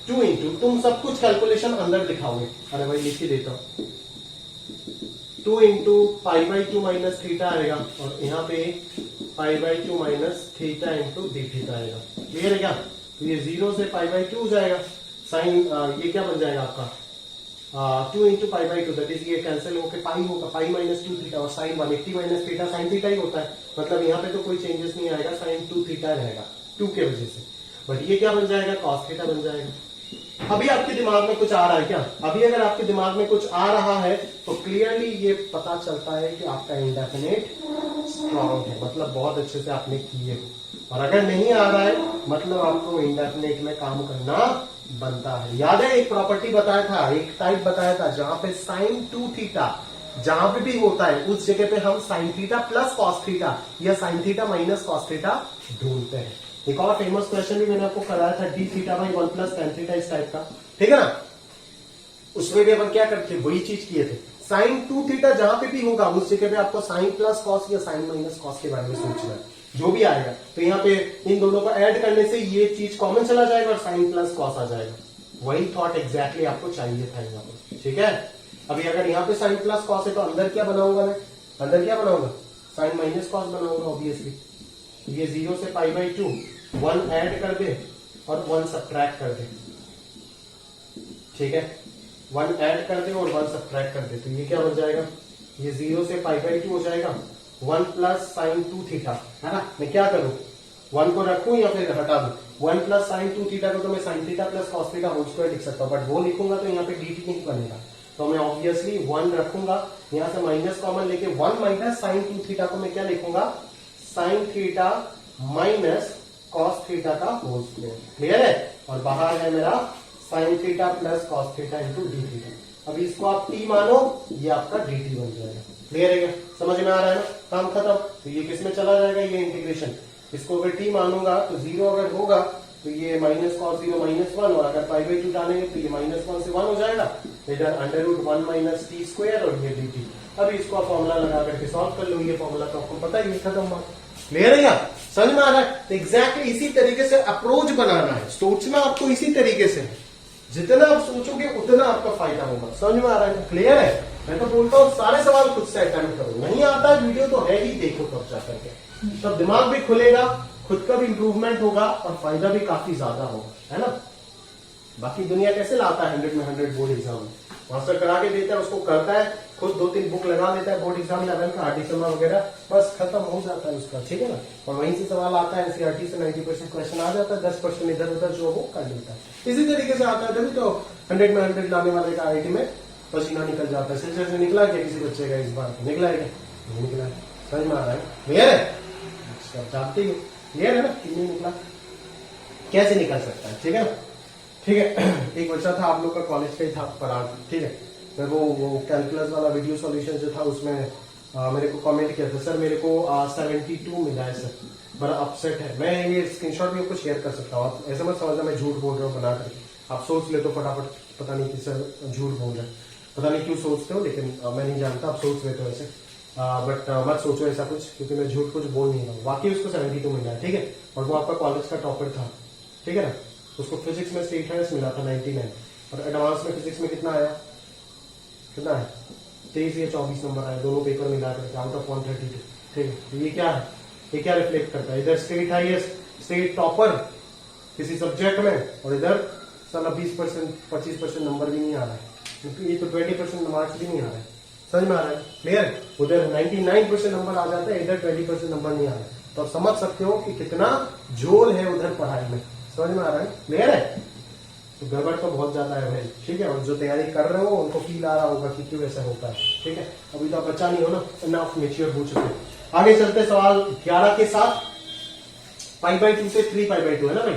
2 into, तुम सब कुछ कैलकुलेशन अंदर दिखाओगे, अरे भाई लिख के देता हूं, 2 into pi by 2 minus theta आएगा, और यहाँ पे पाई by 2 minus theta into d theta आएगा। क्लियर है क्या? तो ये 0 से पाई बाई 2 हो जाएगा, साइन ये क्या बन जाएगा आपका 2 into pi by 2, that is ये कैंसिल होकर पाई होगा, पाई माइनस 2 थीटा, और sine 180 minus theta sine theta ही होता है, मतलब यहाँ पे तो कोई चेंजेस नहीं आएगा, साइन 2 थीटा रहेगा 2 के वजह से। बट ये क्या बन जाएगा, कॉस थीटा बन जाएगा। अभी आपके दिमाग में कुछ आ रहा है क्या? अभी अगर आपके दिमाग में कुछ आ रहा है तो क्लियरली ये पता चलता है कि आपका इंडेफिनेट स्ट्रॉन्ग है, मतलब बहुत अच्छे से आपने किए हो। और अगर नहीं आ रहा है मतलब आपको इंडेफिनेट में काम करना बनता है। याद है एक प्रॉपर्टी बताया था, एक टाइप बताया था, जहां पे साइन 2 थीटा जहां पे भी होता है उस जगह पे हम sine theta plus cos theta या sine theta minus cos theta ढूंढते हैं। एक और फेमस क्वेश्चन भी मैंने आपको कराया था, D theta by 1 plus tan theta, इस टाइप का, ठीक है ना। उसमें भी अपन क्या करते, वही चीज किए थे, साइन 2 थीटा जहां पे भी होगा उस जगह पे आपको साइन प्लस कॉस या साइन माइनस कॉस के बारे में सोचना है, जो भी आएगा। तो यहाँ पे इन दोनों को ऐड करने से ये चीज कॉमन चला जाएगा और साइन प्लस कॉस आ जाएगा। वही थॉट एग्जैक्टली आपको चाहिए था यहाँ पर, ठीक है। अभी अगर यहाँ पे साइन प्लस कॉस है तो अंदर क्या बनाऊंगा मैं, अंदर क्या बनाऊंगा, साइन माइनस कॉस बनाऊंगा ऑब्वियसली। ये 0 से पाई बाई 2 1 ऐड कर दे और 1 सब्ट्रैक्ट कर दे, ठीक है, 1 ऐड कर दे और 1 सब्ट्रैक्ट कर दे, तो ये क्या बन जाएगा, ये 0 से पाई बाई 2 हो जाएगा 1 प्लस साइन 2 थीटा, है ना। मैं क्या करूं, 1 को रखूं या फिर हटा दूं, 1 प्लस साइन 2 थीटा को तो मैं sine theta plus cos theta whole square लिख सकता हूं, बट वो लिखूंगा तो यहाँ पे dt नहीं बनेगा, तो मैं ऑब्वियसली 1 रखूंगा, यहां से माइनस कॉमन लेके 1 माइनस साइन 2 थीटा को मैं क्या लिखूंगा, sign theta minus cos theta का होल स्क्वायर। क्लियर है? और बाहर है मेरा sign theta plus cos theta into d theta. अभी इसको आप टी मानो, ये आपका डी टी बन जाएगा। क्लियर है क्या? समझ में आ रहा है ना? काम खत्म। तो ये किस में चला जाएगा, ये इंटीग्रेशन। इसको अगर टी मानूंगा तो 0 अगर होगा तो ये माइनस कॉस 0 माइनस 1, और अगर पाई बाई 2 डालेंगे तो ये माइनस 1 से 1 हो जाएगा, इधर under root 1 minus t square और ये डी टी। अभी इसको आप फॉर्मुला लगा करके सॉल्व कर लो, ये फॉर्मुला तो आपको पता ही, खत्म बात। क्लियर है क्या? समझ में आ रहा है? तो एग्जैक्टली इसी तरीके से अप्रोच बनाना है, सोचना आपको इसी तरीके से, जितना आप सोचोगे उतना आपका फायदा होगा। समझ में आ रहा है? क्लियर है? मैं तो बोलता हूँ सारे सवाल खुद से अटेम्प्ट करो, नहीं आता है वीडियो तो है ही, देखो तब जाकर के, तब दिमाग भी खुलेगा, खुद का भी इंप्रूवमेंट होगा और फायदा भी काफी ज्यादा होगा, है ना। बाकी दुनिया कैसे लाता है 100 में 100 बोर्ड एग्जाम, मास्टर करा के देता है, उसको करता है, खुद 2-3 बुक लगा लेता है बोर्ड एग्जाम 11 का, आरटी शर्मा वगैरह, बस खत्म हो जाता है उसका, ठीक है ना। और वहीं से सवाल आता है, एनसीईआरटी से 90% क्वेश्चन आ जाता है, 10% इधर उधर जो वो कर लेता है। इसी तरीके से आता है, तभी तो 100 में 100 लाने वाले का आईआईटी में पसीना निकल जाता है। सिलसिले से निकला क्या किसी बच्चे का इस बार, निकला है क्या? नहीं निकला है। समझ में आ रहा है? क्लियर है? अच्छा, जानते ही क्लियर है ना, क्यों नहीं निकला, कैसे निकल सकता है, ठीक है ना। ठीक है, एक बच्चा था आप लोग का कॉलेज का ही था पराग, ठीक है, मैं वो कैलकुलस वाला वीडियो सॉल्यूशन जो था उसमें मेरे को कमेंट किया था, सर मेरे को 72 मिला है सर, बड़ा अपसेट है। मैं ये स्क्रीनशॉट भी आपको शेयर कर सकता हूँ, आप ऐसे मत समझना मैं झूठ बोल रहा हूँ बना करके, आप सोच ले तो फटाफट, पता नहीं कि सर झूठ बोल रहे हैं, पता नहीं क्यों सोचते हो, लेकिन मैं नहीं जानता, आप सोच लेते हो ऐसे, बट मत सोचो ऐसा कुछ, क्योंकि मैं झूठ कुछ बोल नहीं रहा हूँ। बाकी उसको 72 मिला है, ठीक है, और वो आपका कॉलेज का टॉपर था, ठीक है ना। उसको फिजिक्स में स्टेट हाईएस्ट मिला था 99, और एडवांस में फिजिक्स में कितना आया, कितना है 23 या 24 नंबर आया, दोनों पेपर मिला करके आउट ऑफ 132, ठीक है। तो ये क्या है, ये क्या रिफ्लेक्ट करता है, इधर स्टेट हाईएस्ट, स्टेट टॉपर किसी सब्जेक्ट में, और इधर साला 20% 25% नंबर भी नहीं आ रहा है, क्योंकि ये तो 20% मार्क्स भी नहीं आ रहा है, समझ में आ रहा है, क्लियर। उधर 99% नंबर आ जाता है, इधर 20% नंबर नहीं आ रहा है, तो आप समझ सकते हो कि कितना जोर है उधर पढ़ाई में, समझ में आ रहा है, क्लियर है। तो गड़बड़ तो बहुत ज्यादा है भाई, ठीक है, और जो तैयारी कर रहे हो उनको फील आ रहा होगा कि क्यों ऐसा होता है, ठीक है। अभी तो आप बच्चा नहीं हो ना, इनफ मेच्योर हो चुके। आगे चलते सवाल 11 के साथ, π/2 से 3π/2 है ना भाई,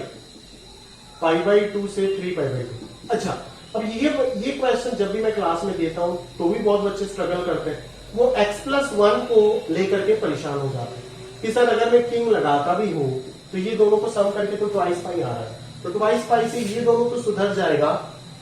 π/2 से 3π/2। अच्छा, अब ये क्वेश्चन जब भी मैं क्लास में देता हूं तो भी बहुत बच्चे स्ट्रगल करते हैं, वो x+1 को लेकर के परेशान हो जाते हैं कि सर अगर मैं किंग लगाता भी हूं तो ये दोनों को सम करके तो ट्वाइस पाई आ रहा है, तो ट्वाइस पाई से ये दोनों तो सुधर जाएगा,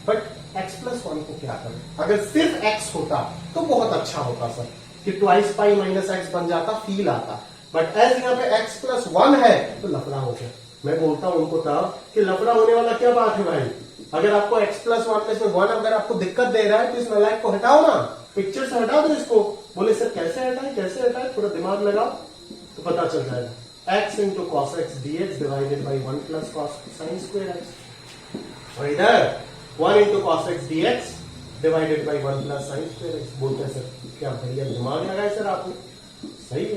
बट x+1 को क्या करें। अगर सिर्फ x होता तो बहुत अच्छा होता सर, कि ट्वाइस पाई माइनस एक्स बन जाता, फील आता, बट एज यहाँ पे x+1 है तो लफड़ा हो गया। मैं बोलता हूं उनको तब कि लफड़ा होने वाला क्या बात है भाई, अगर आपको x+1 में से 1 अगर आपको दिक्कत दे रहा है तो इस नलायक को हटाओ ना, पिक्चर से हटा दो इसको। बोले सर कैसे हटाए, कैसे हटाए, थोड़ा दिमाग लगाओ तो पता चल जाएगा। x into cos x dx divided by 1 plus cos sine square x, और इधर 1 into cos x dx divided by 1 plus sine square x. बोलते हैं सर क्या भैया दिमाग लगाए सर आपने, सही है,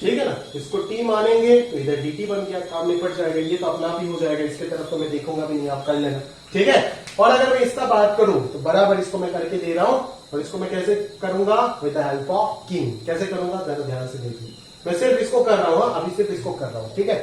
ठीक है ना। इसको t मानेंगे तो इधर dt बन गया, काम निपट जाएगा, ये तो अपना आप ही हो जाएगा, इसके तरफ तो मैं देखूंगा भी नहीं, आप कर लेना, ठीक है। और अगर मैं इसका बात करूं तो बराबर इसको मैं करके दे रहा हूं, और इसको मैं कैसे करूंगा, with the help of king. कैसे करूंगा जरा ध्यान से देखिए, मैं सिर्फ इसको कर रहा हूं, अभी सिर्फ इसको कर रहा हूं, ठीक है।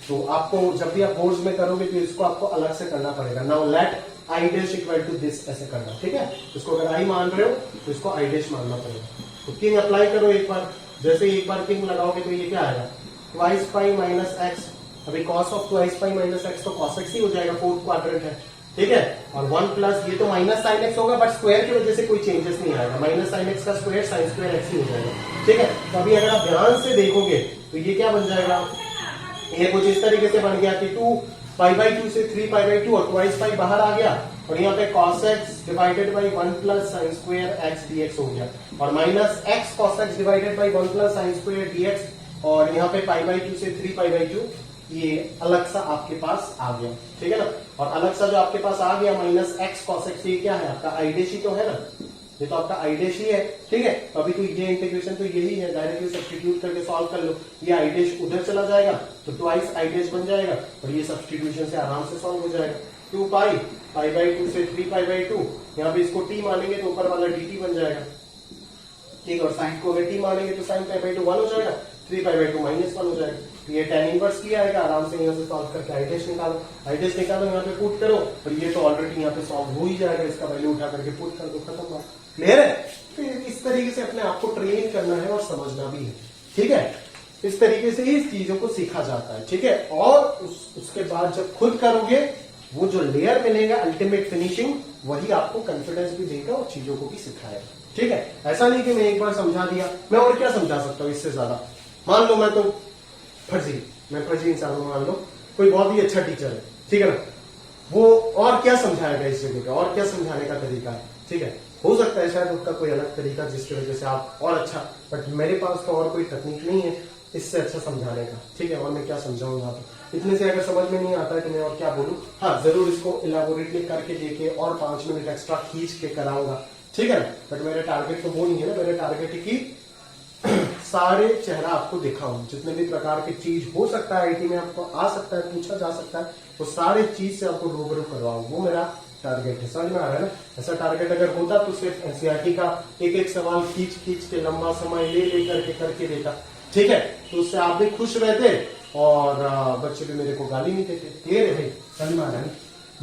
तो आपको जब भी आप बोर्ड्स में करोगे तो इसको आपको अलग से करना पड़ेगा। Now let I dash equal to this, ऐसे करना, ठीक है। इसको अगर आई मान रहे हो तो इसको आई डैश मानना पड़ेगा। तो किंग अप्लाई करो एक बार, जैसे एक बार किंग लगाओगे तो ये क्या आएगा, ट्वाइस पाई माइनस एक्स, अभी cos of twice pi minus x तो कॉस एक्स ही हो जाएगा, फोर्थ क्वाड्रेंट है, ठीक है। और 1 प्लस ये तो माइनस साइन एक्स होगा, बट स्क्वायर की वजह से कोई चेंजेस नहीं आएगा, माइनस साइन एक्स का स्क्वायर साइन स्क्वायर एक्स ही हो जाएगा, ठीक है। तो अभी अगर आप ध्यान से देखोगे तो ये क्या बन जाएगा, ये कुछ इस तरीके से बन गया कि 2π/2 से 3π/2 और ट्वाइस पाई बाहर आ गया, और यहाँ पे cos x divided by 1 plus sine square x dx हो गया, और minus x cos x divided by 1 plus sine square dx, और यहाँ पे π/2 से 3π/2 ये अलग सा आपके पास आ गया, ठीक है ना। और अलग सा जो आपके पास आ गया माइनस x cos x, ये क्या है आपका आई डैश ही तो है ना, ये तो आपका आई डैश ही है, ठीक है। तो अभी तो ये इंटीग्रेशन तो यही है, डायरेक्टली सब्स्टिट्यूट करके सॉल्व कर लो, ये आई डैश उधर चला जाएगा तो ट्वाइस आई डैश बन जाएगा, और ये सब्स्टिट्यूशन से आराम से सॉल्व हो जाएगा। 2π π/2 से 3π/2, यहाँ पे इसको t मानेंगे तो ऊपर वाला dt बन जाएगा, ठीक, और साइन को अगर t मानेंगे तो साइन π/2 1 हो जाएगा, 3π/2 माइनस 1 हो जाएगा। तो ये tan इनवर्स किया आएगा, आराम से यहाँ से सॉल्व करके आई डैश निकालो, आई डैश निकालो, यहाँ पे पुट करो, और ये तो ऑलरेडी यहाँ पे सॉल्व हो ही जाएगा, इसका वैल्यू उठा करके पुट कर दो, खत्म बात, क्लियर है। तो इस तरीके से अपने आप को ट्रेन करना है और समझना भी है, ठीक है। इस तरीके से ही इस चीजों को सीखा जाता है, ठीक है। और उसके बाद जब खुद करोगे वो जो लेयर मिलेगा अल्टीमेट फिनिशिंग, वही आपको कॉन्फिडेंस भी देगा और चीजों को भी सिखाएगा, ठीक है। ऐसा नहीं कि मैं एक बार समझा दिया, मैं और क्या समझा सकता हूँ इससे ज्यादा। मान लो मैं फर्जी इंसान हूं, मान लो कोई बहुत ही अच्छा टीचर है, ठीक है ना, वो और क्या समझाएगा इस जगह का, और क्या समझाने का तरीका है, ठीक है। हो सकता है शायद उसका कोई अलग तरीका जिसकी वजह से आप और अच्छा, बट मेरे पास तो और कोई तकनीक नहीं है इससे अच्छा समझाने का, ठीक है। और मैं क्या समझाऊंगा आप, इतने से अगर समझ में नहीं आता है तो मैं और क्या बोलूं। हाँ, जरूर इसको इलाबोरेटली करके देके और 5 मिनट एक्स्ट्रा खींच के कराऊंगा, ठीक है। बट मेरा टारगेट तो वो नहीं है ना, मेरा टारगेट है कि सारे चेहरा आपको दिखाऊं, जितने भी प्रकार की चीज हो सकता है आईटी में आपको आ सकता है, पूछा जा सकता है, वो सारे चीज से आपको रूबरू करवाऊं, वो मेरा टारगेट है, समझ में आ रहा है ना। ऐसा टारगेट अगर होता तो सिर्फ एनसीईआरटी का एक एक सवाल खींच के लंबा समय ले करके देता, ठीक है। तो उससे आप भी खुश रहते और बच्चे भी मेरे को गाली नहीं देते, क्लियर है भाई, समझ में आ रहा है।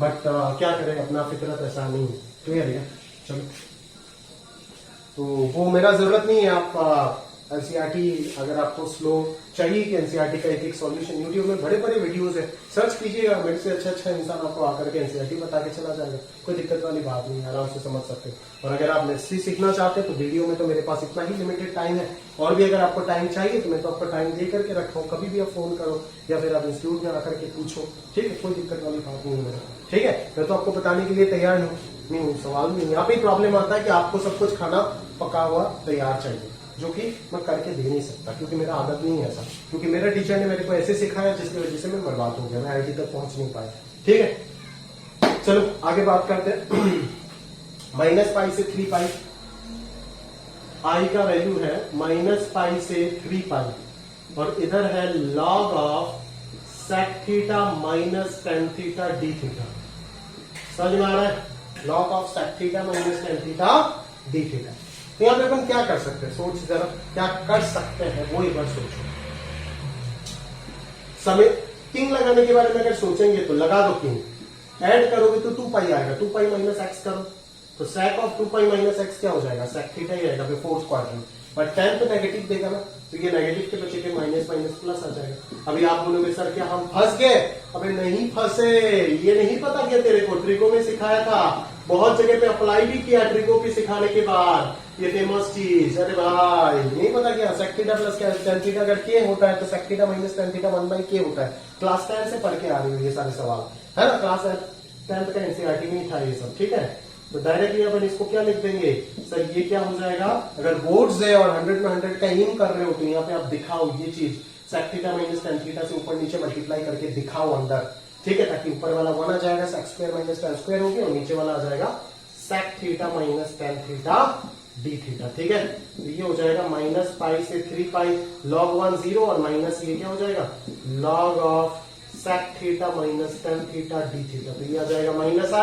बट क्या करें, अपना फितरत ऐसा नहीं है, क्लियर है। चलो तो वो मेरा जरूरत नहीं है। आप एनसीईआरटी अगर आपको स्लो चाहिए कि एनसीईआरटी का एक एक सॉल्यूशन, यूट्यूब में बड़े बड़े वीडियोस है, सर्च कीजिएगा, मेरे से अच्छा इंसान आपको आकर के एनसीईआरटी बता के चला जाएगा। कोई दिक्कत वाली बात नहीं है, आराम से समझ सकते हैं। और अगर आप नेक्स्ट सीखना चाहते हैं तो वीडियो में तो मेरे पास इतना ही लिमिटेड टाइम है, और भी अगर आपको टाइम चाहिए तो मैं तो आपको टाइम दे करके रखा हूँ, कभी भी आप फोन करो या फिर आप इंस्टीट्यूट में आकर के पूछो, ठीक है, कोई दिक्कत वाली बात नहीं है मेरे, ठीक है। मैं तो आपको बताने के लिए तैयार नहीं हूँ, सवाल नहीं। यहाँ पे प्रॉब्लम आता है कि आपको सब कुछ खाना पका हुआ तैयार चाहिए, जो कि मैं करके दे नहीं सकता, क्योंकि मेरा आदत नहीं है ऐसा, क्योंकि मेरा टीचर ने मेरे को ऐसे सिखाया जिसकी वजह से मैं बर्बाद हो गया, मैं आईटी तक पहुंच नहीं पाया, ठीक है। चलो आगे बात करते हैं। -π से 3π, आई का वैल्यू है -π से 3π, और इधर है log of sec theta minus tan theta d theta. समझ में आ रहा है? log of sec theta minus tan theta d theta. तो यहां पे अपन क्या कर सकते हैं, सोच जरा क्या कर सकते हैं, वो एक बार सोचो। समय किंग लगाने के बारे में अगर सोचेंगे तो लगा दो किंग, ऐड करोगे तो 2π आएगा, 2π माइनस एक्स करो तो sec ऑफ 2π माइनस एक्स क्या हो जाएगा, sec थीटा ही आएगा, फिर फोर्थ क्वाड्रेंट। बट tan तो नेगेटिव देगा ना, तो ये नेगेटिव के बचे के माइनस माइनस प्लस आ जाएगा। अभी आप बोलोगे सर क्या हम फंस गए? अबे नहीं फंसे, ये नहीं पता क्या तेरे को, ट्रिको में सिखाया था, बहुत जगह पे अप्लाई भी किया ट्रिको की सिखाने के बाद, ये फेमस चीज। अरे भाई नहीं पता क्या sec थीटा प्लस क्या tan थीटा अगर के होता है तो sec theta minus tan theta 1/k होता है। क्लास 10 से पढ़ के आ रही हो ये सारे सवाल, है ना, क्लास 10 का एनसीईआरटी में था ये सब, ठीक है। तो डायरेक्टली अपन इसको क्या लिख देंगे, सर ये क्या हो जाएगा, अगर बोर्ड्स है और 100 में 100 का एम कर रहे हो तो यहाँ पे आप दिखाओ ये चीज sec theta minus tan theta से ऊपर नीचे मल्टीप्लाई करके दिखाओ अंदर, ठीक है, ताकि ऊपर वाला 1 आ जाएगा sec square minus tan square होगी, और नीचे वाला आ जाएगा sec theta minus tan theta d theta, ठीक है। तो ये हो जाएगा -π से 3π, log 1 0, और माइनस ये क्या हो जाएगा, log of sec theta minus tan theta d theta. तो ये आ जाएगा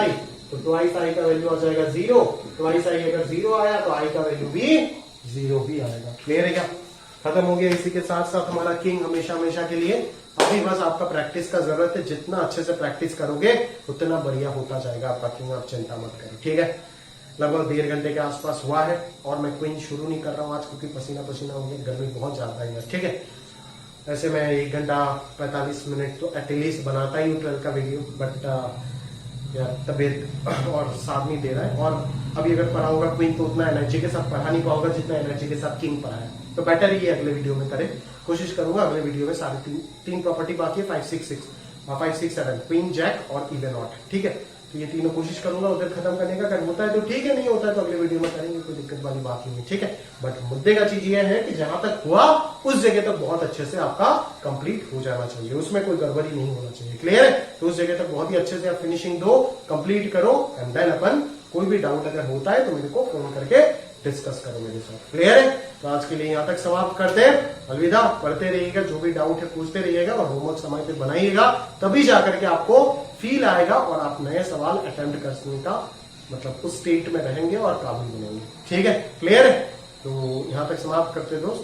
-i, तो ट्वाइस आई का वैल्यू आ जाएगा 0, ट्वाइस आई अगर 0 आया तो आई का वैल्यू भी 0 भी आएगा। क्लियर है क्या? खत्म हो गया। इसी के साथ साथ हमारा किंग हमेशा हमेशा के लिए। अभी बस आपका प्रैक्टिस का जरूरत है, जितना अच्छे से प्रैक्टिस करोगे उतना बढ़िया होता जाएगा आपका किंग, आप चिंता मत करो, ठीक है। लगभग 1.5 घंटे के आसपास हुआ है, और मैं क्वीन शुरू नहीं कर रहा हूँ आज क्योंकि पसीना पसीना हो गया, गर्मी बहुत ज्यादा है, ठीक है। वैसे मैं 1 घंटा 45 मिनट तो एटलीस्ट बनाता ही हूँ 12 का वीडियो, बट यार तबीयत और साथ नहीं दे रहा है, और अभी अगर पढ़ाऊंगा क्वीन तो उतना एनर्जी के साथ पढ़ा नहीं पाऊंगा जितना एनर्जी के साथ किंग पढ़ा है, तो बेटर ही अगले वीडियो में करें। कोशिश करूंगा अगले वीडियो में सारे तीन प्रॉपर्टी बाकी है, 5 6 7 क्वीन जैक और इवन ऑट, ठीक है। तो ये तीनों कोशिश करूंगा उधर खत्म करने का, अगर होता है तो ठीक है, नहीं होता है तो अगले वीडियो में करेंगे, कोई दिक्कत वाली बात नहीं है, ठीक है। बट मुद्दे का चीज ये है कि जहां तक हुआ उस जगह तक बहुत अच्छे से आपका कंप्लीट हो जाना चाहिए, उसमें कोई गड़बड़ी नहीं होना चाहिए, क्लियर है। तो उस जगह तक बहुत ही अच्छे से आप फिनिशिंग दो, कंप्लीट करो, एंड देन अपन कोई भी डाउट अगर होता है तो मेरे को फोन करके डिस्कस करो मेरे साथ, क्लियर है। तो आज के लिए यहाँ तक समाप्त करते हैं, अलविदा। पढ़ते रहिएगा, जो भी डाउट है पूछते रहिएगा, और होमवर्क समय पे बनाइएगा, तभी जाकर के आपको फील आएगा और आप नए सवाल अटेम्प्ट करने का मतलब उस स्टेट में रहेंगे और काबिल बनेंगे, ठीक है, क्लियर है। तो यहाँ तक समाप्त करते दोस्त।